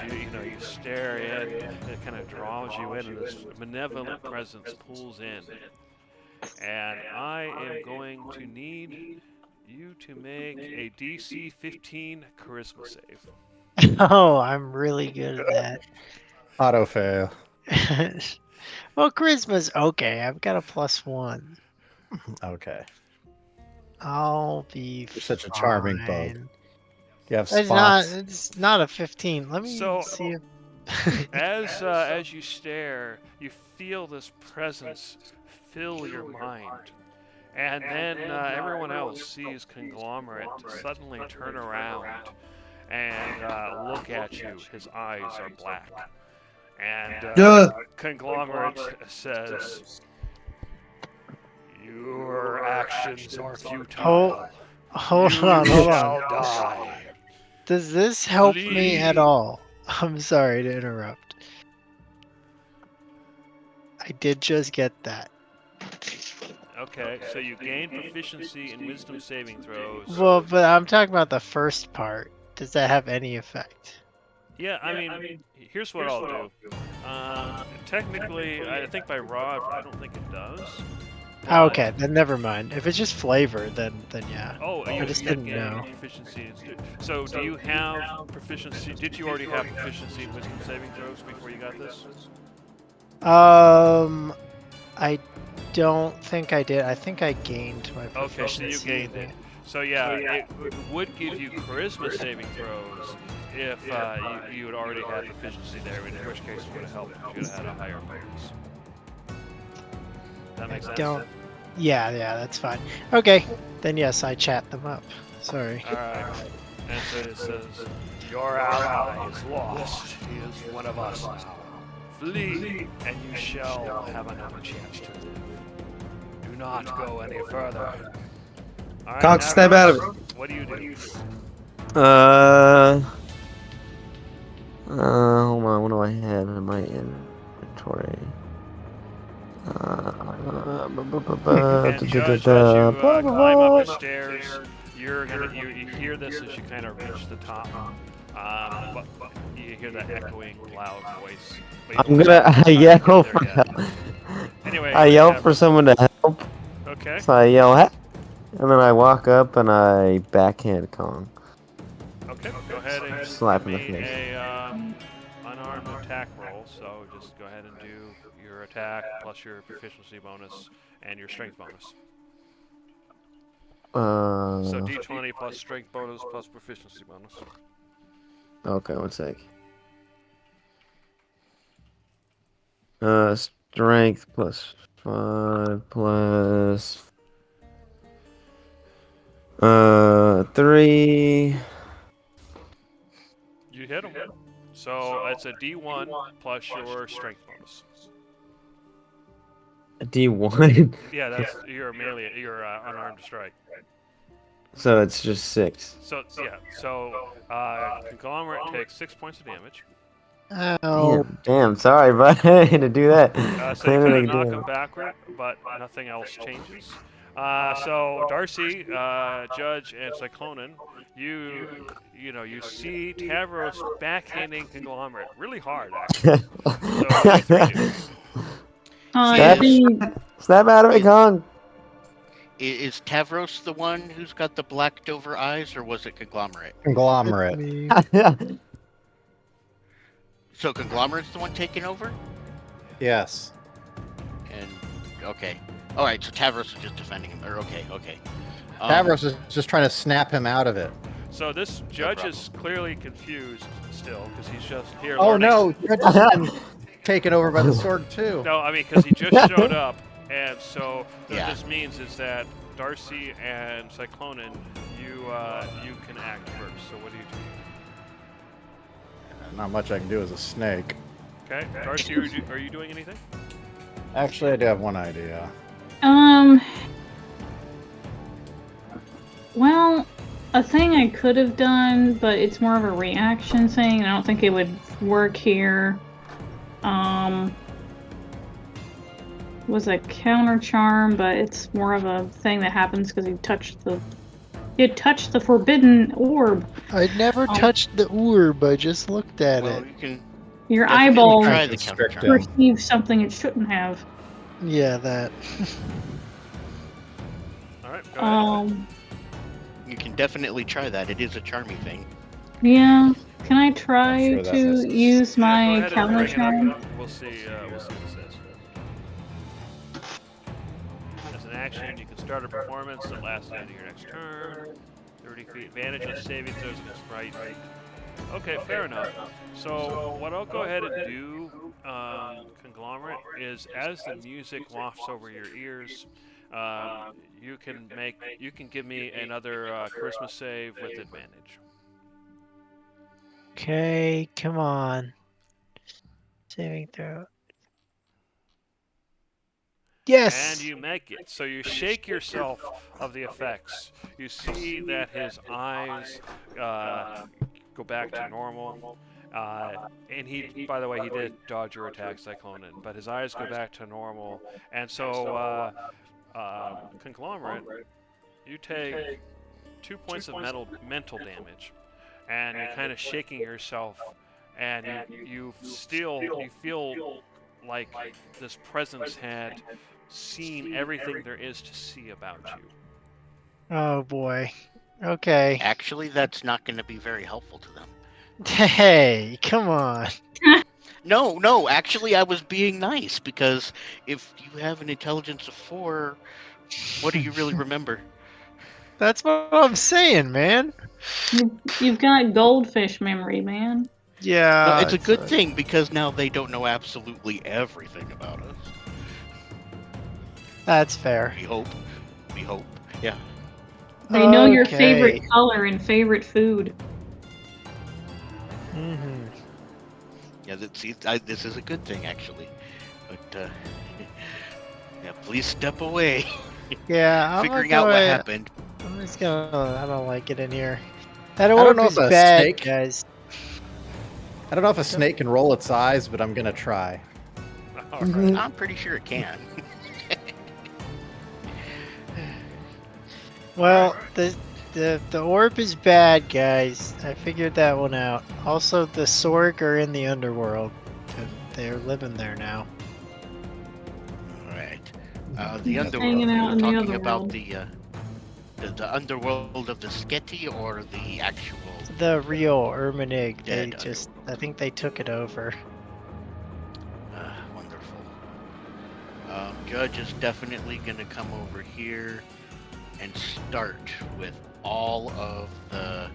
you stare in. It kind of draws you in, and this malevolent presence pulls in. And I am going to need you to make a DC 15 charisma save. Oh, I'm really good at that. Auto fail. Well, charisma's okay. I've got a +1. Okay. I'll be You're such a charming bug. fine. You have It's spots. not a 15. Let me So, see if As you stare, you feel this presence fill your mind. And then everyone else sees Conglomerate suddenly turn around and look at you. His eyes are black. And Conglomerate says, "Your actions are futile. hold You on. shall die." Does this help me Flee. at all? I'm sorry to interrupt. I did just get that. Okay, so you gain proficiency in wisdom saving throws. Well, but I'm talking about the first part. Does that have any effect? Yeah, I mean, here's what I'll do. Technically, I think by Rod, I don't think it does. Oh, okay, then never mind. If it's just flavor, then yeah. Oh, I you just didn't didn't know. proficiency. So, do you have proficiency? Did you already have proficiency in wisdom saving throws before you got this? I don't think I did. I think I gained my Okay, so proficiency. you gained it. So yeah, it would give you charisma saving throws if you had already had proficiency there, in which case it would have helped if you would have had a higher bonus. That makes sense? Don't. Yeah, that's fine. Okay, then yes, I chat them up. Sorry. Alright. And so it says, "Your ally is lost. He is one of us now. Flee, and you shall have another chance to live. Do not go any further." All right, Conk, step out of Avros, what do you do? Hold on. What do I have in my inventory? And Judge, as you climb up the stairs, you hear this as you kind of reach the top. But you hear that echoing loud voice. But you I'm don't gonna decide to yell get there for yet. help. Anyway, I yell yeah. for someone to help. Okay. So I yell, "Hey!" And then I walk up and I backhand Kong. Okay. Go ahead and Slap in the give me face. a unarmed attack roll. So just go ahead and do your attack plus your proficiency bonus and your strength bonus. So D20 plus strength bonus plus proficiency bonus. Okay, one sec. Strength plus 5 plus 3. You hit him. So it's a D1 plus your strength bonus. A D1. Yeah, that's your melee, your unarmed strike. So it's just 6. So yeah, so Conglomerate takes 6 points of damage. Oh, Damn, sorry, bud. I had to do that. So you Clearly kind of they knock do. him backward, but nothing else changes. So Darcy, Judge, and Cyclonin, you see Tavros backhanding Conglomerate really hard, actually. So what do you three do? I Yes. think Snap out of it, Kong. Is Tavros the one who's got the blacked over eyes, or was it Conglomerate? Conglomerate. me. So Conglomerate's the one taking over? Yes. And okay. Alright, so Tavros is just defending him. Or okay. Tavros is just trying to snap him out of it. So this judge is clearly confused still, because he's just here Oh learning. no, you're just been taken over by the sword too. No, I mean, because he just showed up, and so what Yeah. this means is that Darcy and Cyclonin, you can act first. So what do you do? Not much I can do as a snake. Okay, Darcy, are you doing anything? Actually, I do have one idea. Well, a thing I could have done, but it's more of a reaction thing. I don't think it would work here. Was a counter charm, but it's more of a thing that happens because you touched the forbidden orb. I never touched the orb. I just looked at Well, it. you can Your definitely eyeball try the Constrict counter him. perceived something it shouldn't have. Yeah, that. All right, go ahead. You can definitely try that. It is a charming thing. Yeah. Can I try Sure, that to is- use Yeah, go my ahead and counter bring it charm? up. We'll see what this is. As an action, you can start a performance that lasts the end of your next turn. 30 feet advantage on saving throws against right. Okay, fair enough. So what I'll go ahead and do, Conglomerate, is as the music wafts over your ears, you can give me another charisma save with advantage. Okay, come on. Saving throw. Yes. And you make it. So you shake yourself of the effects. You see that his eyes go back to normal. And he, by the way, he did dodge your attack, Cyclonin, but his eyes go back to normal. And so, Conglomerate, you take 2 points of mental damage. And you're kind of shaking yourself. And you feel like this presence had seen everything there is to see about you. Oh boy. Okay. Actually, that's not going to be very helpful to them. Hey, come on. No, actually, I was being nice, because if you have an intelligence of 4, what do you really remember? That's what I'm saying, man. You've got goldfish memory, man. Yeah. No, it's a good thing, because now they don't know absolutely everything about us. That's fair. We hope. Yeah. They know your Okay. favorite color and favorite food. Mm-hmm. Yeah, this is a good thing, actually. But, yeah, please step away. Yeah, I'm Figuring gonna out go what ahead- happened. I'm just gonna. I don't like it in here. That don't orb know is if a bad, snake- guys. I don't know if a snake can roll its eyes, but I'm gonna try. All right. I'm pretty sure it can. Well, the orb is bad, guys. I figured that one out. Also, the Sorg are in the underworld. They're living there now. Alright. The underworld. Hanging out You're in the talking about underworld. the underworld of the Sketi, or the actual... The real Erminig. They Dead just. I think they took it over. Wonderful. Judge is definitely going to come over here and start with all of the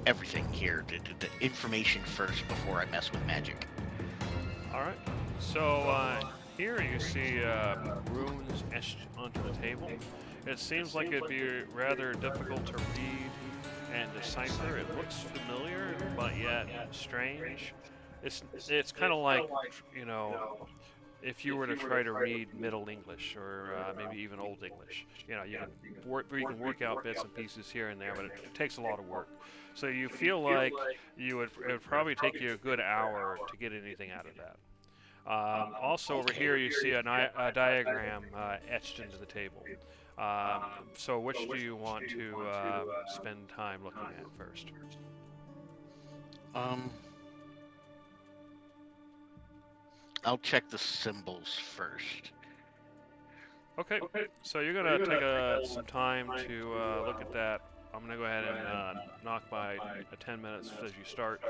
everything here, the information first before I mess with magic. All right. So here you see runes etched onto the table. It seems like it'd be rather difficult to read and decipher. It looks familiar, but yet strange. It's kind of like, you know, if you were to try to read Middle English or maybe even Old English. You know, you can work out bits and pieces here and there, but it takes a lot of work. So you feel like it would probably take you a good hour to get anything out of that. Also over here you see a diagram etched into the table. So which do you want to spend time looking at first? I'll check the symbols first. Okay, so you're gonna take some time to look at that. I'm gonna go ahead and knock by 10 minutes as you start.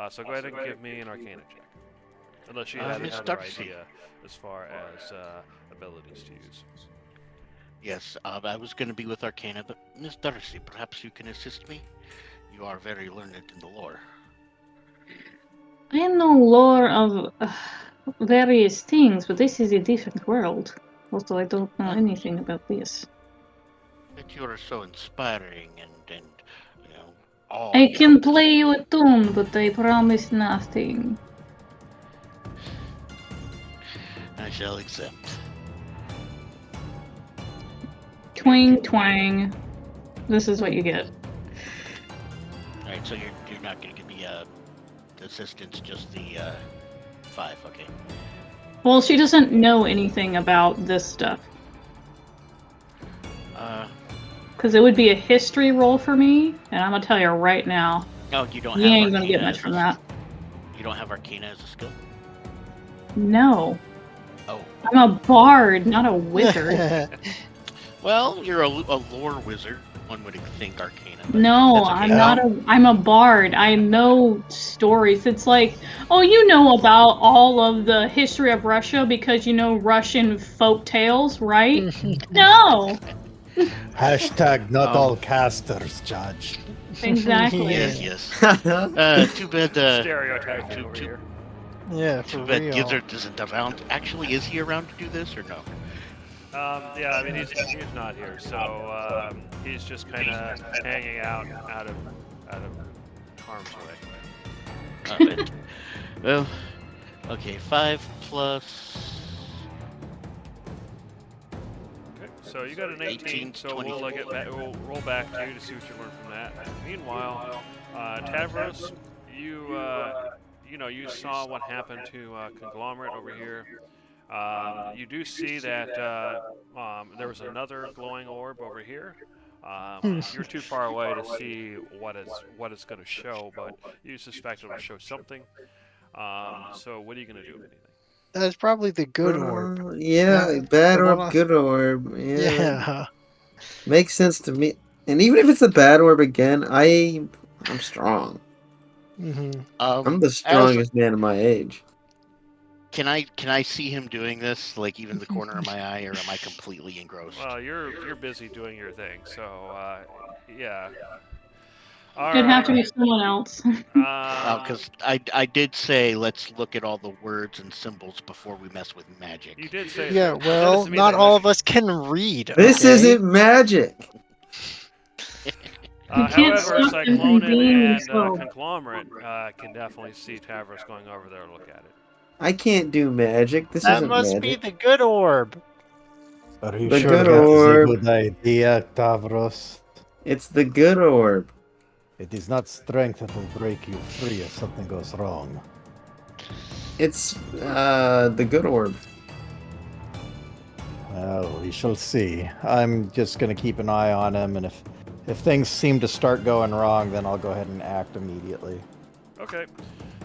So go ahead and give me an Arcana check. Unless you have another idea as far as abilities to use. Yes, I was going to be with Arcana, but Miss Darcy, perhaps you can assist me? You are very learned in the lore. I know lore of various things, but this is a different world. Also, I don't know anything about this. But you are so inspiring and you know, all. I can play you a tune, but I promise nothing. I shall accept. Twang twang. This is what you get. Alright, so you're not gonna give me assistance, just the 5, okay. Well, she doesn't know anything about this stuff. Because it would be a history roll for me, and I'm gonna tell you right now. Oh, you don't You have ain't gonna Arcana get much as from a- that. You don't have Arcana as a skill? No. Oh. I'm a bard, not a wizard. Well, you're a lore wizard. One would think Arcana. But No, that's okay. I'm not I'm a bard. I know stories. It's like, oh, you know about all of the history of Russia because you know Russian folk tales, right? No. Hashtag not all casters, Judge. Exactly. Yes. Too bad. Stereotyping over here. Yeah, for Too bad real. Gizzard isn't around. Actually, is he around to do this or no? Yeah, I mean he's not here, so he's just kind of hanging out of harm's way. Well, okay, 5 plus. Okay, so you got an 18, 18, so we'll we'll roll back to you to see what you learned from that. Meanwhile, Tavros, you saw what happened to Conglomerate over here. You do see that there was another glowing orb over here. You're too far away to see what it's going to show, but you suspect it'll show something. So what are you going to do with anything? That's probably the good orb. Yeah, bad the one orb, on- good orb. Yeah, Yeah. makes sense to me. And even if it's a bad orb again, I'm strong. Mm-hmm. I'm the strongest man of my age. Can I see him doing this, like even the corner of my eye, or am I completely engrossed? Well, you're busy doing your thing, so yeah. It'd have to be someone else. Because I did say let's look at all the words and symbols before we mess with magic. You did say Yeah, so. That well, doesn't mean not that all much. of us can read. This okay? isn't magic. You can't However, stop them from Cyclonin being and so. Conglomerate can definitely see Tavros going over there to look at it. I can't do magic. This That isn't must magic. be the good orb. Are you The sure good that is orb. a good idea, Tavros? It's the good orb. It is not strength that will break you free if something goes wrong. It's the good orb. Well, we shall see. I'm just going to keep an eye on him, and if things seem to start going wrong, then I'll go ahead and act immediately. Okay.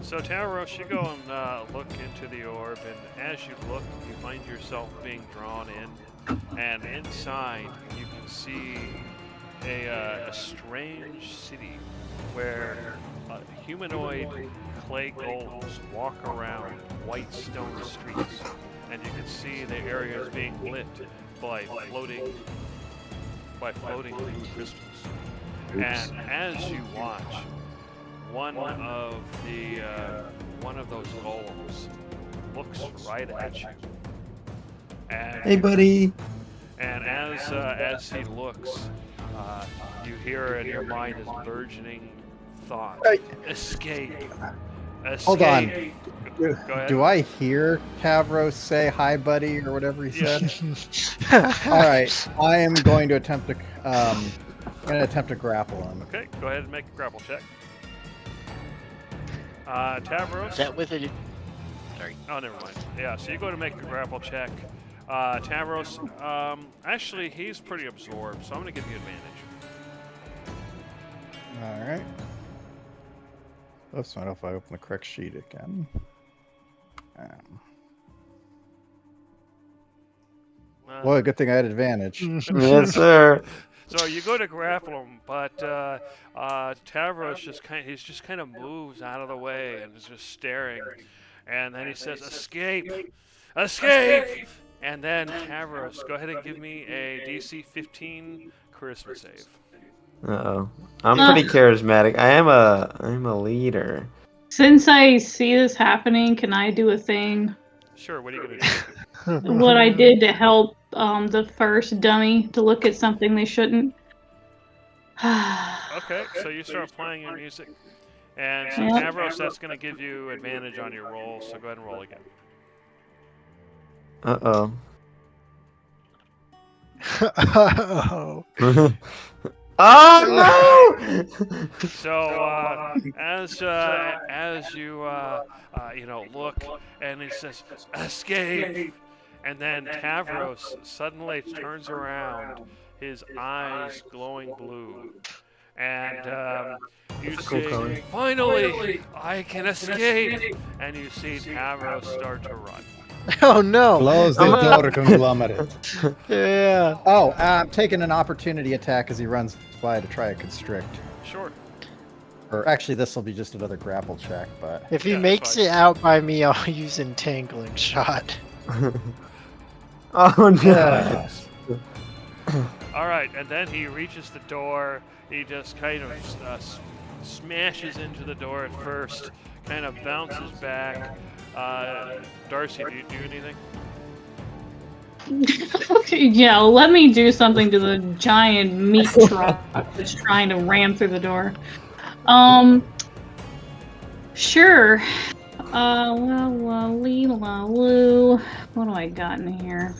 So Tavros, you go and look into the orb, and as you look, you find yourself being drawn in, and inside you can see a strange city where humanoid clay golems walk around white stone streets, and you can see the area is being lit by floating by floating through crystals. And as you watch, one of those golems looks right at you. And, Hey, buddy. and as he looks, you hear in your mind this burgeoning thought: escape. Escape. Hold on. Go ahead. Do I hear Tavros say hi, buddy, or whatever he said? All right, I am going to attempt to grapple him. Okay, go ahead and make a grapple check. Tavros. Is that with it? Sorry. Oh, never mind. Yeah, so you go to make a grapple check. Tavros, actually, he's pretty absorbed, so I'm going to give you advantage. All right. Let's find out if I open the correct sheet again. Well, good thing I had advantage. Yes, sir. So you go to grapple him, but Tavros just kind of moves out of the way and is just staring. And then he says, "Escape! Escape!" And then Tavros, go ahead and give me a DC 15 charisma save. Uh-oh. I'm pretty charismatic. I'm a leader. Since I see this happening, can I do a thing? Sure, what are you going to do? What I did to help the first dummy to look at something they shouldn't. Okay, so you start playing your music. And so Yep. Tavros, that's going to give you advantage on your roll, so go ahead and roll again. Uh-oh. Oh. Oh, no! So as you look, and he says, "Escape!" And then Tavros suddenly turns around, his eyes glowing blue, and you see, "Finally, I can escape!" And you see Tavros start to run. Oh no! Close the door, conglomerate. Yeah. Oh, I'm taking an opportunity attack as he runs by to try a constrict. Sure. Or actually, this will be just another grapple check, but... If he Yeah, that's makes fine. it out by me, I'll use entangling shot. Oh, no. Yeah. All right, and then he reaches the door. He just kind of smashes into the door at first, kind of bounces back. Darcy, do you do anything? Yeah, let me do something to the giant meat truck that's trying to ram through the door. Sure. La la lee la loo. What do I got in here?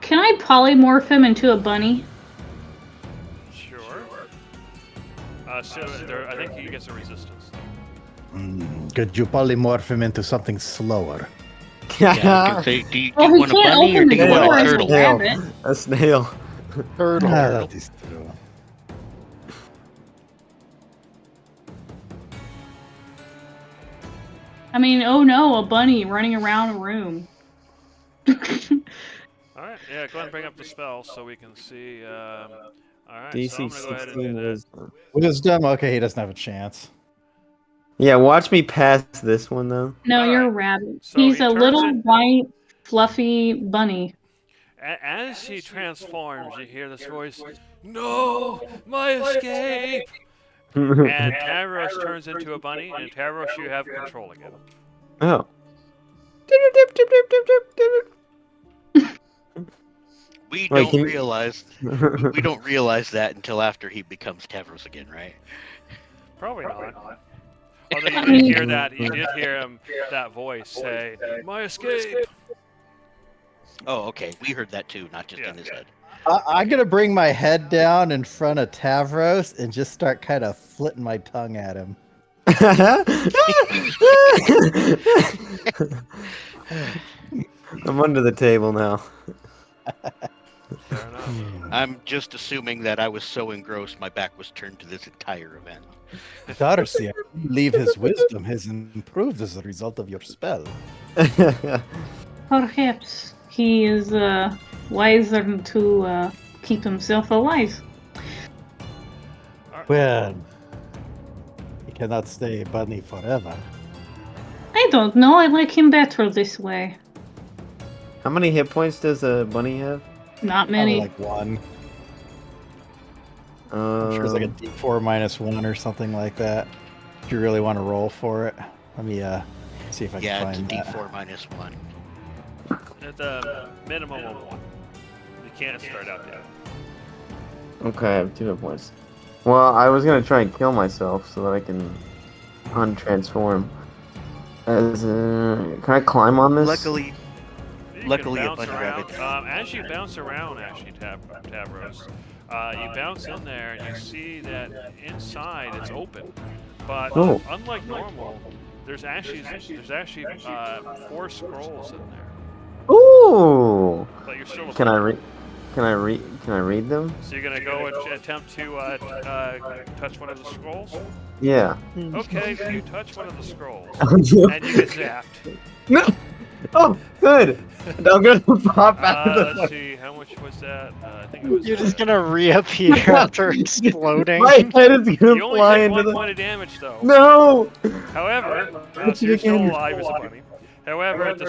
Can I polymorph him into a bunny? Sure. So I think he gets a resistance. Could you polymorph him into something slower? Yeah, I was gonna say, do you Well, he want a can't bunny or open do the you want door a as a turtle? rabbit. A snail. Turtle. That is true. I mean, oh no, a bunny running around a room. All right, yeah, go ahead and bring up the spell so we can see. All right, so I'm DC gonna go ahead and 16 do that. wisdom. Wisdom? Okay, he doesn't have a chance. Yeah, watch me pass this one, though. No, All you're a right. rabbit. So He's he a turns little in- white, fluffy bunny. As he transforms, you hear this voice, "No, my escape!" And Tavros turns into a bunny, and Tavros, you have control again. Oh. We Wait, don't can you- realize we don't realize that until after he becomes Tavros again, right? Probably not. Although you did hear that, you did hear him, that voice say, "My escape!" Oh, okay. We heard that too, not just Yeah. in his head. I'm gonna bring my head down in front of Tavros and just start kind of flitting my tongue at him. I'm under the table now. Fair enough. I'm just assuming that I was so engrossed my back was turned to this entire event. Darcy, I believe his wisdom has improved as a result of your spell. Perhaps he is wiser to keep himself alive. Well, he cannot stay a bunny forever. I don't know. I like him better this way. How many hit points does a bunny have? Not Probably many. like 1. I'm sure it's like a D4 -1 or something like that. If you really want to roll for it. Let me see if I Yeah, can it's a find that. D4 -1. At the minimum of 1. You can't start out yet. Okay, I have 2 hit points. Well, I was gonna try and kill myself so that I can untransform. Can I climb on this? Luckily, You Luckily, a can bounce bunny around. rabbit. As you bounce around, actually, Tavros, you bounce in there and you see that inside it's open. But Oh. unlike normal, there's actually 4 scrolls in there. Ooh! But you're still a Can I bunny. read? Can I read them? So you're gonna go and attempt to touch one of the scrolls? Yeah. Okay, you touch one of the scrolls No. and you get zapped. Oh, good. I'm gonna pop out of the. Let's see, how much was that? I think it was. You're just gonna reappear after exploding. My head is gonna You only fly take into 1 the. point of damage though. No. However, Hit you you're still again. alive as a bunny. However, the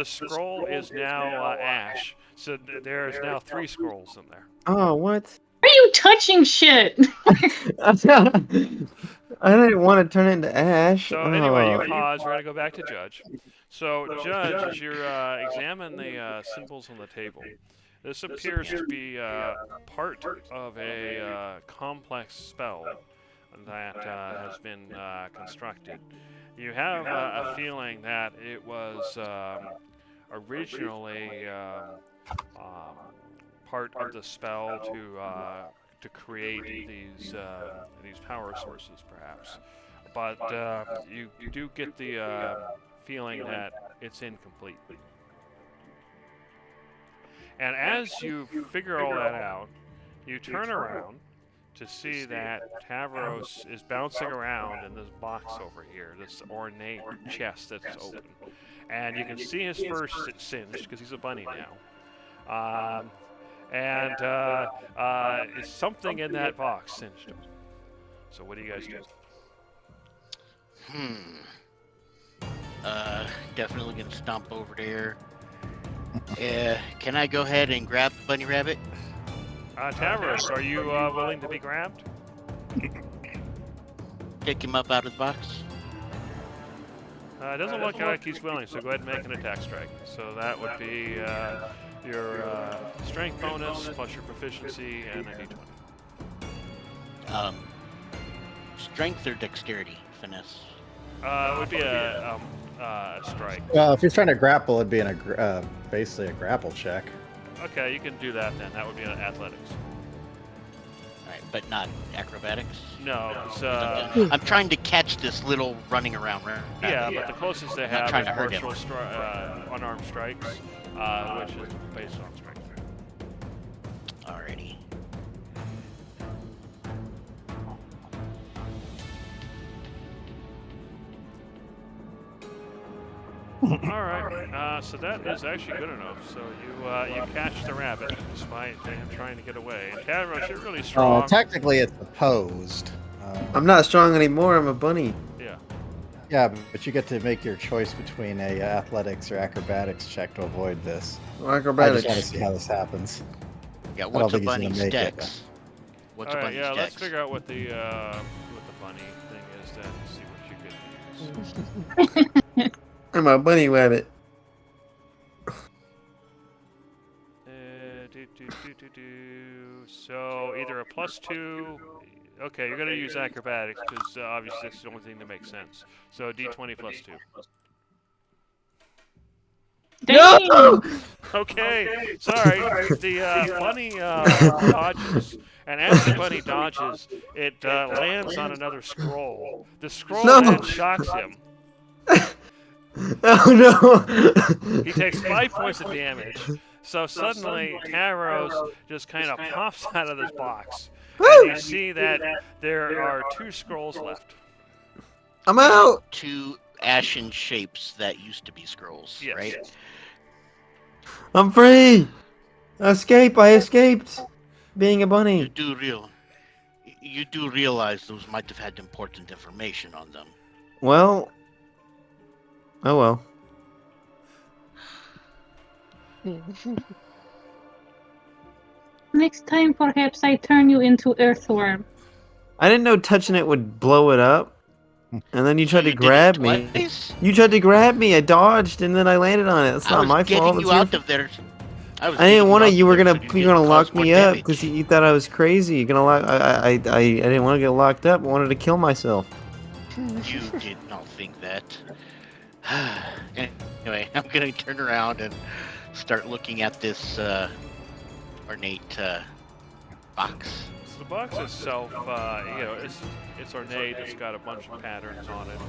scroll is now ash. So there's now 3 scrolls in there. Oh, what? Why are you touching shit? I didn't want to turn it into ash. So anyway, Oh. you pause. We're gonna go back to Judge. So Judge, as you examine the symbols on the table, this appears to be part of a complex spell that has been constructed. You have a feeling that it was originally part of the spell to create these power sources, perhaps. But you do get the feeling that it's incomplete. And as you figure all that out, you turn around to see that Tavros is bouncing around in this box over here, this ornate chest that's open. And you can see his fur singed because he's a bunny now. Is something in that box singed him. So what do you guys do? Definitely gonna stomp over there. Can I go ahead and grab the bunny rabbit? Tavros, are you willing to be grabbed? Pick him up out of the box? It doesn't look like he's willing, so go ahead and make an attack strike. So that would be your strength bonus plus your proficiency and a d20. Strength or dexterity? Finesse? It would be a strike. Well, if he's trying to grapple, it'd be basically a grapple check. Okay, you can do that then. That would be an athletics. Alright, but not acrobatics? No, it's, I'm trying to catch this little running around rabbit. yeah, but the closest they not have trying is to hurt him. martial unarmed strikes, which is based on strength. Alrighty. Alright, so that is actually good enough. So you catch the rabbit despite him trying to get away. And Tavros, you're really strong. Technically, it's opposed. I'm not strong anymore. I'm a bunny. Yeah. Yeah, but you get to make your choice between a athletics or acrobatics check to avoid this. I just want to Acrobatics. see how this happens. Yeah, don't what's a think he's gonna bunny's make it, dex? What's a Alright, bunny's yeah, let's dex? figure out what the bunny thing is then and see what you can use. I'm a bunny rabbit. So either a +2. Okay, you're gonna use acrobatics because obviously that's the only thing that makes sense. So D20 +2. No! Okay, sorry. The bunny dodges, and as the bunny dodges, it lands on another scroll. The scroll No! then shocks him. Oh no! He takes 5 points of damage. So suddenly, Tavros just kind of pops out of this box. And you see that there are 2 scrolls left. I'm out. 2 ashen shapes that used to be scrolls, Yes. right? I'm free. Escape! I escaped. Being a You bunny. do real. You do realize those might have had important information on them. Well. Oh well. Next time, perhaps I turn you into earthworm. I didn't know touching it would blow it up. And then you So tried to you did it grab me. twice? You tried to grab me. I dodged, and then I landed on it. That's I not was my getting fault. you It's your out of there. I was I didn't getting want to. out You of were there gonna. so You're didn't gonna cause lock more me up damage. because you thought I was crazy. You're gonna lock. I didn't want to get locked up. I wanted to kill myself. You did not think that. Anyway, I'm gonna turn around and start looking at this ornate box. So the box itself, it's ornate. It's got a bunch of patterns on it.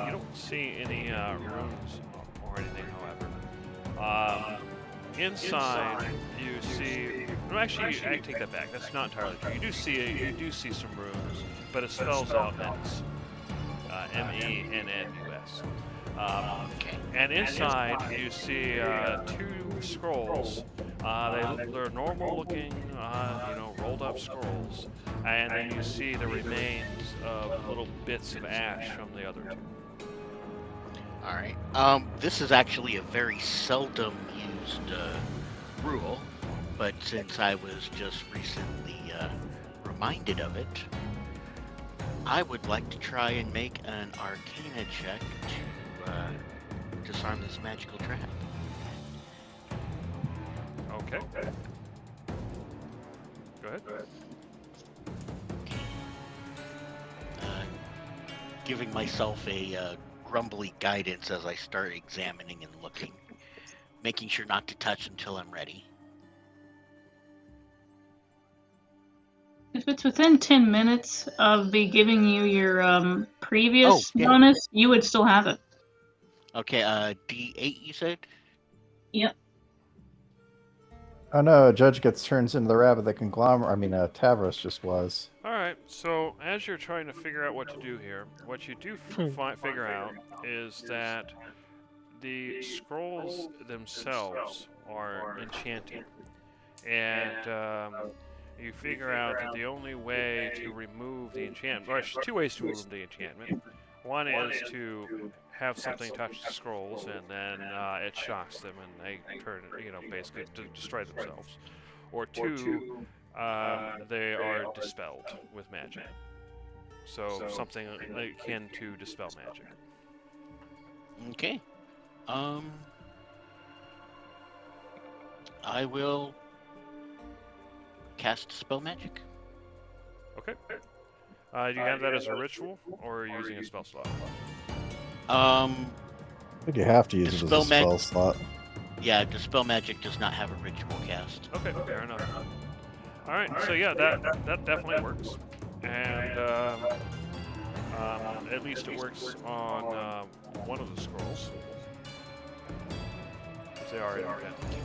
You don't see any runes or anything, however. Inside, you see. No, actually, I take that back. That's not entirely true. You do see some runes, but it spells out Menace. MENNUS. Okay. And inside, you see 2 scrolls. They're normal-looking, rolled-up scrolls. And then you see the remains of little bits of ash from the other 2. All right. This is actually a very seldom used rule, but since I was just recently reminded of it, I would like to try and make an Arcana check to disarm this magical trap. Okay. Go ahead. Giving myself a grumbly guidance as I start examining and looking, making sure not to touch until I'm ready. If it's within 10 minutes of me giving you your previous yeah. bonus, you would still have it. Okay, D8 you said? Yep. Oh no, a judge gets turns into the rabbit that conglomerate. I mean, Tavros just was. Alright, so as you're trying to figure out what to do here, what you do figure out is that the scrolls themselves are enchanted. And you figure out that the only way to remove the enchantment, or actually 2 ways to remove the enchantment. One is to have something touch the scrolls, and then it shocks them, and they turn, basically to destroy themselves. Or 2, they are dispelled with magic. So something akin to dispel magic. Okay. I will cast spell magic. Okay. Do you have that as a ritual, or are you using a spell slot? I think you have to use it as a Dispel spell slot. Yeah, dispel magic does not have a ritual cast. Okay, fair enough. Alright, so yeah, that definitely works. And at least it works on one of the scrolls. Because they are independent.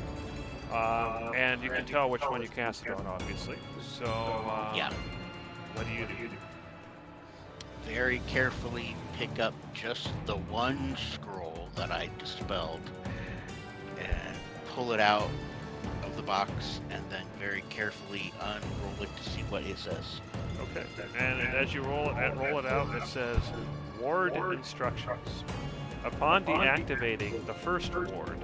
And you can tell which one you cast it on, obviously. So, Yeah. what do you do? Very carefully pick up just the one scroll that I dispelled and pull it out of the box, and then very carefully unroll it to see what it says. Okay, and as you roll it out, it says Ward Instructions. Upon deactivating the first ward,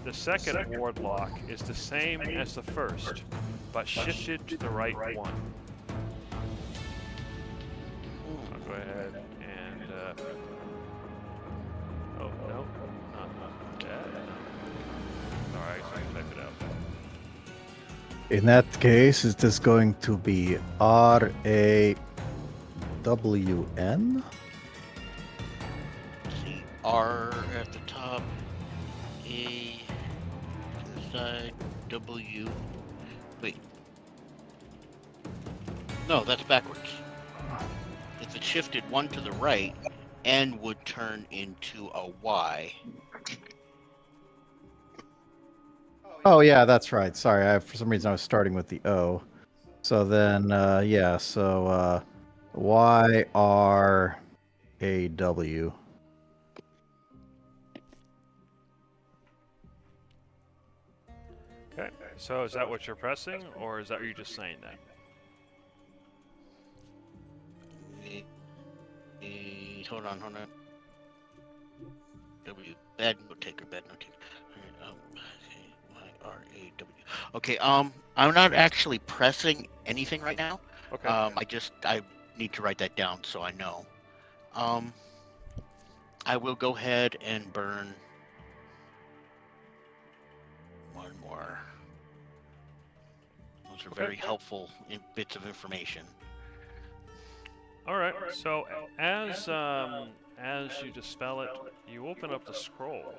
the second ward lock is the same as the first, but shifted to the right one. I'll go ahead and oh no, not that. Alright, so I can type it out. In that case, is this going to be RAWN? See R at the top, A to the side, W. Wait. No, that's backwards. If it shifted one to the right, N would turn into a Y. Oh yeah, that's right. Sorry, for some reason I was starting with the O. So then, yeah. So YRAW. Okay, so is that what you're pressing, or is that you just saying that? Hold on. W. Bad note taker. Y-R-A-W. Okay, I'm not actually pressing anything right now. Okay. I need to write that down so I know. I will go ahead and burn one more. Those are very helpful bits of information. All right. So as you dispel it, you open up the scroll,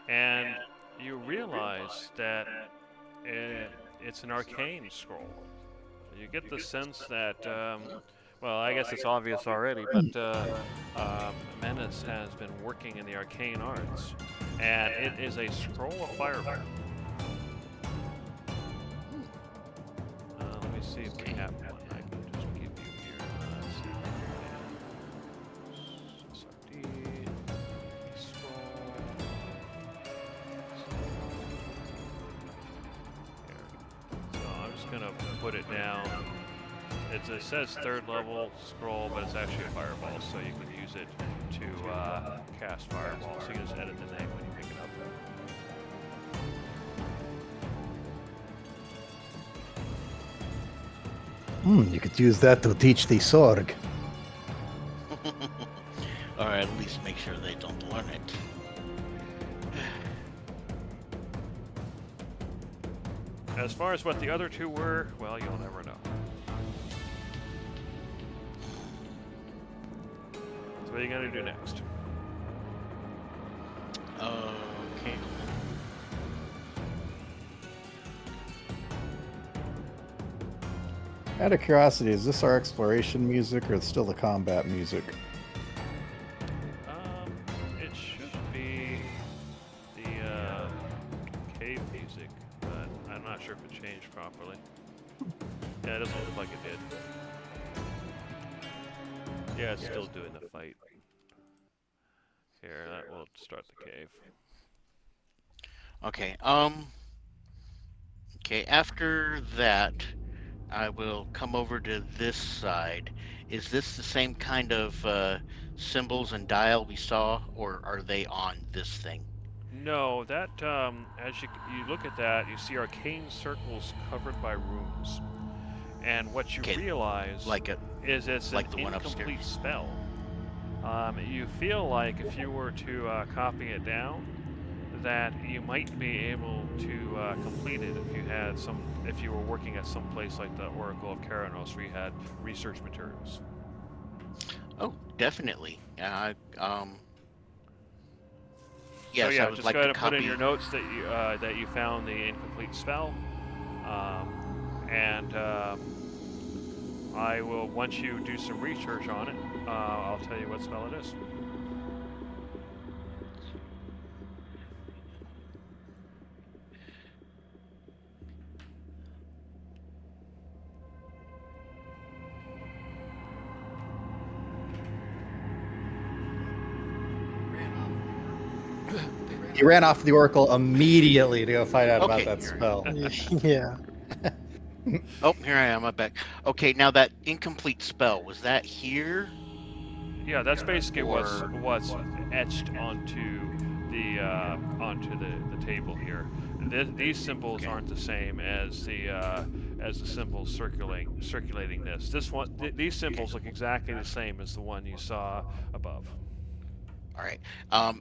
and you realize that it's an arcane scroll. You get the sense that, well, I guess it's obvious already, but Menace has been working in the arcane arts, and it is a scroll of fireball. Let me see if we have one. I can just give you here. SRD, scroll. So I'm just gonna put it down. It says third level scroll, but it's actually a fireball, so you can use it to cast fireball. So you can just edit the name when you pick it up. You could use that to teach the Sorg. Or at least make sure they don't learn it. As far as what the other two were, well, you'll never know. So what are you going to do next? Okay. Out of curiosity, is this our exploration music or still the combat music? It should be the cave music, but I'm not sure if it changed properly. Yeah, it doesn't look like it did. Yeah, it's still doing the fight. Here, that will start the cave. Okay. Okay. After that, I will come over to this side. Is this the same kind of symbols and dial we saw, or are they on this thing? No, that as you look at that, you see arcane circles covered by runes, and what you realize is it's like an the one incomplete upstairs. spell. You feel like if you were to copy it down, that you might be able to complete it if you were working at some place like the Oracle of Keranos, where you had research materials. Oh, definitely. Yes, so yeah, I would just like go ahead to and put in copy. your notes that you found the incomplete spell, and I will, once you do some research on it, I'll tell you what spell it is. He ran off the Oracle immediately to go find out about Okay, that spell. Yeah. Oh, here I am. I'm back. Okay, now that incomplete spell, was that here? Yeah, that's basically Or- what's etched onto the table here. These symbols aren't the same as the symbols circulating this. These symbols look exactly the same as the one you saw above. All right.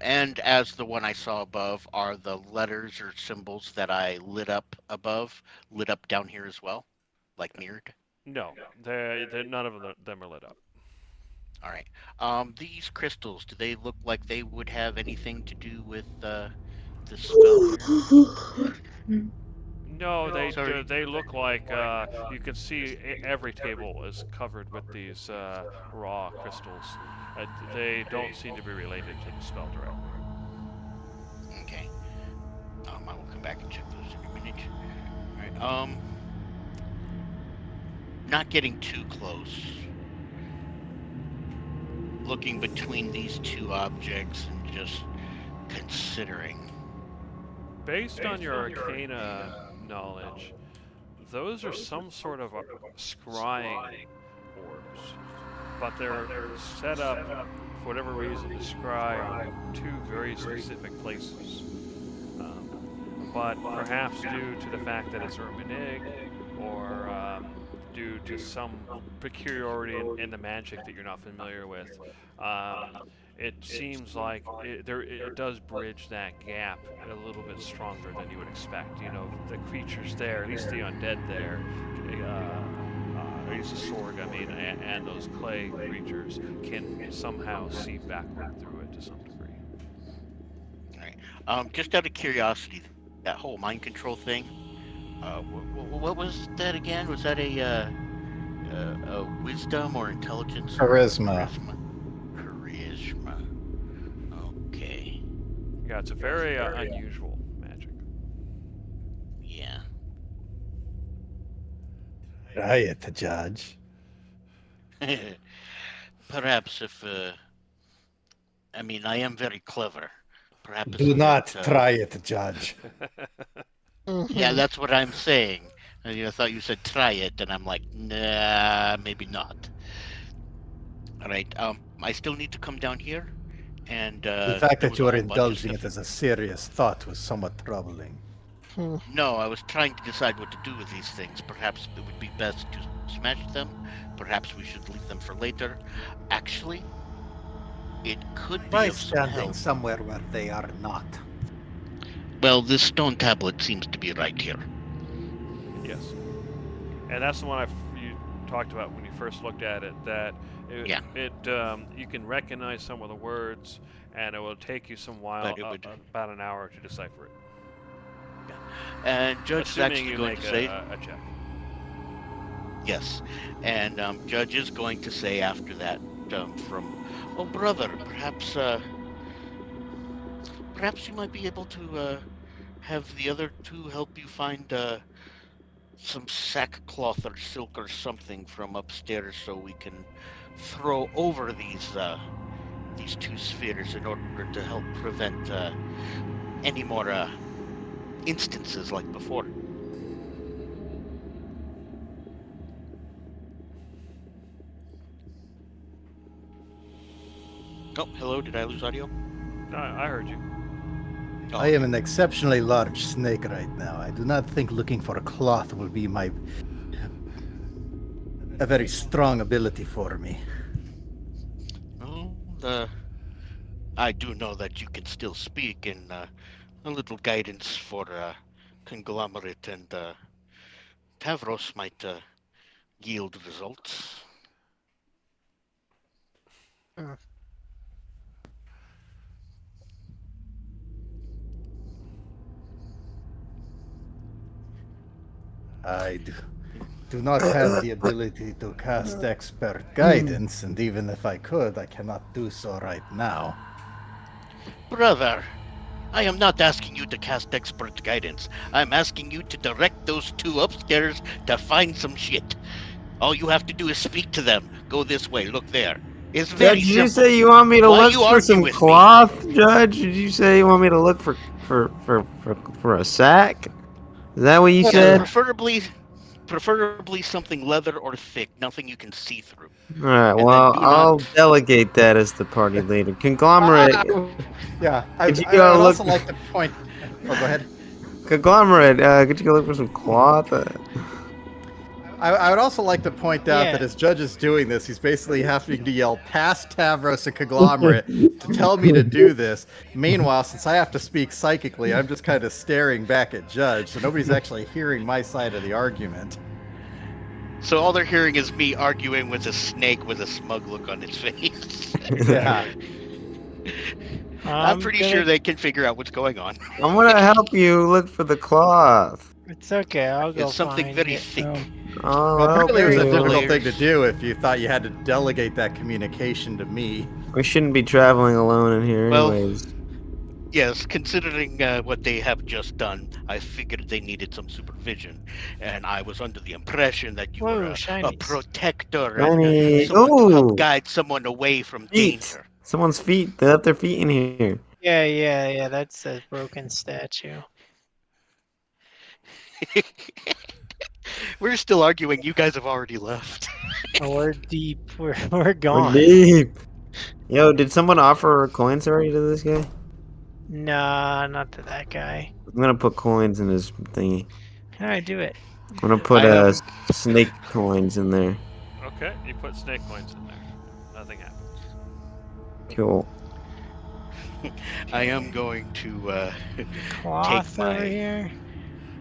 And as the one I saw above, are the letters or symbols that I lit up above lit up down here as well, like mirrored? No, none of them are lit up. All right. These crystals, do they look like they would have anything to do with the spell here? No, Sorry. they look like you can see every table is covered with these raw crystals. They don't seem to be related to the spell directly. Okay. I will come back and check those in a minute. All right. Not getting too close. Looking between these two objects and just considering. Based on your arcana knowledge, those are some sort of scrying orbs. but they're set up, for whatever reason, to scry on two very specific places. But perhaps due to the fact that it's Urmanig, or due to some peculiarity in the magic that you're not familiar with, it seems like it does bridge that gap a little bit stronger than you would expect. You know, the creatures there, at least the undead there, at least the Sorg, I mean, and those clay creatures can somehow see backward through it to some degree. All right. Just out of curiosity, that whole mind control thing, what was that again? Was that a wisdom or intelligence? Charisma. Charisma. Okay. Yeah, it's a very unusual magic. Yeah. Try it, Judge. Perhaps if, I mean, I am very clever. Perhaps Do if not it, try it, Judge. Yeah, that's what I'm saying. I thought you said try it, and I'm like, nah, maybe not. All right. I still need to come down here, and The fact there that was you a are whole bunch of indulging stuff- it as a serious thought was somewhat troubling. No, I was trying to decide what to do with these things. Perhaps it would be best to smash them. Perhaps we should leave them for later. Actually, it could be Try of some standing help. somewhere where they are not. Well, this stone tablet seems to be right here. Yes. And that's the one you talked about when you first looked at it, that Yeah. you can recognize some of the words, and it will take you some while, But it would- about an hour to decipher it. And Judge is Assuming actually you going make to say a check. yes, and Judge is going to say after that oh brother, perhaps you might be able to have the other two help you find some sackcloth or silk or something from upstairs so we can throw over these two spheres in order to help prevent any more instances like before. Oh, hello, did I lose audio? No, I heard you. Oh, I am an exceptionally large snake right now. I do not think looking for a cloth will be a very strong ability for me. Well, I do know that you can still speak, and a little guidance for Conglomerate and Tavros might yield results. I do not have the ability to cast expert guidance, and even if I could, I cannot do so right now. Brother, I am not asking you to cast expert guidance. I'm asking you to direct those two upstairs to find some shit. All you have to do is speak to them. Go this way, look there. It's very Judge, did you simple. say you want me to Why look you for argue some with me? cloth, Judge? Did you say you want me to look for a sack? Is that what you Yeah, said? preferably something leather or thick, nothing you can see through. All right. then Well, do I'll not- delegate that as the party leader. Conglomerate. Yeah, I Could would you go also look- like to point. Oh, go ahead. Conglomerate. Could you go look for some cloth? I would also like to point out Yeah. that as Judge is doing this, he's basically having to yell past Tavros and Conglomerate to tell me to do this. Meanwhile, since I have to speak psychically, I'm just kind of staring back at Judge, so nobody's actually hearing my side of the argument. So all they're hearing is me arguing with a snake with a smug look on its face. Yeah. I'm pretty sure they can figure out what's going on. I'm gonna help you look for the cloth. It's okay. I'll go It's something find very it. thick. Oh, Well, apparently it was a okay. difficult thing to Layers. do if you thought you had to delegate that communication to me. We shouldn't be traveling alone in here, Well, anyways. Yes, considering what they have just done, I figured they needed some supervision, and I was under the impression that you were Whoa, a shinies. protector Shiny. and someone to Ooh. help guide someone away from Feet. danger. Someone's feet. They left their feet in here. Yeah. That's a broken statue. We're still arguing. You guys have already left. Oh, we're deep. We're We're gone. deep. Yo, did someone offer coins already to this guy? Nah, not to that guy. I'm gonna put coins in his thingy. How do I do it? I'm gonna put I am- snake coins in there. Okay, you put snake coins in there. Nothing happens. Cool. I am going to Cloth my over here.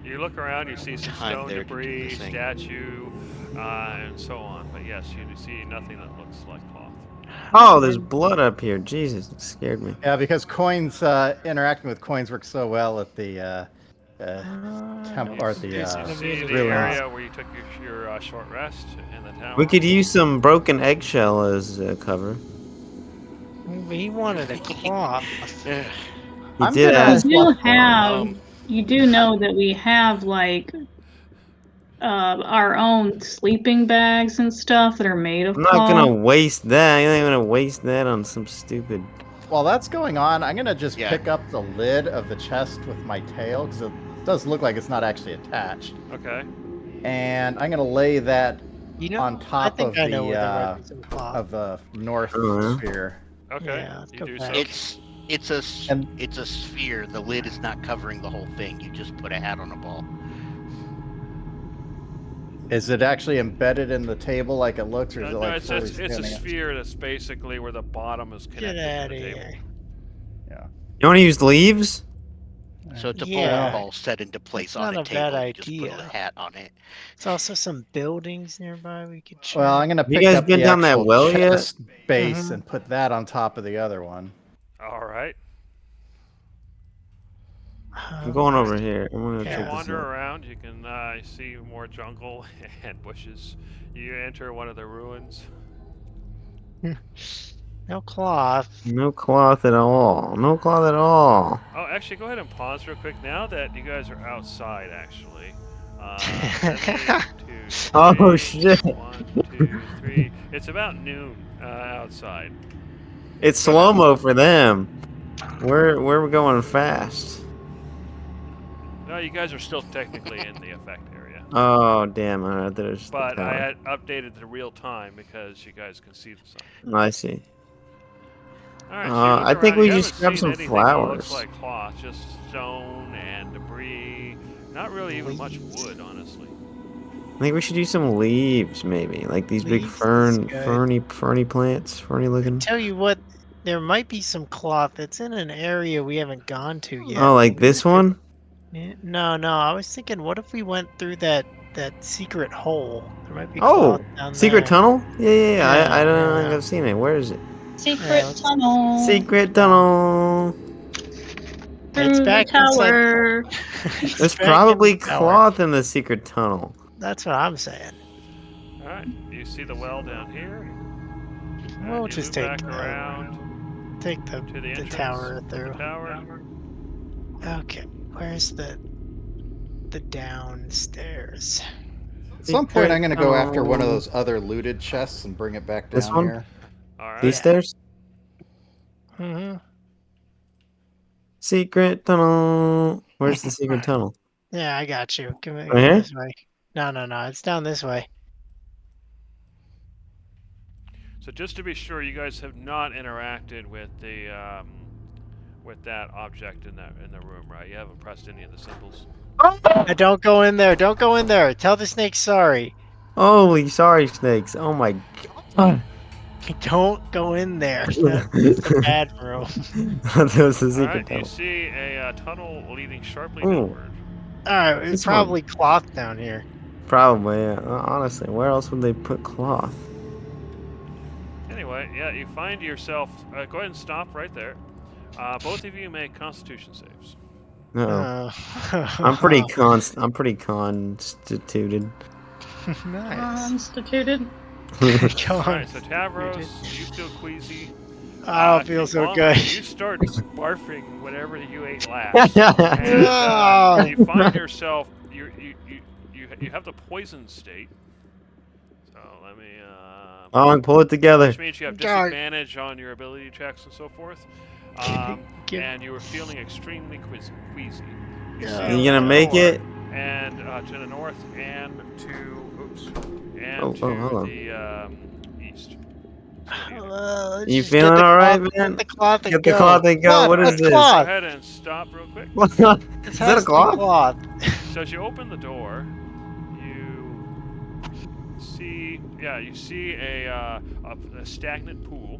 You look around, you see some time stone there to do debris, the thing. statue, and so on. But yes, you see nothing that looks like cloth. Oh, there's blood up here. Jesus, it scared me. Yeah, because coins interacting with coins works so well at the temp or at the You see the ruins. area where you took your short rest in the tower. We could use some broken eggshell as cover. He wanted a cloth. Eh, He I'm did gonna- ask. You do for, have, you do know that we have like our own sleeping bags and stuff that are made of I'm not cloth. gonna waste that. I'm not gonna waste that on some stupid. While that's going on, I'm gonna just Yeah. pick up the lid of the chest with my tail because it does look like it's not actually attached, Okay. and I'm gonna lay that You know, on I top think of I know where there the might be some cloth. of the north Uh-huh. sphere. Okay. Yeah, let's you go do back. so. And- It's a sphere. The lid is not covering the whole thing. You just put a hat on a ball. Is it actually embedded in the table like it looks, or is it No, like it's fully a standing up? sphere that's basically where the bottom is Get connected out to of the table. here. You want to use leaves? So it's a Yeah. bowling ball set into place It's on not a a table. bad You just put a idea. hat on it. There's also some buildings nearby we could check. Well, I'm gonna You pick guys up been the down that actual well yet? chest base Mhm. and put that on top of the other one. All right. I'm going over here. I'm gonna Yeah. You check this wander out. around. You can see more jungle and bushes. You enter one of the ruins. No cloth. No cloth at all. No cloth at all. Oh, actually, go ahead and pause real quick. Now that you guys are outside, actually. 1, 2, 3, Oh, shit. 1, 2, 3. It's about noon outside. It's slow mo for them. We're going fast. No, you guys are still technically in the effect area. Oh damn! I thought it was just the But I tower. had updated the real time because you guys can see the sun. I see. All right, I think we just grab grab some Looks flowers. like cloth, just stone and debris. Not really even much wood, honestly. I think we should use some leaves, maybe, like these big Leaves is good. ferny plants, ferny looking. Tell you what, there might be some cloth that's in an area we haven't gone to yet. Oh, like this one? Yeah, no, I was thinking, what if we went through that secret hole? There might be Oh, cloth down secret there. tunnel? Yeah. Yeah, I don't yeah. think I've seen it. Where is it? Secret let's- tunnel. Secret tunnel. Through It's the back inside- tower. It's There's back in probably the tower. cloth in the secret tunnel. That's what I'm saying. All right, you see the well down here. We'll You just move take back the- around Take to the the entrance tower of through. the tower. Okay, where's the downstairs? At some point, I'm gonna go after one of tunnel. those other looted chests and bring it back This down one? here. All right. These stairs? Mm-hmm. Secret tunnel. Where's the secret tunnel? Yeah, I got you. Come Right here? this way. No, it's down this way. So just to be sure, you guys have not interacted with the with that object in the room, right? You haven't pressed any of the symbols. Don't go in there. Don't go in there. Tell the snake sorry. Holy sorry snakes. Oh my god. Don't go in there. That's a bad room. That was the All secret right, you tunnel. see a tunnel leading sharply Ooh. downward. Alright, This it's one. probably cloth down here. Probably, yeah. Honestly, where else would they put cloth? Anyway, yeah, you find yourself. Go ahead and stop right there. Both of you make Constitution saves. No. Oh. I'm pretty constituted. Nice. Constituted. Go All on. right, so Tavros, you feel queasy. I don't feel so Longer, good. You start barfing whatever you ate last. And, Oh. you find yourself. You have the poison state. So let me. Oh, pull it together. Which means you have God. disadvantage on your ability checks and so forth. Give- And you were feeling extremely queasy. Yeah. You gonna make it? and to the north and to hello. the east. Let's You just get feeling the alright, cloth- man? Get the cloth and Get go. the cloth and go. Cloth, What is what's this? Go cloth? ahead and stop real quick. Is This that has a to be cloth? cloth. So as you open the door, you see a stagnant pool.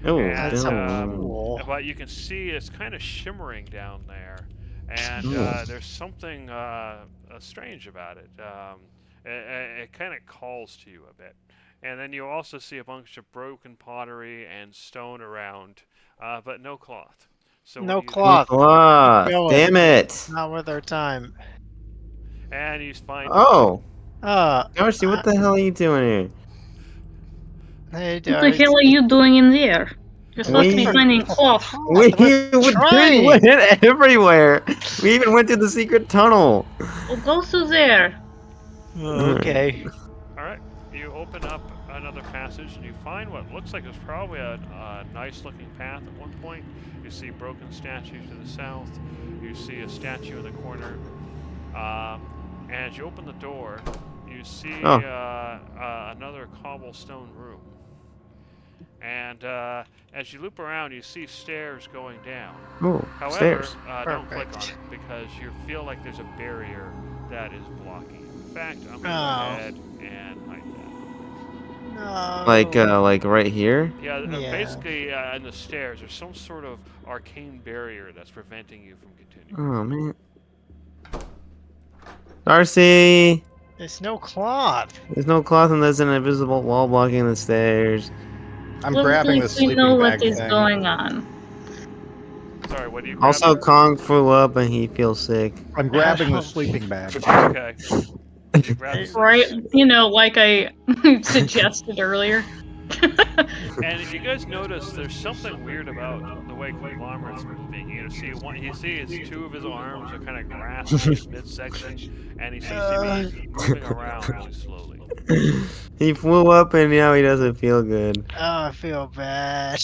Oh, That's And, cool. but you can see it's kind of shimmering down there, and Ooh. there's something strange about it. It kind of calls to you a bit. And then you also see a bunch of broken pottery and stone around, but no cloth. So No what do you do? cloth. cloth. Keep going. Damn it. Not worth our time. And you find Oh, Uh, Darcy, what the hell are you doing here? hey, What the Darcy. hell are you doing in there? You're supposed to be We- finding cloth. We trying. went everywhere. We even went to the secret tunnel. Well, go through there. Okay. All right, you open up another passage and you find what looks like it's probably a nice-looking path at one point. You see broken statues to the south. You see a statue in the corner. And as you open the door, you see another cobblestone room. And as you loop around, you see stairs going down. Oh, However, stairs. don't click on Perfect. it because you feel like there's a barrier that is blocking. In fact, I'm going to go Oh. ahead and hide that. No. Like right here? Yeah, Yeah. basically in the stairs, there's some sort of arcane barrier that's preventing you from continuing. Oh man. Darcy, There's no cloth. there's no cloth and there's an invisible wall blocking the stairs. I'm Well, grabbing we the sleeping know bag what is thing. going on. Sorry, what do you Also, grab? Kong flew up and he feels sick. I'm grabbing the sleeping bag. Okay. You grab the Right? sleeping You know, like I suggested earlier. bag. And if you guys notice, there's something weird about the way Conglomerate's moving. You see his two of his arms are kind of grasping his midsection, and he seems to be moving around really slowly. He flew up and now he doesn't feel good. Oh, I feel bad.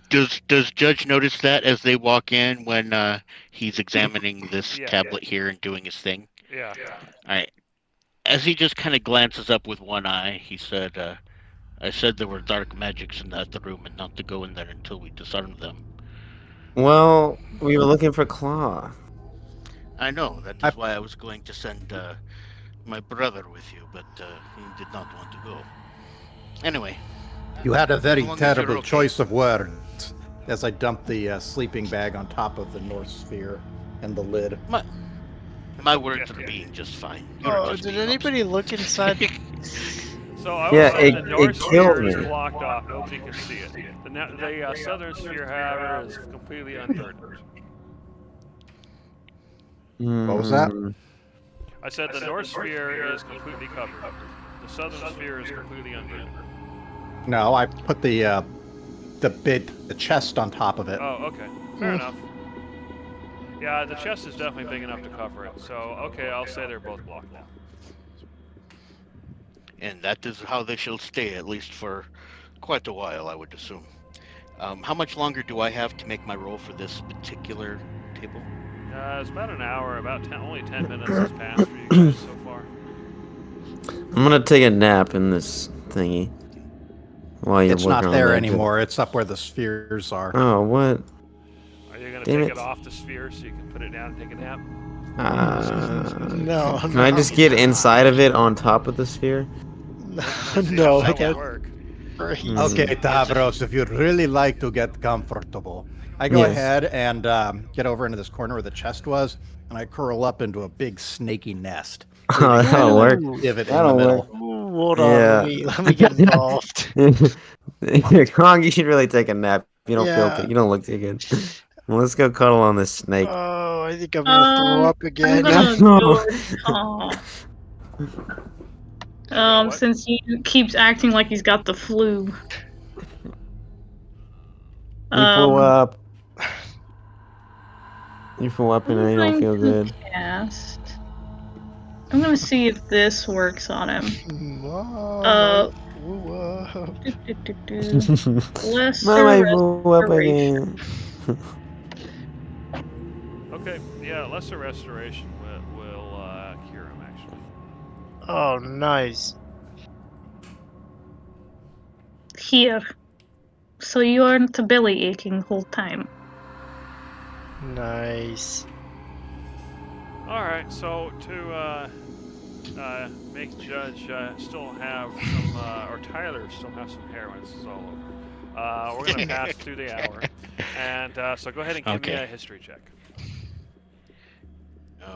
Does Judge notice that as they walk in when he's examining this Yeah. tablet here and doing his thing? Yeah. All right. As he just kind of glances up with one eye, he said, "I said there were dark magics in that room, and not to go in there until we disarmed them." Well, we were looking for cloth. I know. That is why I was going to send my brother with you, but he did not want to go. Anyway. You had a very As long as you're terrible okay. choice of words. As I dump the sleeping bag on top of the North Sphere and the lid. My words are being just fine. You're Oh, just did being anybody look inside? So I Yeah, would say it- the it North killed Sphere is me. blocked off. Nobody can see it. The Southern Sphere, however, is completely unburdened. What was that? Mm, I said the North Sphere is completely covered. The Southern Sphere is completely unburdened. No, I put the chest on top of it. Oh, okay. Fair enough. Yeah, the chest is definitely big enough to cover it. So, okay, I'll say they're both blocked off. And that is how they shall stay, at least for quite a while, I would assume. How much longer do I have to make my roll for this particular table? It's about an hour, only 10 minutes has passed for you guys so far. I'm gonna take a nap in this thingy. While you're It's working not on there that. anymore. It's up where the spheres are. Oh, what? Are you going to Damn take it. it off the sphere so you can put it down and take a nap? No. Can I just get inside of it on top of the sphere? No, that that would work. great. Mm. Okay, Tavros, if you'd really like to get comfortable, I go Yes. ahead and get over into this corner where the chest was, and I curl up into a big snaky nest. Oh, that'll work. Divot in the That'll middle. work. Ooh, hold on, Yeah. let me get involved. Kong, you should really take a nap. You don't Yeah. feel good. You don't look too good. Well, let's go cuddle on this snake. Oh, I think I'm gonna throw up I'm again. gonna No. do it. What? Since he keeps acting like he's got the flu. You flew up. You flew up and you don't feel good. Cast. I'm gonna see if this works on him. Mama, whoa. Lesser Mama, I flew up restoration. again. Okay, yeah, lesser restoration will cure him, actually. Oh, nice. Here. So you aren't belly aching whole time. Nice. Alright, so to make Judge still have some, or Tyler still have some hair when this is all over, we're going to pass through the hour. And so go ahead and give me Okay. a history check.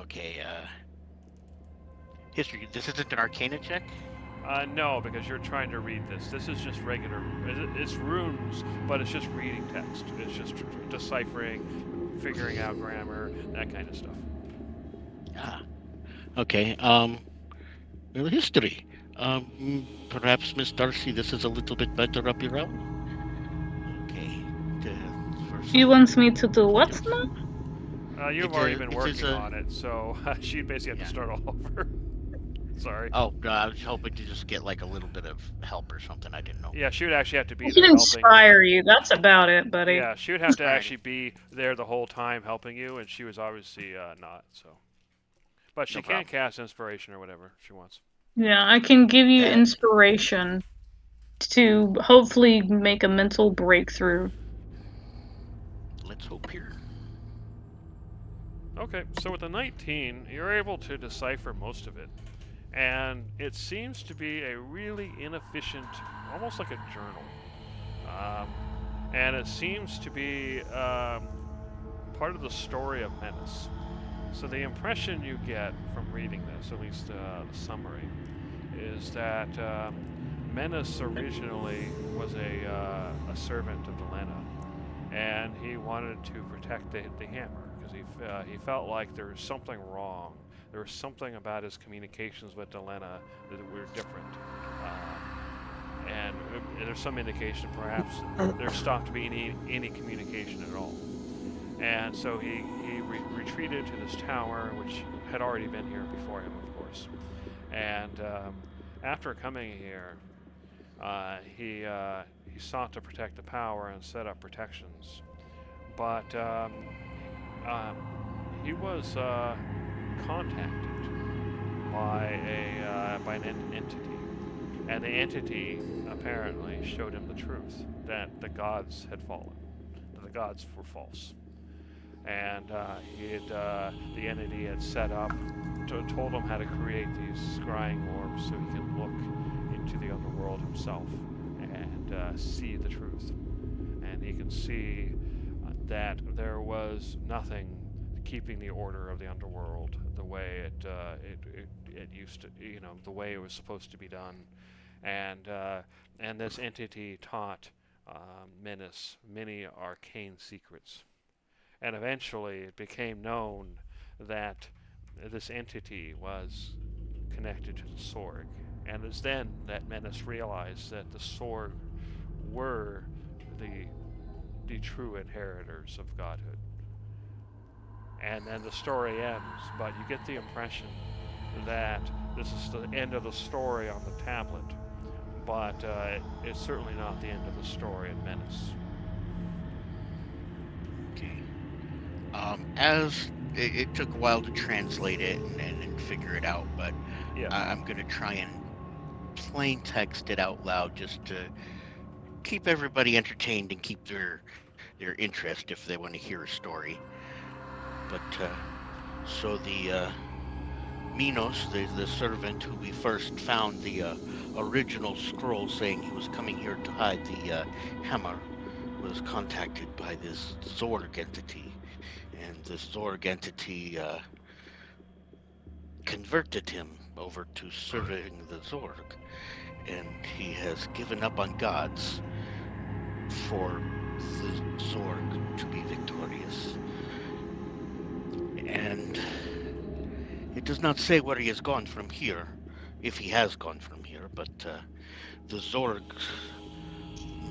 Okay, history. This isn't an Arcana check? No, because you're trying to read this. This is just regular. It's runes, but it's just reading text. It's just deciphering, figuring out grammar, that kind of stuff. Ah. Okay, well, history. Perhaps, Miss Darcy, this is a little bit better up your alley? Okay. She wants me to do what now? You've already been working on it, so she'd basically have to start all over. Sorry. Oh, no, I was hoping to just get like a little bit of help or something. I didn't know. Yeah, she would actually have to be I there can helping. inspire you. That's about it, buddy. Yeah, she would have to actually be there the whole time helping you, and she was obviously not. So, but she No can problem. cast inspiration or whatever she wants. Yeah, I can give you That- inspiration to hopefully make a mental breakthrough. Let's hope here. Okay, so with the 19, you're able to decipher most of it. And it seems to be a really inefficient, almost like a journal. And it seems to be part of the story of Menace. So the impression you get from reading this, at least the summary, is that Menace originally was a servant of Delena, and he wanted to protect the hammer because he felt like there was something wrong. There was something about his communications with Delena that were different. And there's some indication perhaps there stopped being any communication at all. And so he retreated to this tower, which had already been here before him, of course. And after coming here, he sought to protect the power and set up protections. But he was contacted by an entity, and the entity apparently showed him the truth that the gods had fallen, that the gods were false, and the entity had set up, told him how to create these scrying orbs so he could look into the underworld himself and see the truth, and he can see that there was nothing keeping the order of the underworld the way it used to, the way it was supposed to be done, and this entity taught Menace many arcane secrets, and eventually it became known that this entity was connected to the Sorg, and it was then that Menace realized that the Sorg were the true inheritors of godhood. And then the story ends, but you get the impression that this is the end of the story on the tablet, but it's certainly not the end of the story in Menace. Okay. As it took a while to translate it and figure it out, but Yeah. I'm gonna try and plain text it out loud just to keep everybody entertained and keep their interest if they want to hear a story. But so the Minos, the servant who we first found the original scroll saying he was coming here to hide the hammer, was contacted by this Zorg entity, and this Zorg entity converted him over to serving the Zorg, and he has given up on gods for the Zorg to be victorious. And it does not say where he has gone from here, if he has gone from here, but the Zorg's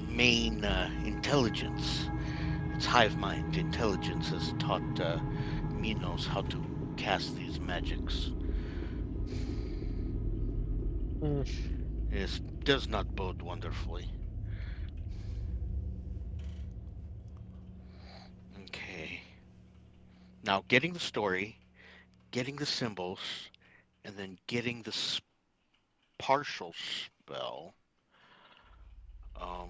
main intelligence, its hive mind intelligence, has taught Minos how to cast these magics. It does not bode wonderfully. Okay. Now, getting the story, getting the symbols, and then getting the partial spell. No,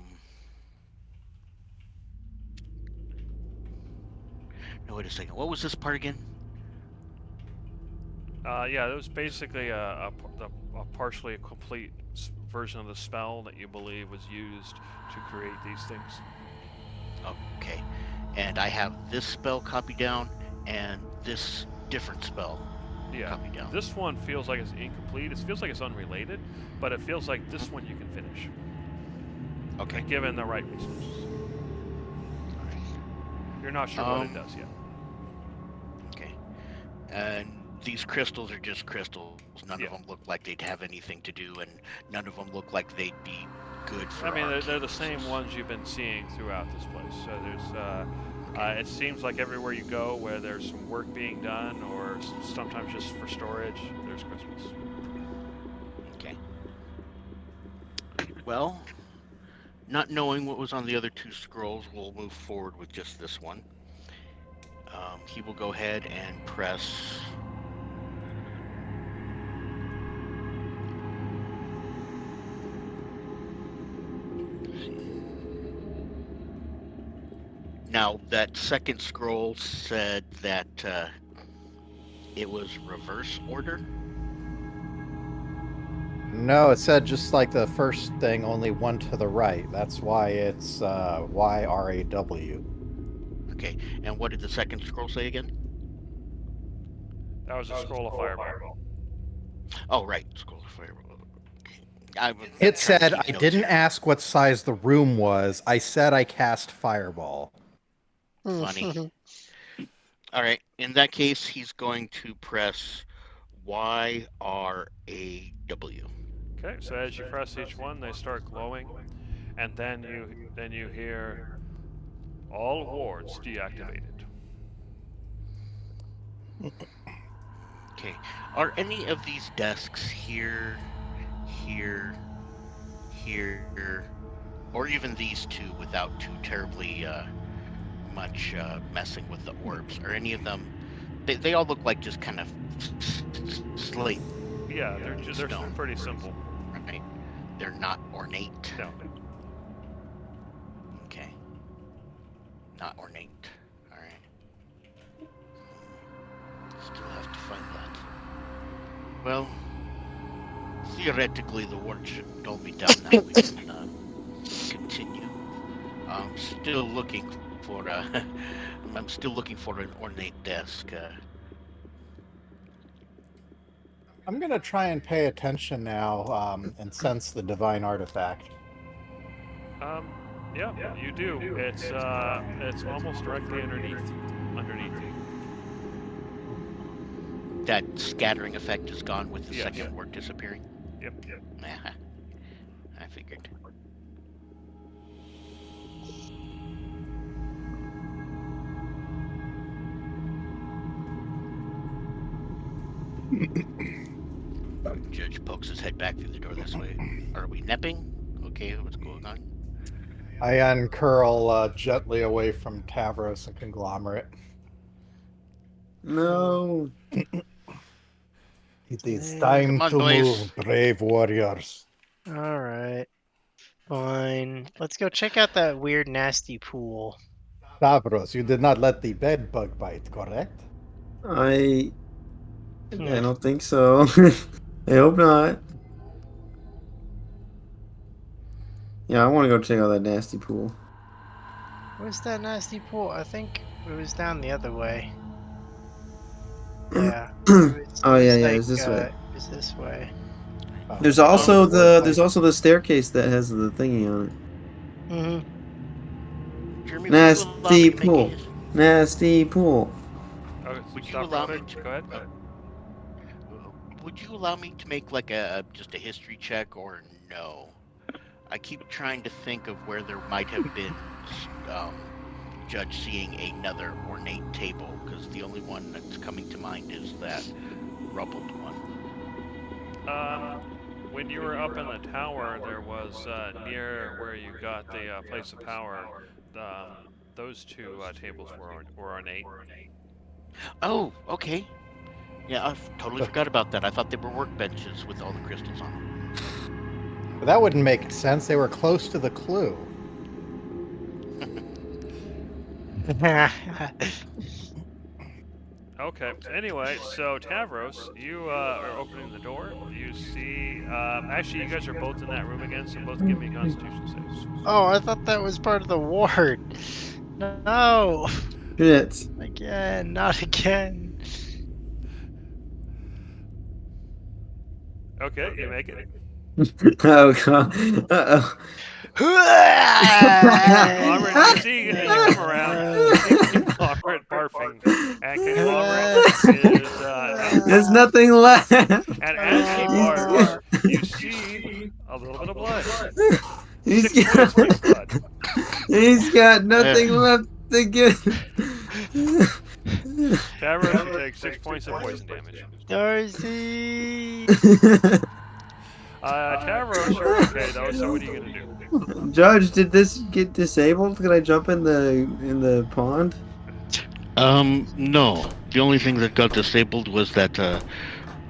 wait a second. What was this part again? Yeah, it was basically a partially complete version of the spell that you believe was used to create these things. Okay. And I have this spell copied down and this different spell copied down. This one feels like it's incomplete. It feels like it's unrelated, but it feels like this one you can finish. Okay. Given the right resources. You're not sure what it does yet. Okay. And these crystals are just crystals. None of them look like they'd have anything to do, and none of them look like they'd be good for. I mean, they're the same ones you've been seeing throughout this place. So there's, it seems like everywhere you go where there's some work being done, or sometimes just for storage, there's crystals. Okay. Well, not knowing what was on the other two scrolls, we'll move forward with just this one. He will go ahead and press. Now, that second scroll said that it was reverse order. No, it said just like the first thing, only one to the right. That's why it's YRAW. Okay, and what did the second scroll say again? That was a scroll of fireball. Oh, right, scroll of fireball. It said, I didn't ask what size the room was. I said I cast fireball. Funny. All right, in that case, he's going to press YRAW. Okay, so as you press each one, they start glowing, and then you hear all wards deactivated. Okay, are any of these desks here, or even these two without too terribly much messing with the orbs? Are any of them? They all look like just kind of slate. Yeah, they're pretty simple. Right. They're not ornate. No. Okay. Not ornate. All right. Still have to find that. Well, theoretically, the ward shouldn't all be done now. We can continue. I'm still looking for an ornate desk. I'm going to try and pay attention now and sense the divine artifact. Yeah, you do. It's almost directly underneath you. That scattering effect is gone with the second word disappearing? Yep. I figured. Judge pokes his head back through the door this way. Are we nepping? Okay, what's going on? I uncurl gently away from Tavros and Conglomerate. No. It is time to move, brave warriors. All right. Fine. Let's go check out that weird, nasty pool. Tavros, you did not let the bed bug bite, correct? I don't think so. I hope not. Yeah, I want to go check out that nasty pool. Where's that nasty pool? I think it was down the other way. Yeah. It's this way. It's this way. There's also the staircase that has the thingy on it. Mm-hmm. Jeremy, Nasty pool. Nasty pool. Would you allow me to go ahead? Would you allow me to make like just a history check, or no? I keep trying to think of where there might have been Judge seeing another ornate table, because the only one that's coming to mind is that rubbled one. When you were up in the tower, there was near where you got the place of power. Those two tables were ornate. Oh, okay. Yeah, I totally forgot about that. I thought they were workbenches with all the crystals on them. But that wouldn't make sense. They were close to the clue. Okay. Anyway, so Tavros, you are opening the door. You see, actually, you guys are both in that room again, so both give me Constitution saves. Oh, I thought that was part of the ward. No. Shit. Again, not again. Okay, you make it. Oh god. Uh-oh. Conglomerate, you see, as you come around, you see Conglomerate barfing, and Conglomerate is There's nothing left. and as he barfs, you see a little bit of blood. 6 points of blood. He's got nothing left to give. Tavros, you take 6 points of poison damage. Darcy. Tavros, you're okay though. So what are you gonna do? Judge, did this get disabled? Could I jump in the pond? No. The only thing that got disabled was that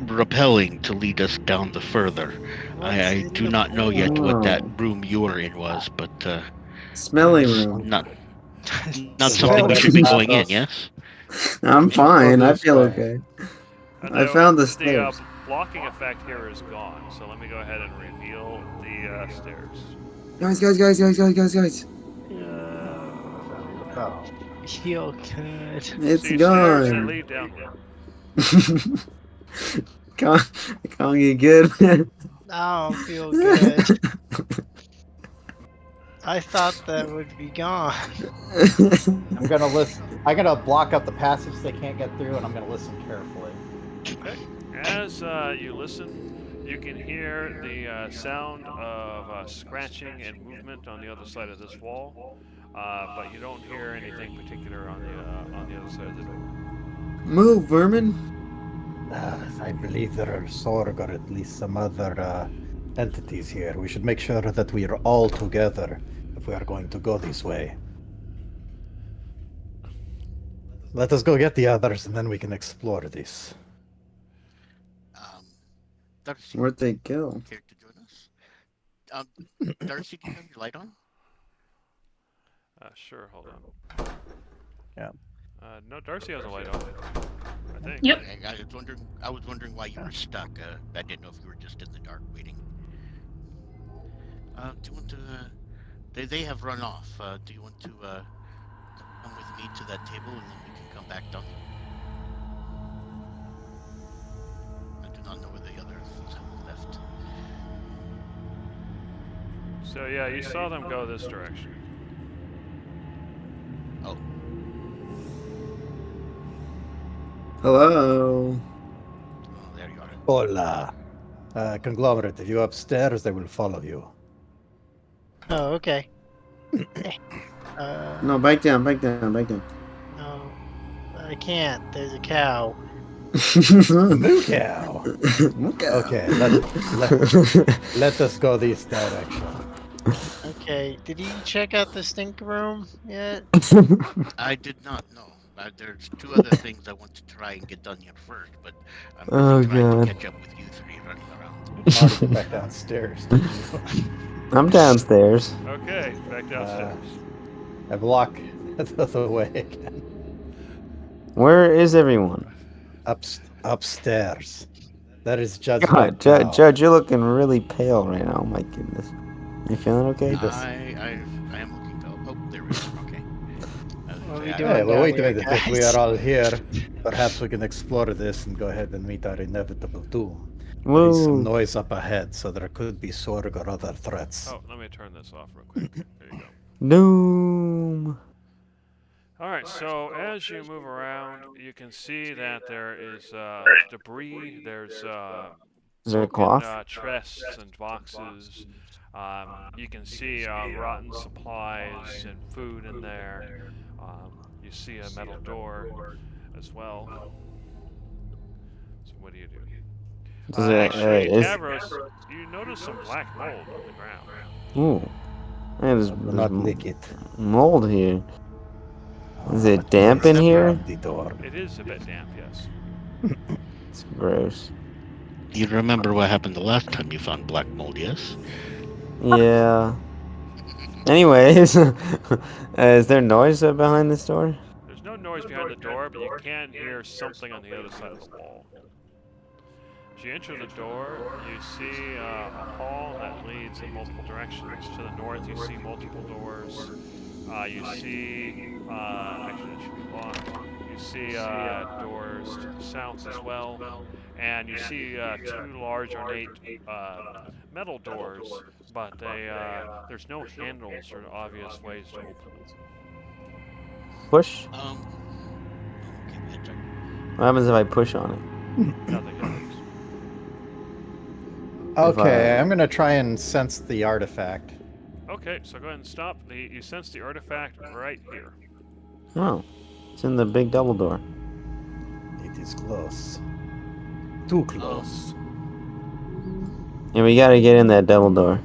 repelling to lead us down the further. I do not know yet what that room you were in was, but Smelling it's room. not something we should be going in. Yes. I'm fine. I this feel way. okay. I found the stairs. The blocking effect here is gone, so let me go ahead and reveal the stairs. Guys. Oh. Feel good. It's See stairs that gone. lead downward. Kong, you good, man? Now I feel good. I thought that would be gone. I'm gonna listen. I'm gonna block up the passage they can't get through, and I'm gonna listen carefully. Okay. As you listen, you can hear the sound of scratching and movement on the other side of this wall, but you don't hear anything particular on the other side of the door. Move, vermin. I believe there are Sorg or at least some other entities here. We should make sure that we are all together if we are going to go this way. Let us go get the others and then we can explore this. Darcy, Where'd they go? care to join us? Darcy, do you have your light on? Sure. Hold on. Yeah. No, Darcy has a light on. I think. Yep. And I was wondering why you were stuck. I didn't know if you were just in the dark waiting. Do you want to? They have run off. Do you want to come with me to that table and then we can come back down? I do not know where the others have left. So yeah, you saw them go this direction. Oh, Hello. there you are. Hola. Conglomerate, if you upstairs, they will follow you. Oh, okay. No, back down. No, I can't. There's a cow. Moo cow. Okay, let us go this direction. Okay, did you check out the stink room yet? I did not know. There's two other things I want to try and get done here first, but I'm Oh, busy trying God. to catch up with you three running around. I'll get back downstairs. I'm downstairs. Okay, back downstairs. I block the way again. Where is everyone? Upstairs. That is Judge. God, Bow. Judge, you're looking really pale right now. My goodness. You feeling okay? I am looking though. Oh, there we go. Okay. What are we I- doing? Hey, well, down wait a here, minute. If we guys? are all here, perhaps we can explore this and go ahead and meet our inevitable doom. There is some Whoa. noise up ahead, so there could be Sorg or other threats. Oh, let me turn this off real quick. There you go. Doom. All right, so as you move around, you can see that there is debris. There's Is there a broken, cloth? chests and boxes. You can see rotten supplies and food in there. You see a metal door as well. So what do you do? Does it, Actually, is, Tavros, you notice some black mold on the ground. ooh. Man, Do not lick it. mold here. Is it But damp place in here? around the door. It is a bit damp, yes. It's gross. You remember what happened the last time you found black mold, yes? Yeah. Anyways, is there noise behind this door? There's no noise behind the door, but you can hear something on the other side of the wall. As you enter the door, you see a hall that leads in multiple directions. To the north, you see multiple doors. You see, actually that should be locked. You see doors to the south as well. And you see two large ornate metal doors, but there's no handles or obvious ways to open them. Push? Okay, that's right. What happens if I push on it? Nothing happens. Okay, I- I'm gonna try and sense the artifact. Okay, so go ahead and stop. You sense the artifact right here. Oh, it's in the big double door. It is close. Too close. And we gotta get in that double door.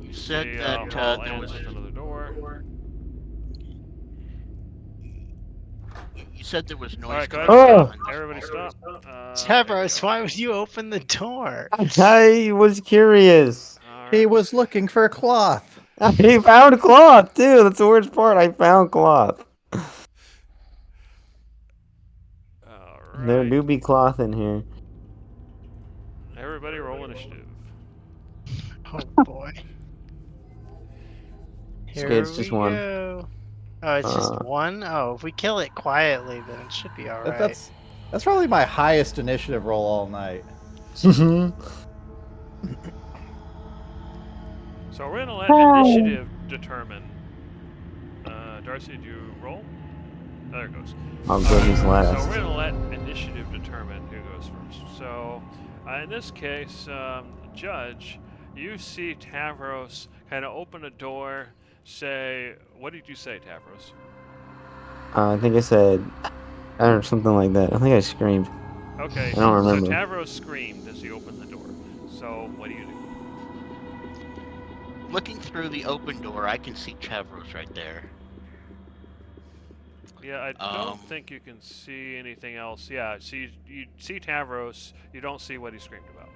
You said The that hall there ends was. with another door. You said there was noise. Alright, go ahead coming and Oh! stop. Everybody stop. Tavros, why would you open the door? I was curious. He was looking for cloth. I found cloth too. That's the worst part. I found cloth. There do be cloth in here. Everybody roll initiative. Oh boy. Here Okay, it's just we one. go. Oh, it's just Uh, one? Oh, if we kill it quietly, then it should be alright. That's probably my highest initiative roll all night. So we're gonna let initiative determine. Darcy, do you roll? There it goes. I'll go who's So last. we're gonna let initiative determine who goes first. So in this case, Judge, you see Tavros kind of open a door. Say, what did you say, Tavros? I think I said, or something like that. I think I screamed. Okay, I don't remember. so Tavros screamed as he opened the door. So what do you do? Looking through the open door, I can see Tavros right there. Yeah, I don't think you can see anything else. Yeah, so you see Tavros, you don't see what he screamed about.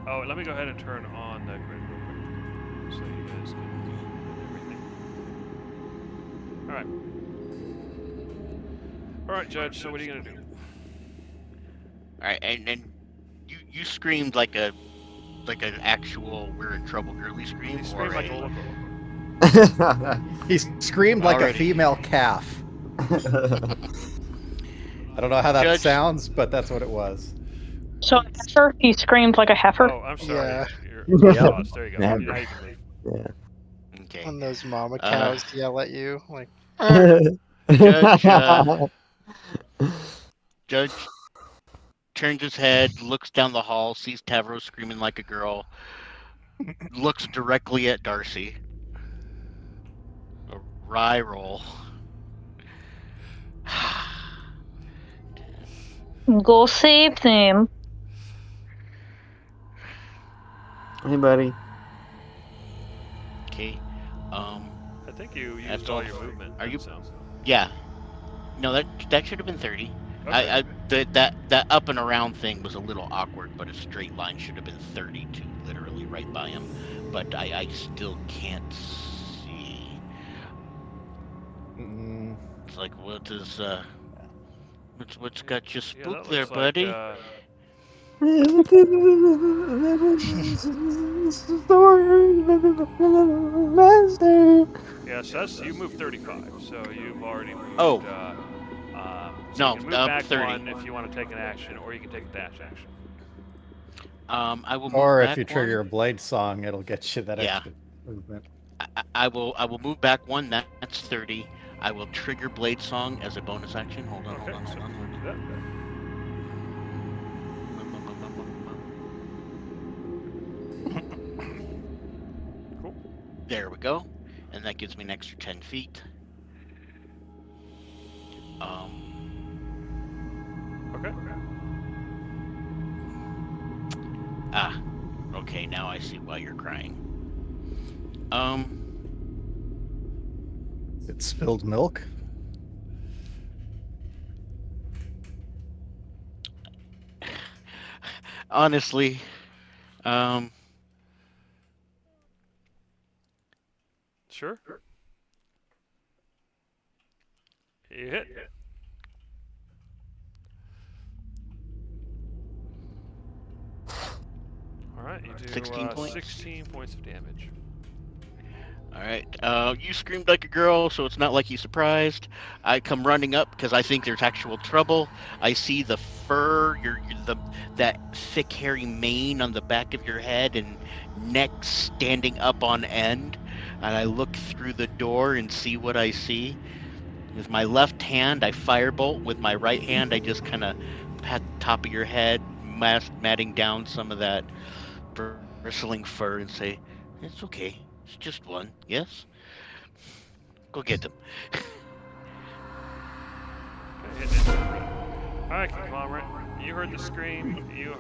Oh, let me go ahead and turn on the grid real quick, so you guys can do everything. Alright. Alright, Judge, so what are you gonna do? Alright, and you screamed like an actual we're in trouble girly scream, He or screamed like a a- local. He screamed like a Already. female calf. I don't know how that Judge- sounds, but that's what it was. So heifer, he screamed like a heifer. Oh, I'm sorry. Yeah. You're Yep. paused. There you go. Never. Now you can leave. Yeah. Okay. When those mama Uh, cows yell at you, like, Judge turns his head, looks down the hall, sees Tavros screaming like a girl, looks directly at Darcy. A rye roll. Go save them. Hey, buddy. Okay. I think you used That's all all. your movement. Are you- So. Yeah. No, that should have been 30. Okay. That up and around thing was a little awkward, but a straight line should have been 32, literally right by him. But I still can't see. Mm, It's like, what is what's got you Yeah, that spooked there, looks like, buddy? Yeah, so that's, you moved 35, so you've already moved. Oh. So No, you can move back 30. one if you want to take an action, or you can take a dash action. I will move or back if you trigger a one. blade song, it'll get you that Yeah. extra movement. I will move back one. That's 30. I will trigger blade song as a bonus action. Hold on, Okay, hold on, so hold on. do that. Cool. There we go. And that gives me an extra 10 feet. Okay. Okay, now I see why you're crying. It spilled milk. Honestly, um, Sure. You hit. All right, you do 16 points. 16 points of damage. all right. You screamed like a girl, so it's not like you're surprised. I come running up because I think there's actual trouble. I see the fur, that thick hairy mane on the back of your head and neck standing up on end, and I look through the door and see what I see. With my left hand, I firebolt. With my right hand, I just kind of pat the top of your head, matting down some of that bristling fur, and say, "It's okay. It's just one. Yes. Go get them." Okay, hit it. All right, Conglomerate. You heard the scream. You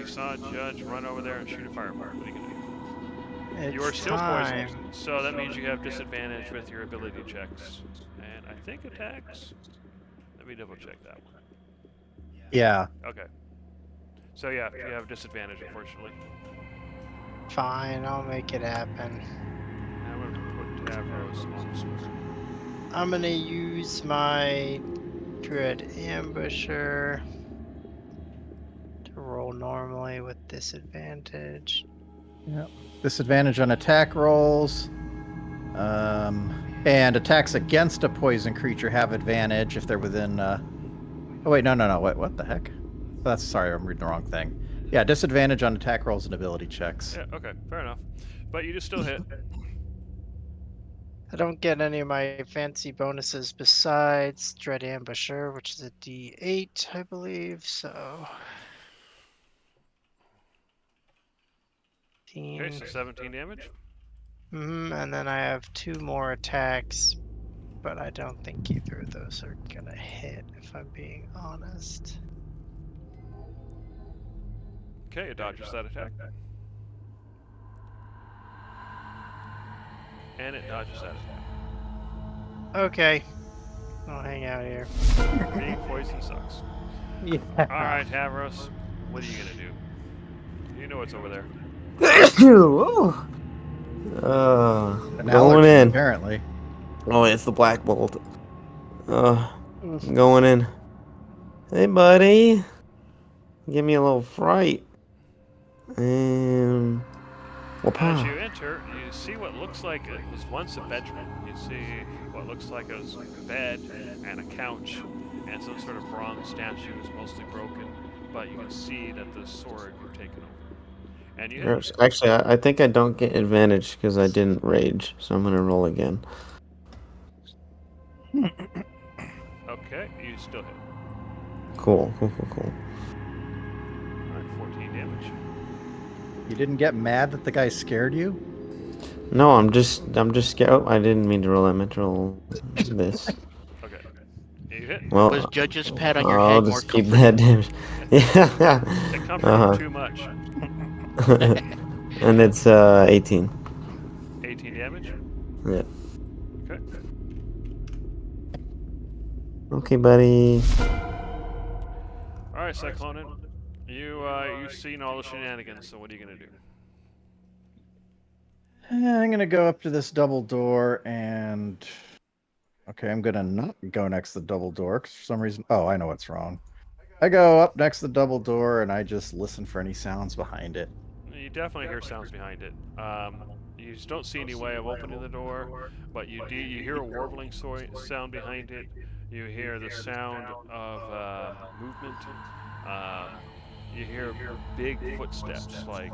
saw a judge run over there and shoot a fireball. What are you gonna do? It's You are still time. poisoned, so that means you have disadvantage with your ability checks. And I think attacks. Let me double check that one. Yeah. Okay. So yeah, you have disadvantage, unfortunately. Fine, I'll make it happen. I'm gonna put Tavros on screen. I'm gonna use my Dread Ambusher to roll normally with disadvantage. Disadvantage on attack rolls. And attacks against a poison creature have advantage if they're within. Oh wait, no. What the heck? Sorry, I'm reading the wrong thing. Yeah, disadvantage on attack rolls and ability checks. Yeah, okay, fair enough. But you just still hit. I don't get any of my fancy bonuses besides Dread Ambusher, which is a D8, I believe, so... Okay, so 17 damage. And then I have 2 more attacks, but I don't think either of those are gonna hit, if I'm being honest. Okay, it dodges that attack. And it dodges that attack. Okay. I'll hang out here. Being poisoned sucks. Yeah. Alright, Tavros, what are you gonna do? You know what's over there. Ooh. An Going allergy, in. apparently. Oh, it's the Black Bolt. Going in. Hey, buddy. Give me a little fright. And... As you enter, you see what looks like it was once a bedroom. You see what looks like it was a bed and a couch and some sort of bronze statue is mostly broken, but you can see that the sword you've taken over. And you hit. Actually, I think I don't get advantage because I didn't rage, so I'm gonna roll again. Okay, you still hit. Cool. Alright, 14 damage. You didn't get mad that the guy scared you? No, I'm just scared. Oh, I didn't mean to roll. I meant to roll this. Okay. You hit. Well, Was Judge's pat on your I'll head more just keep comforting? that damage. Yeah. They comfort you too much. And it's 18. 18 damage? Yeah. Okay. Okay, buddy. Alright, Cyclonin. You've seen all the shenanigans, so what are you gonna do? I'm gonna go up to this double door and... Okay, I'm gonna not go next to the double door because for some reason... Oh, I know what's wrong. I go up next to the double door and I just listen for any sounds behind it. You definitely hear sounds behind it. You just don't see any way of opening the door, but you hear a warbling sound behind it. You hear the sound of movement. You hear big footsteps, like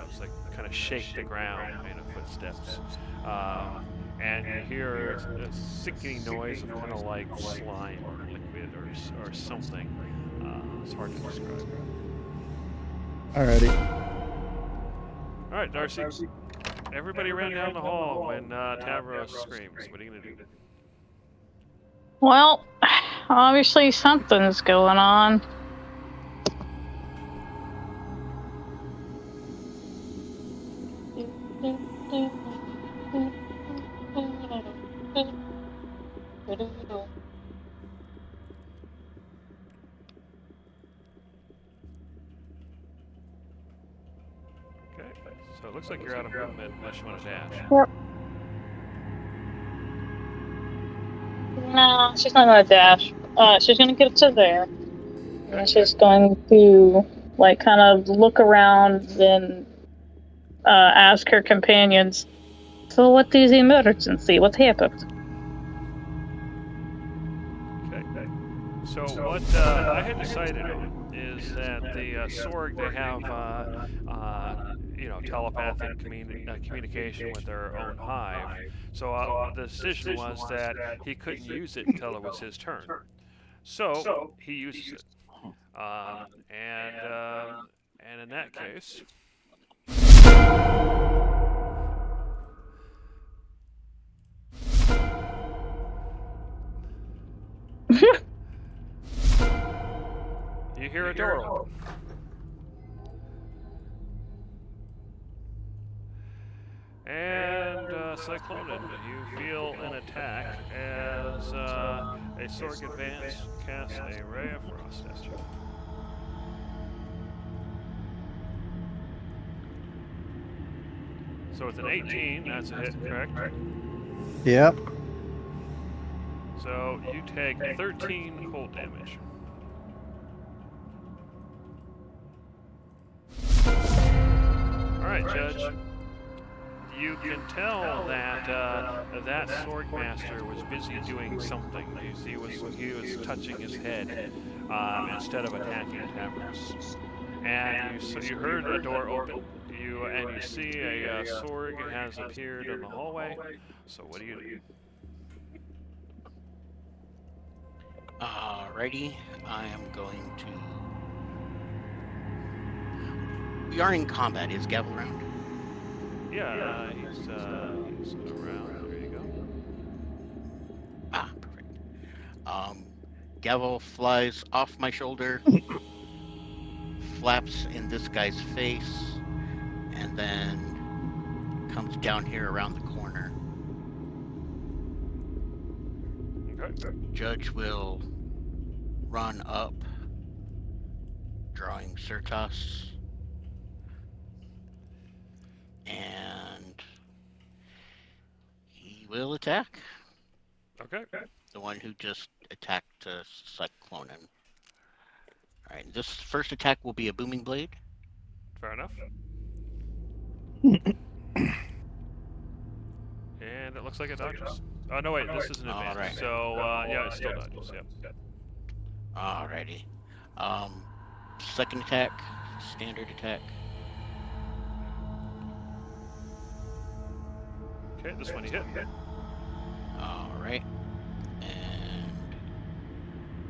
it's like kind of shake the ground kind of footsteps. And you hear a sickening noise of kind of like slime or liquid or something. It's hard to describe. Alrighty. All right, Darcy. Everybody ran down the hall when Tavros screams. What are you gonna do? Well, obviously something's going on. Okay, so it looks like you're out of movement unless you want to dash. No, she's not gonna dash. She's gonna get to there. And she's going to, like, kind of look around and ask her companions, so what is the emergency? What happened? Okay. So what I had decided on is that the Sorg, they have, telepathic communication with their own hive. So the decision was that he couldn't use it until it was his turn. So he uses it. And in that case, you hear a door open. And Cyclonin, you feel an attack as a Sorg Advance casts a Ray of Frost at you. So with an 18, that's a hit, correct? Yep. So you take 13 cold damage. Alright, Judge. You can tell that that Sorg Master was busy doing something. He was touching his head instead of attacking Tavros. And you heard a door open. You see a Sorg has appeared in the hallway. So what do you do? Alrighty, I am going to. We are in combat. Is Gavel around? Yeah, he's around. There you go. Ah, perfect. Gavel flies off my shoulder, flaps in this guy's face, and then comes down here around the corner. Okay. Judge will run up, drawing Certas, and he will attack. Okay. The one who just attacked Cyclonin. Alright, this first attack will be a Booming Blade. Fair enough. And it looks like it dodges. Oh, no, wait, this is an advantage. Alright. So, yeah, it still dodges, yep. Alrighty. Second attack, standard attack. Okay, this one you hit. Alright. And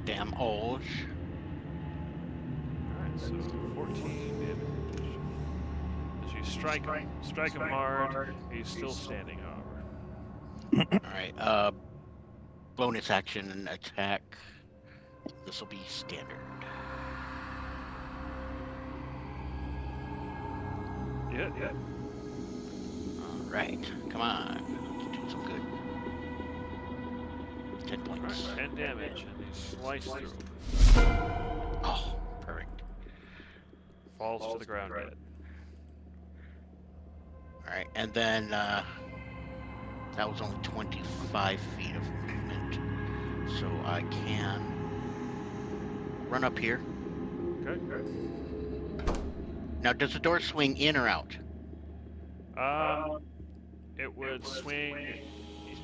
damn Olge. Alright, so 14 damage. As you strike him hard, he's still standing, however. Alright, bonus action attack. This will be standard. Yeah. Alright, come on. Let's do some good. 10 points. Alright, 10 damage, and he sliced through. Oh, perfect. Falls to the ground dead. Alright, and then that was only 25 feet of movement. So I can run up here. Okay. Now, does the door swing in or out? It would swing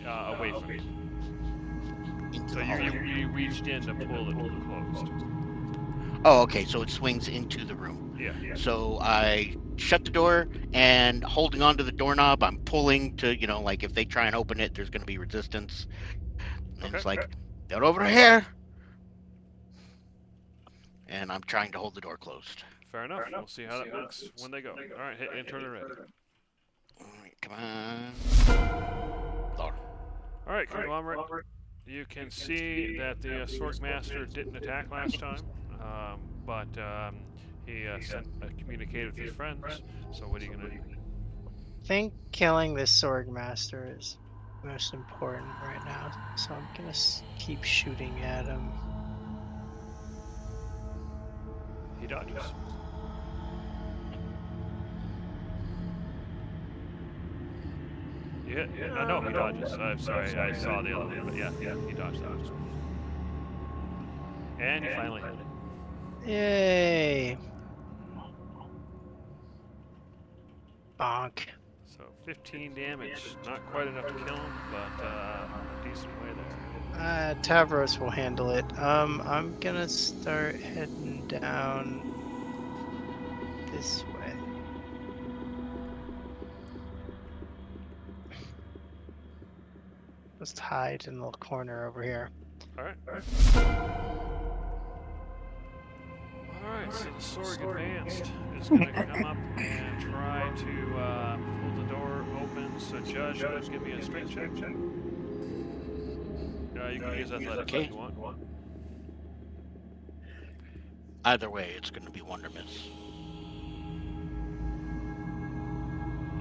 away from you. Into So the hallway. you reached in to pull it closed. Oh, okay, so it swings into the room. Yeah. So I shut the door, and holding onto the doorknob, I'm pulling to, like if they try and open it, there's going to be resistance. And it's like, get over here! And I'm trying to hold the door closed. Fair enough. We'll see how that works when they go. Alright, hit enter the red. Alright, come on. Lord. Alright, conglomerate. You can see that the Sorg Master didn't attack last time, but he communicated with his friends. So what are you gonna do? I think killing this Sorg Master is most important right now, so I'm gonna keep shooting at him. He dodges. Yeah, no, he dodges. I'm sorry, I saw the other one, but yeah, he dodged that one. And you finally hit it. Yay! Bonk. So 15 damage. Not quite enough to kill him, but a decent way there. Tavros will handle it. I'm gonna start heading down this way. Just hide in the little corner over here. Alright. Alright, so the Sorg Advanced is going to come up and try to pull the door open. So Judge, go ahead and give me a strength check. You can use athletics if you want. Either way, it's going to be wonder miss.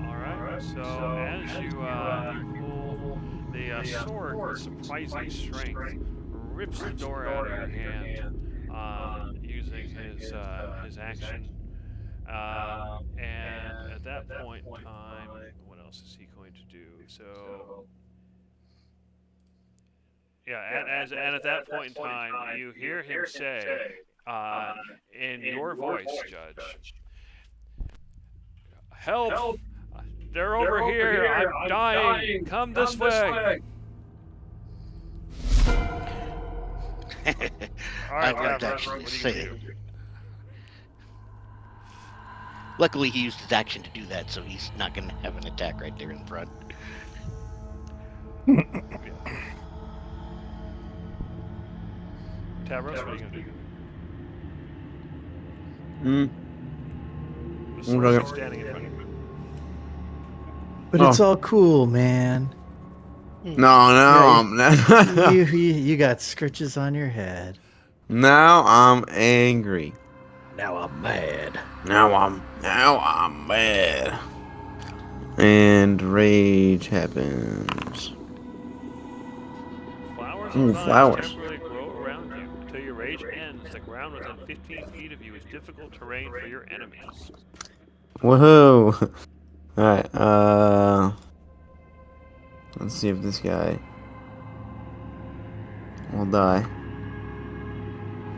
Alright, so as you pull the Sorg with surprising strength, rips the door out of your hand using his action. And at that point in time, what else is he going to do? So, yeah, and at that point in time, you hear him say, in your voice, Judge, "Help! They're over here! I'm dying! Come this way!" I won't actually say it. Luckily, he used his action to do that, so he's not going to have an attack right there in front. Tavros, what are you going to do? The Sorg is standing in front of you. But it's all cool, man. No, I'm not. You got scritches on your head. Now I'm angry. Now I'm mad. Now I'm mad. And rage happens. Flowers Ooh, and vines flowers. temporarily grow around you until your rage ends. The ground within 15 feet of you is difficult terrain for your enemies. Woohoo! Alright, let's see if this guy will die.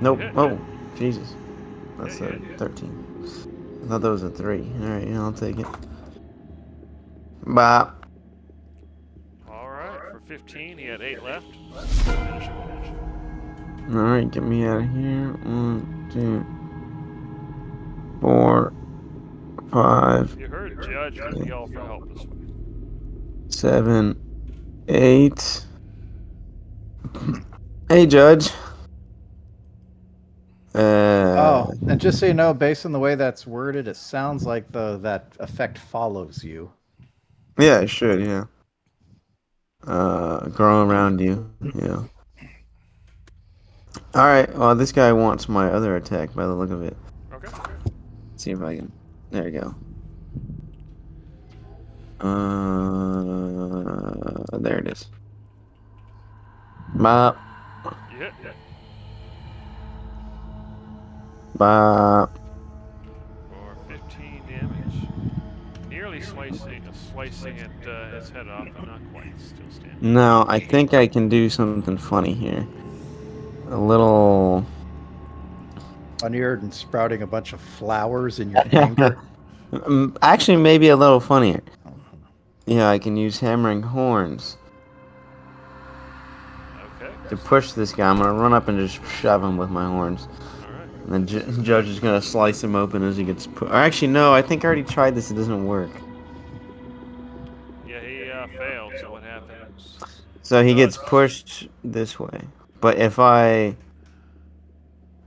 Nope. Oh, Jesus. That's a 13. I thought that was a 3. Alright, yeah, I'll take it. Bop. Alright, for 15, he had 8 left. Finish. Alright, get me out of here. 1, 2, 4, 5, You heard Judge yell for help this way. 7, 8. Hey, Judge. And just so you know, based on the way that's worded, it sounds like that effect follows you. Yeah, it should, yeah. Grow around you, yeah. Alright, well, this guy wants my other attack by the look of it. Okay. Let's see if I can. There we go. There it is. Bop. Yeah. Bop. For 15 damage. Nearly slicing its head off, but not quite. Still standing. Now, I think I can do something funny here. A little... Funnier and sprouting a bunch of flowers in your anger. Actually, maybe a little funnier. Yeah, I can use hammering horns Okay. to push this guy. I'm gonna run up and just shove him with my horns. Alright. And the judge is gonna slice him open as he gets put. Actually, no. I think I already tried this. It doesn't work. Yeah, he failed, so what happens? So he gets pushed this way. But if I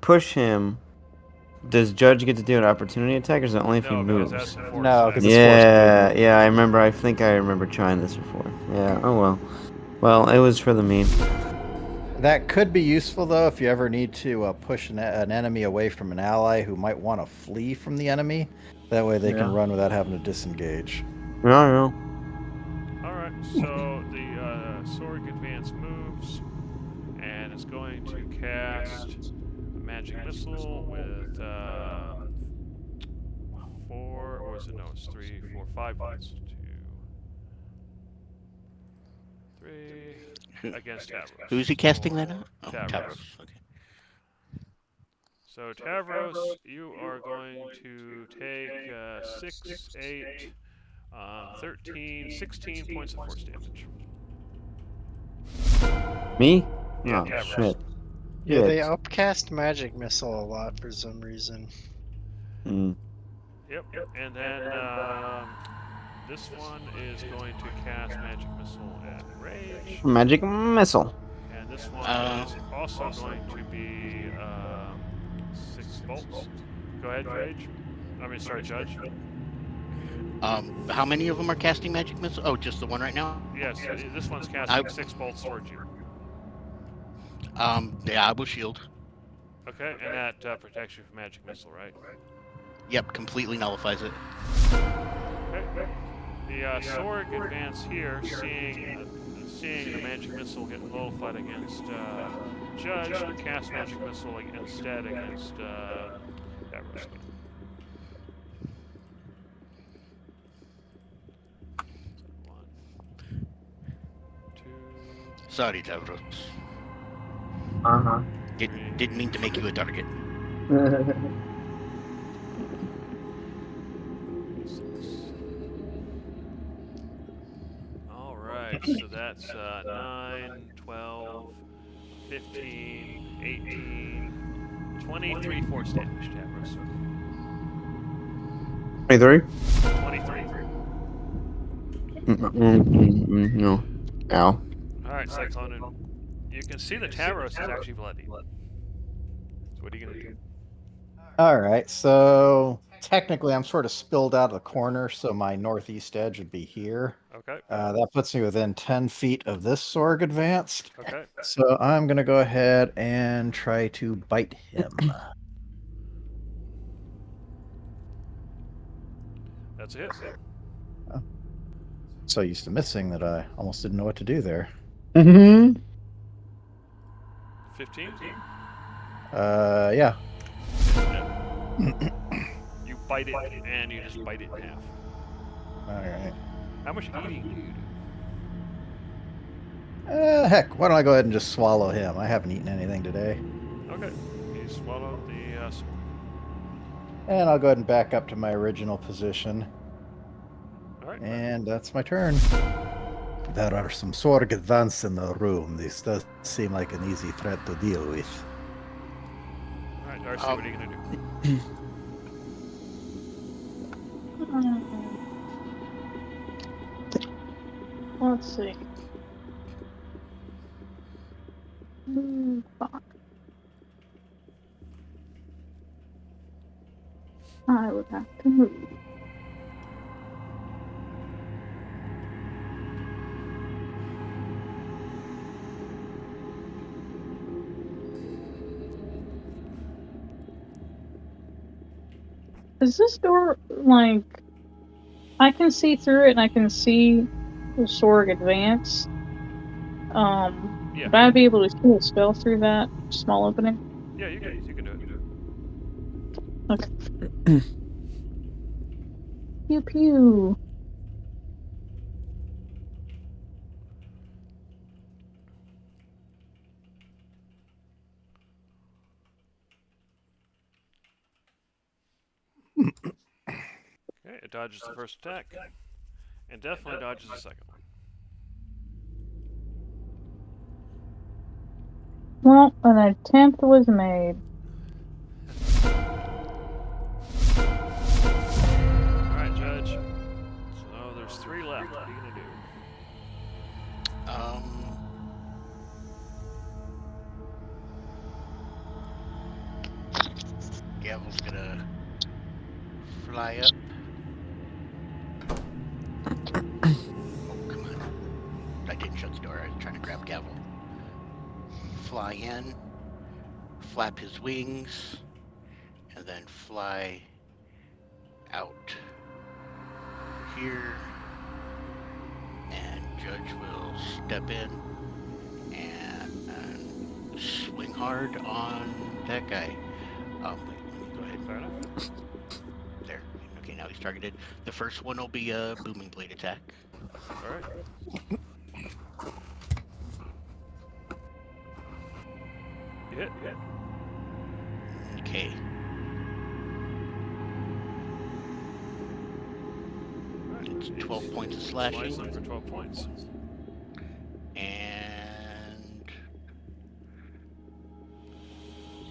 push him, does Judge get to do an opportunity attack, or is it only if he No, because moves? that's the force No, side. 'cause it's forced Yeah, I remember. I think I remember trying this before. Yeah. Oh well. Well, it was for the meme. That could be useful, though, if you ever need to push an enemy away from an ally who might want to flee from the enemy. That way they can run without having to disengage. Yeah. Alright, so the the Sorg Advance moves, and it's going to cast a magic missile with 4, or is it? No, it's 3, 4, 5 points. 2, 3 against Tavros. Who's he casting that on? Oh, Tavros. Tavros. Okay. So Tavros, you are going to take 6, 8, 13, 16 points of force damage. Me? Yeah, Oh, Tavros. shit. Yeah, they Shit. upcast magic missile a lot for some reason. Mm. Yep. And then this one is going to cast magic missile at Rage, Magic missile. and this one is also going to be 6 bolts. Go ahead, Rage. Sorry, Judge. How many of them are casting magic missile? Oh, just the one right now? Yes, this one's casting 6 bolts towards you. Yeah, I will shield. Okay, and that protects you from magic missile, right? Yep, completely nullifies it. Okay. The Sorg Advance here, seeing the magic missile get nullified against Judge, cast magic missile instead against Tavros. 1, 2. Sorry, Tavros. Uh-huh. Didn't mean to make you a target. 6. Alright, so that's 9, 12, 15, 18, 23 force damage, Tavros. 23? 23. No. Ow. Alright, Cyclone. You can see the Tavros is actually bloody. So what are you going to do? All right, so technically I'm sort of spilled out of the corner, so my northeast edge would be here. Okay. That puts me within 10 feet of this Sorg Advanced. Okay. So I'm going to go ahead and try to bite him. That's it. So used to missing that I almost didn't know what to do there. 15? 15? Yeah. You bite it, and you just bite it in half. All right. How much eating do you do? Heck, why don't I go ahead and just swallow him? I haven't eaten anything today. Okay. You swallowed the And I'll go ahead and back up to my original position. Alright. And that's my turn. There are some Sorg Advance in the room. This does seem like an easy threat to deal with. Alright, Darcy, what are you going to do? Let's see. Fuck. I would have to move. Is this door, like, I can see through it and I can see the Sorg Advance. Yeah. Would I be able to see a spell through that small opening? Yeah, you can do it. Okay. Pew pew. Okay, it dodges the first attack. And definitely dodges the second one. Well, an attempt was made. Alright, Judge. So there's 3 left. What are you going to do? Gavel's gonna fly up. Oh, come on. I didn't shut the door. I was trying to grab Gavel. Fly in, flap his wings, and then fly out here and Judge will step in and swing hard on that guy. Wait, let me go ahead. Fair enough. There. Okay, now he's targeted. The first one will be a booming blade attack. All right. You hit. Okay. It's 12 points of slashing. Slice him for 12 points. And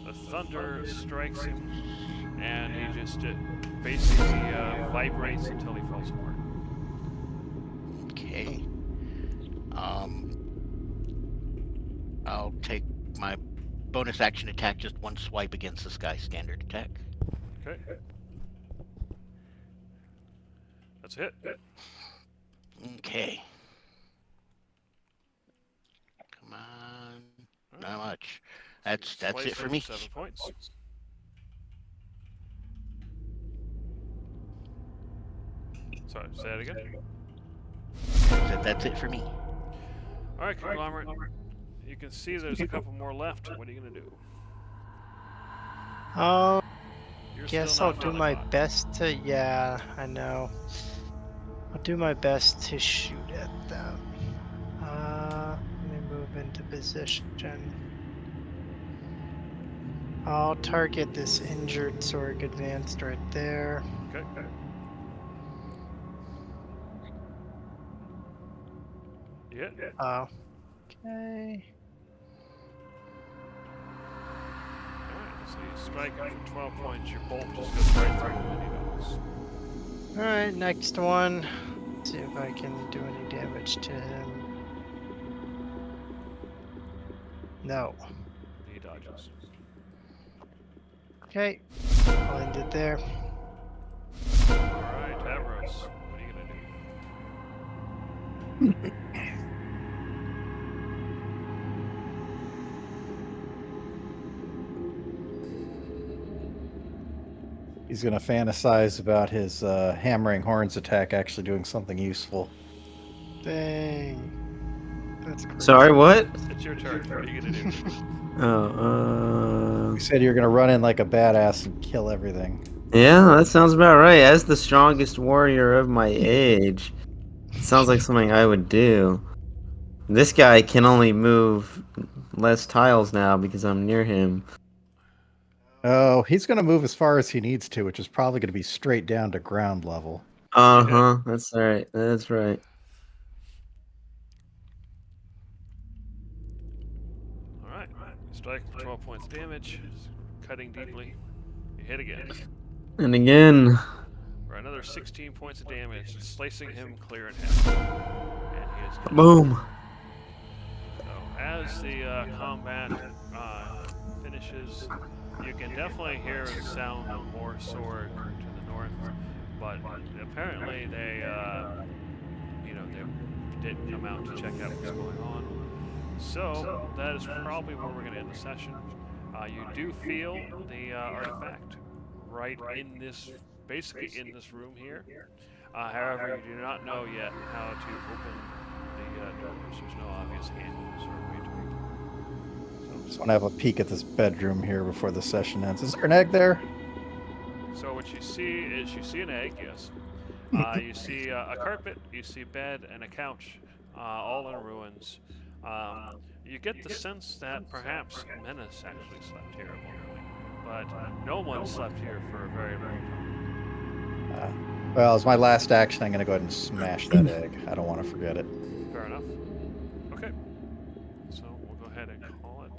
The thunder strikes him, and he just basically vibrates until he falls apart. okay. I'll take my bonus action attack, just one swipe against this guy's standard attack. Okay. That's a hit. Okay. Come on. Not much. That's Slice it for him me. 7 points. Sorry, say that again. That's it for me. All right, Conglomerate. You can see there's a couple more left. What are you gonna do? Oh, You're guess still I'll not do feeling my hot. best to. Yeah, I know. I'll do my best to shoot at them. Let me move into position. I'll target this injured Sorg advanced right there. Okay. You hit. Oh. Okay. Alright, so you strike him for 12 points, your bolt just goes right through him and he dies. Alright, next one. See if I can do any damage to him. No. He dodges. Okay. I'll end it there. Alright, Tavros, what are you gonna do? He's going to fantasize about his hammering horns attack actually doing something useful. Dang. That's crazy. Sorry, what? It's your turn. What are you gonna do? Oh, You said you're going to run in like a badass and kill everything. yeah, that sounds about right. As the strongest warrior of my age, it sounds like something I would do. This guy can only move less tiles now because I'm near him. Oh, he's going to move as far as he needs to, which is probably going to be straight down to ground level. Uh-huh, that's right. That's right. Alright, you strike for 12 points of damage, cutting deeply. You hit again. And again, For another 16 points of damage, slicing him clear in half. And he is dead. boom. So, as the combat finishes, you can definitely hear the sound of more sword to the north, but apparently they, they didn't come out to check out what's going on. So that is probably where we're going to end the session. You do feel the artifact right in this, basically in this room here. However, you do not know yet how to open the doors. There's no obvious handles or way to open. Just want to have a peek at this bedroom here before the session ends. Is there an egg there? So what you see is you see an egg, yes. You see a carpet, you see a bed, and a couch, all in ruins. You get the sense that perhaps Menace actually slept here at one point, but no one slept here for a very long time. Well, as my last action, I'm going to go ahead and smash that egg. I don't want to forget it. Fair enough. Okay. So we'll go ahead and call it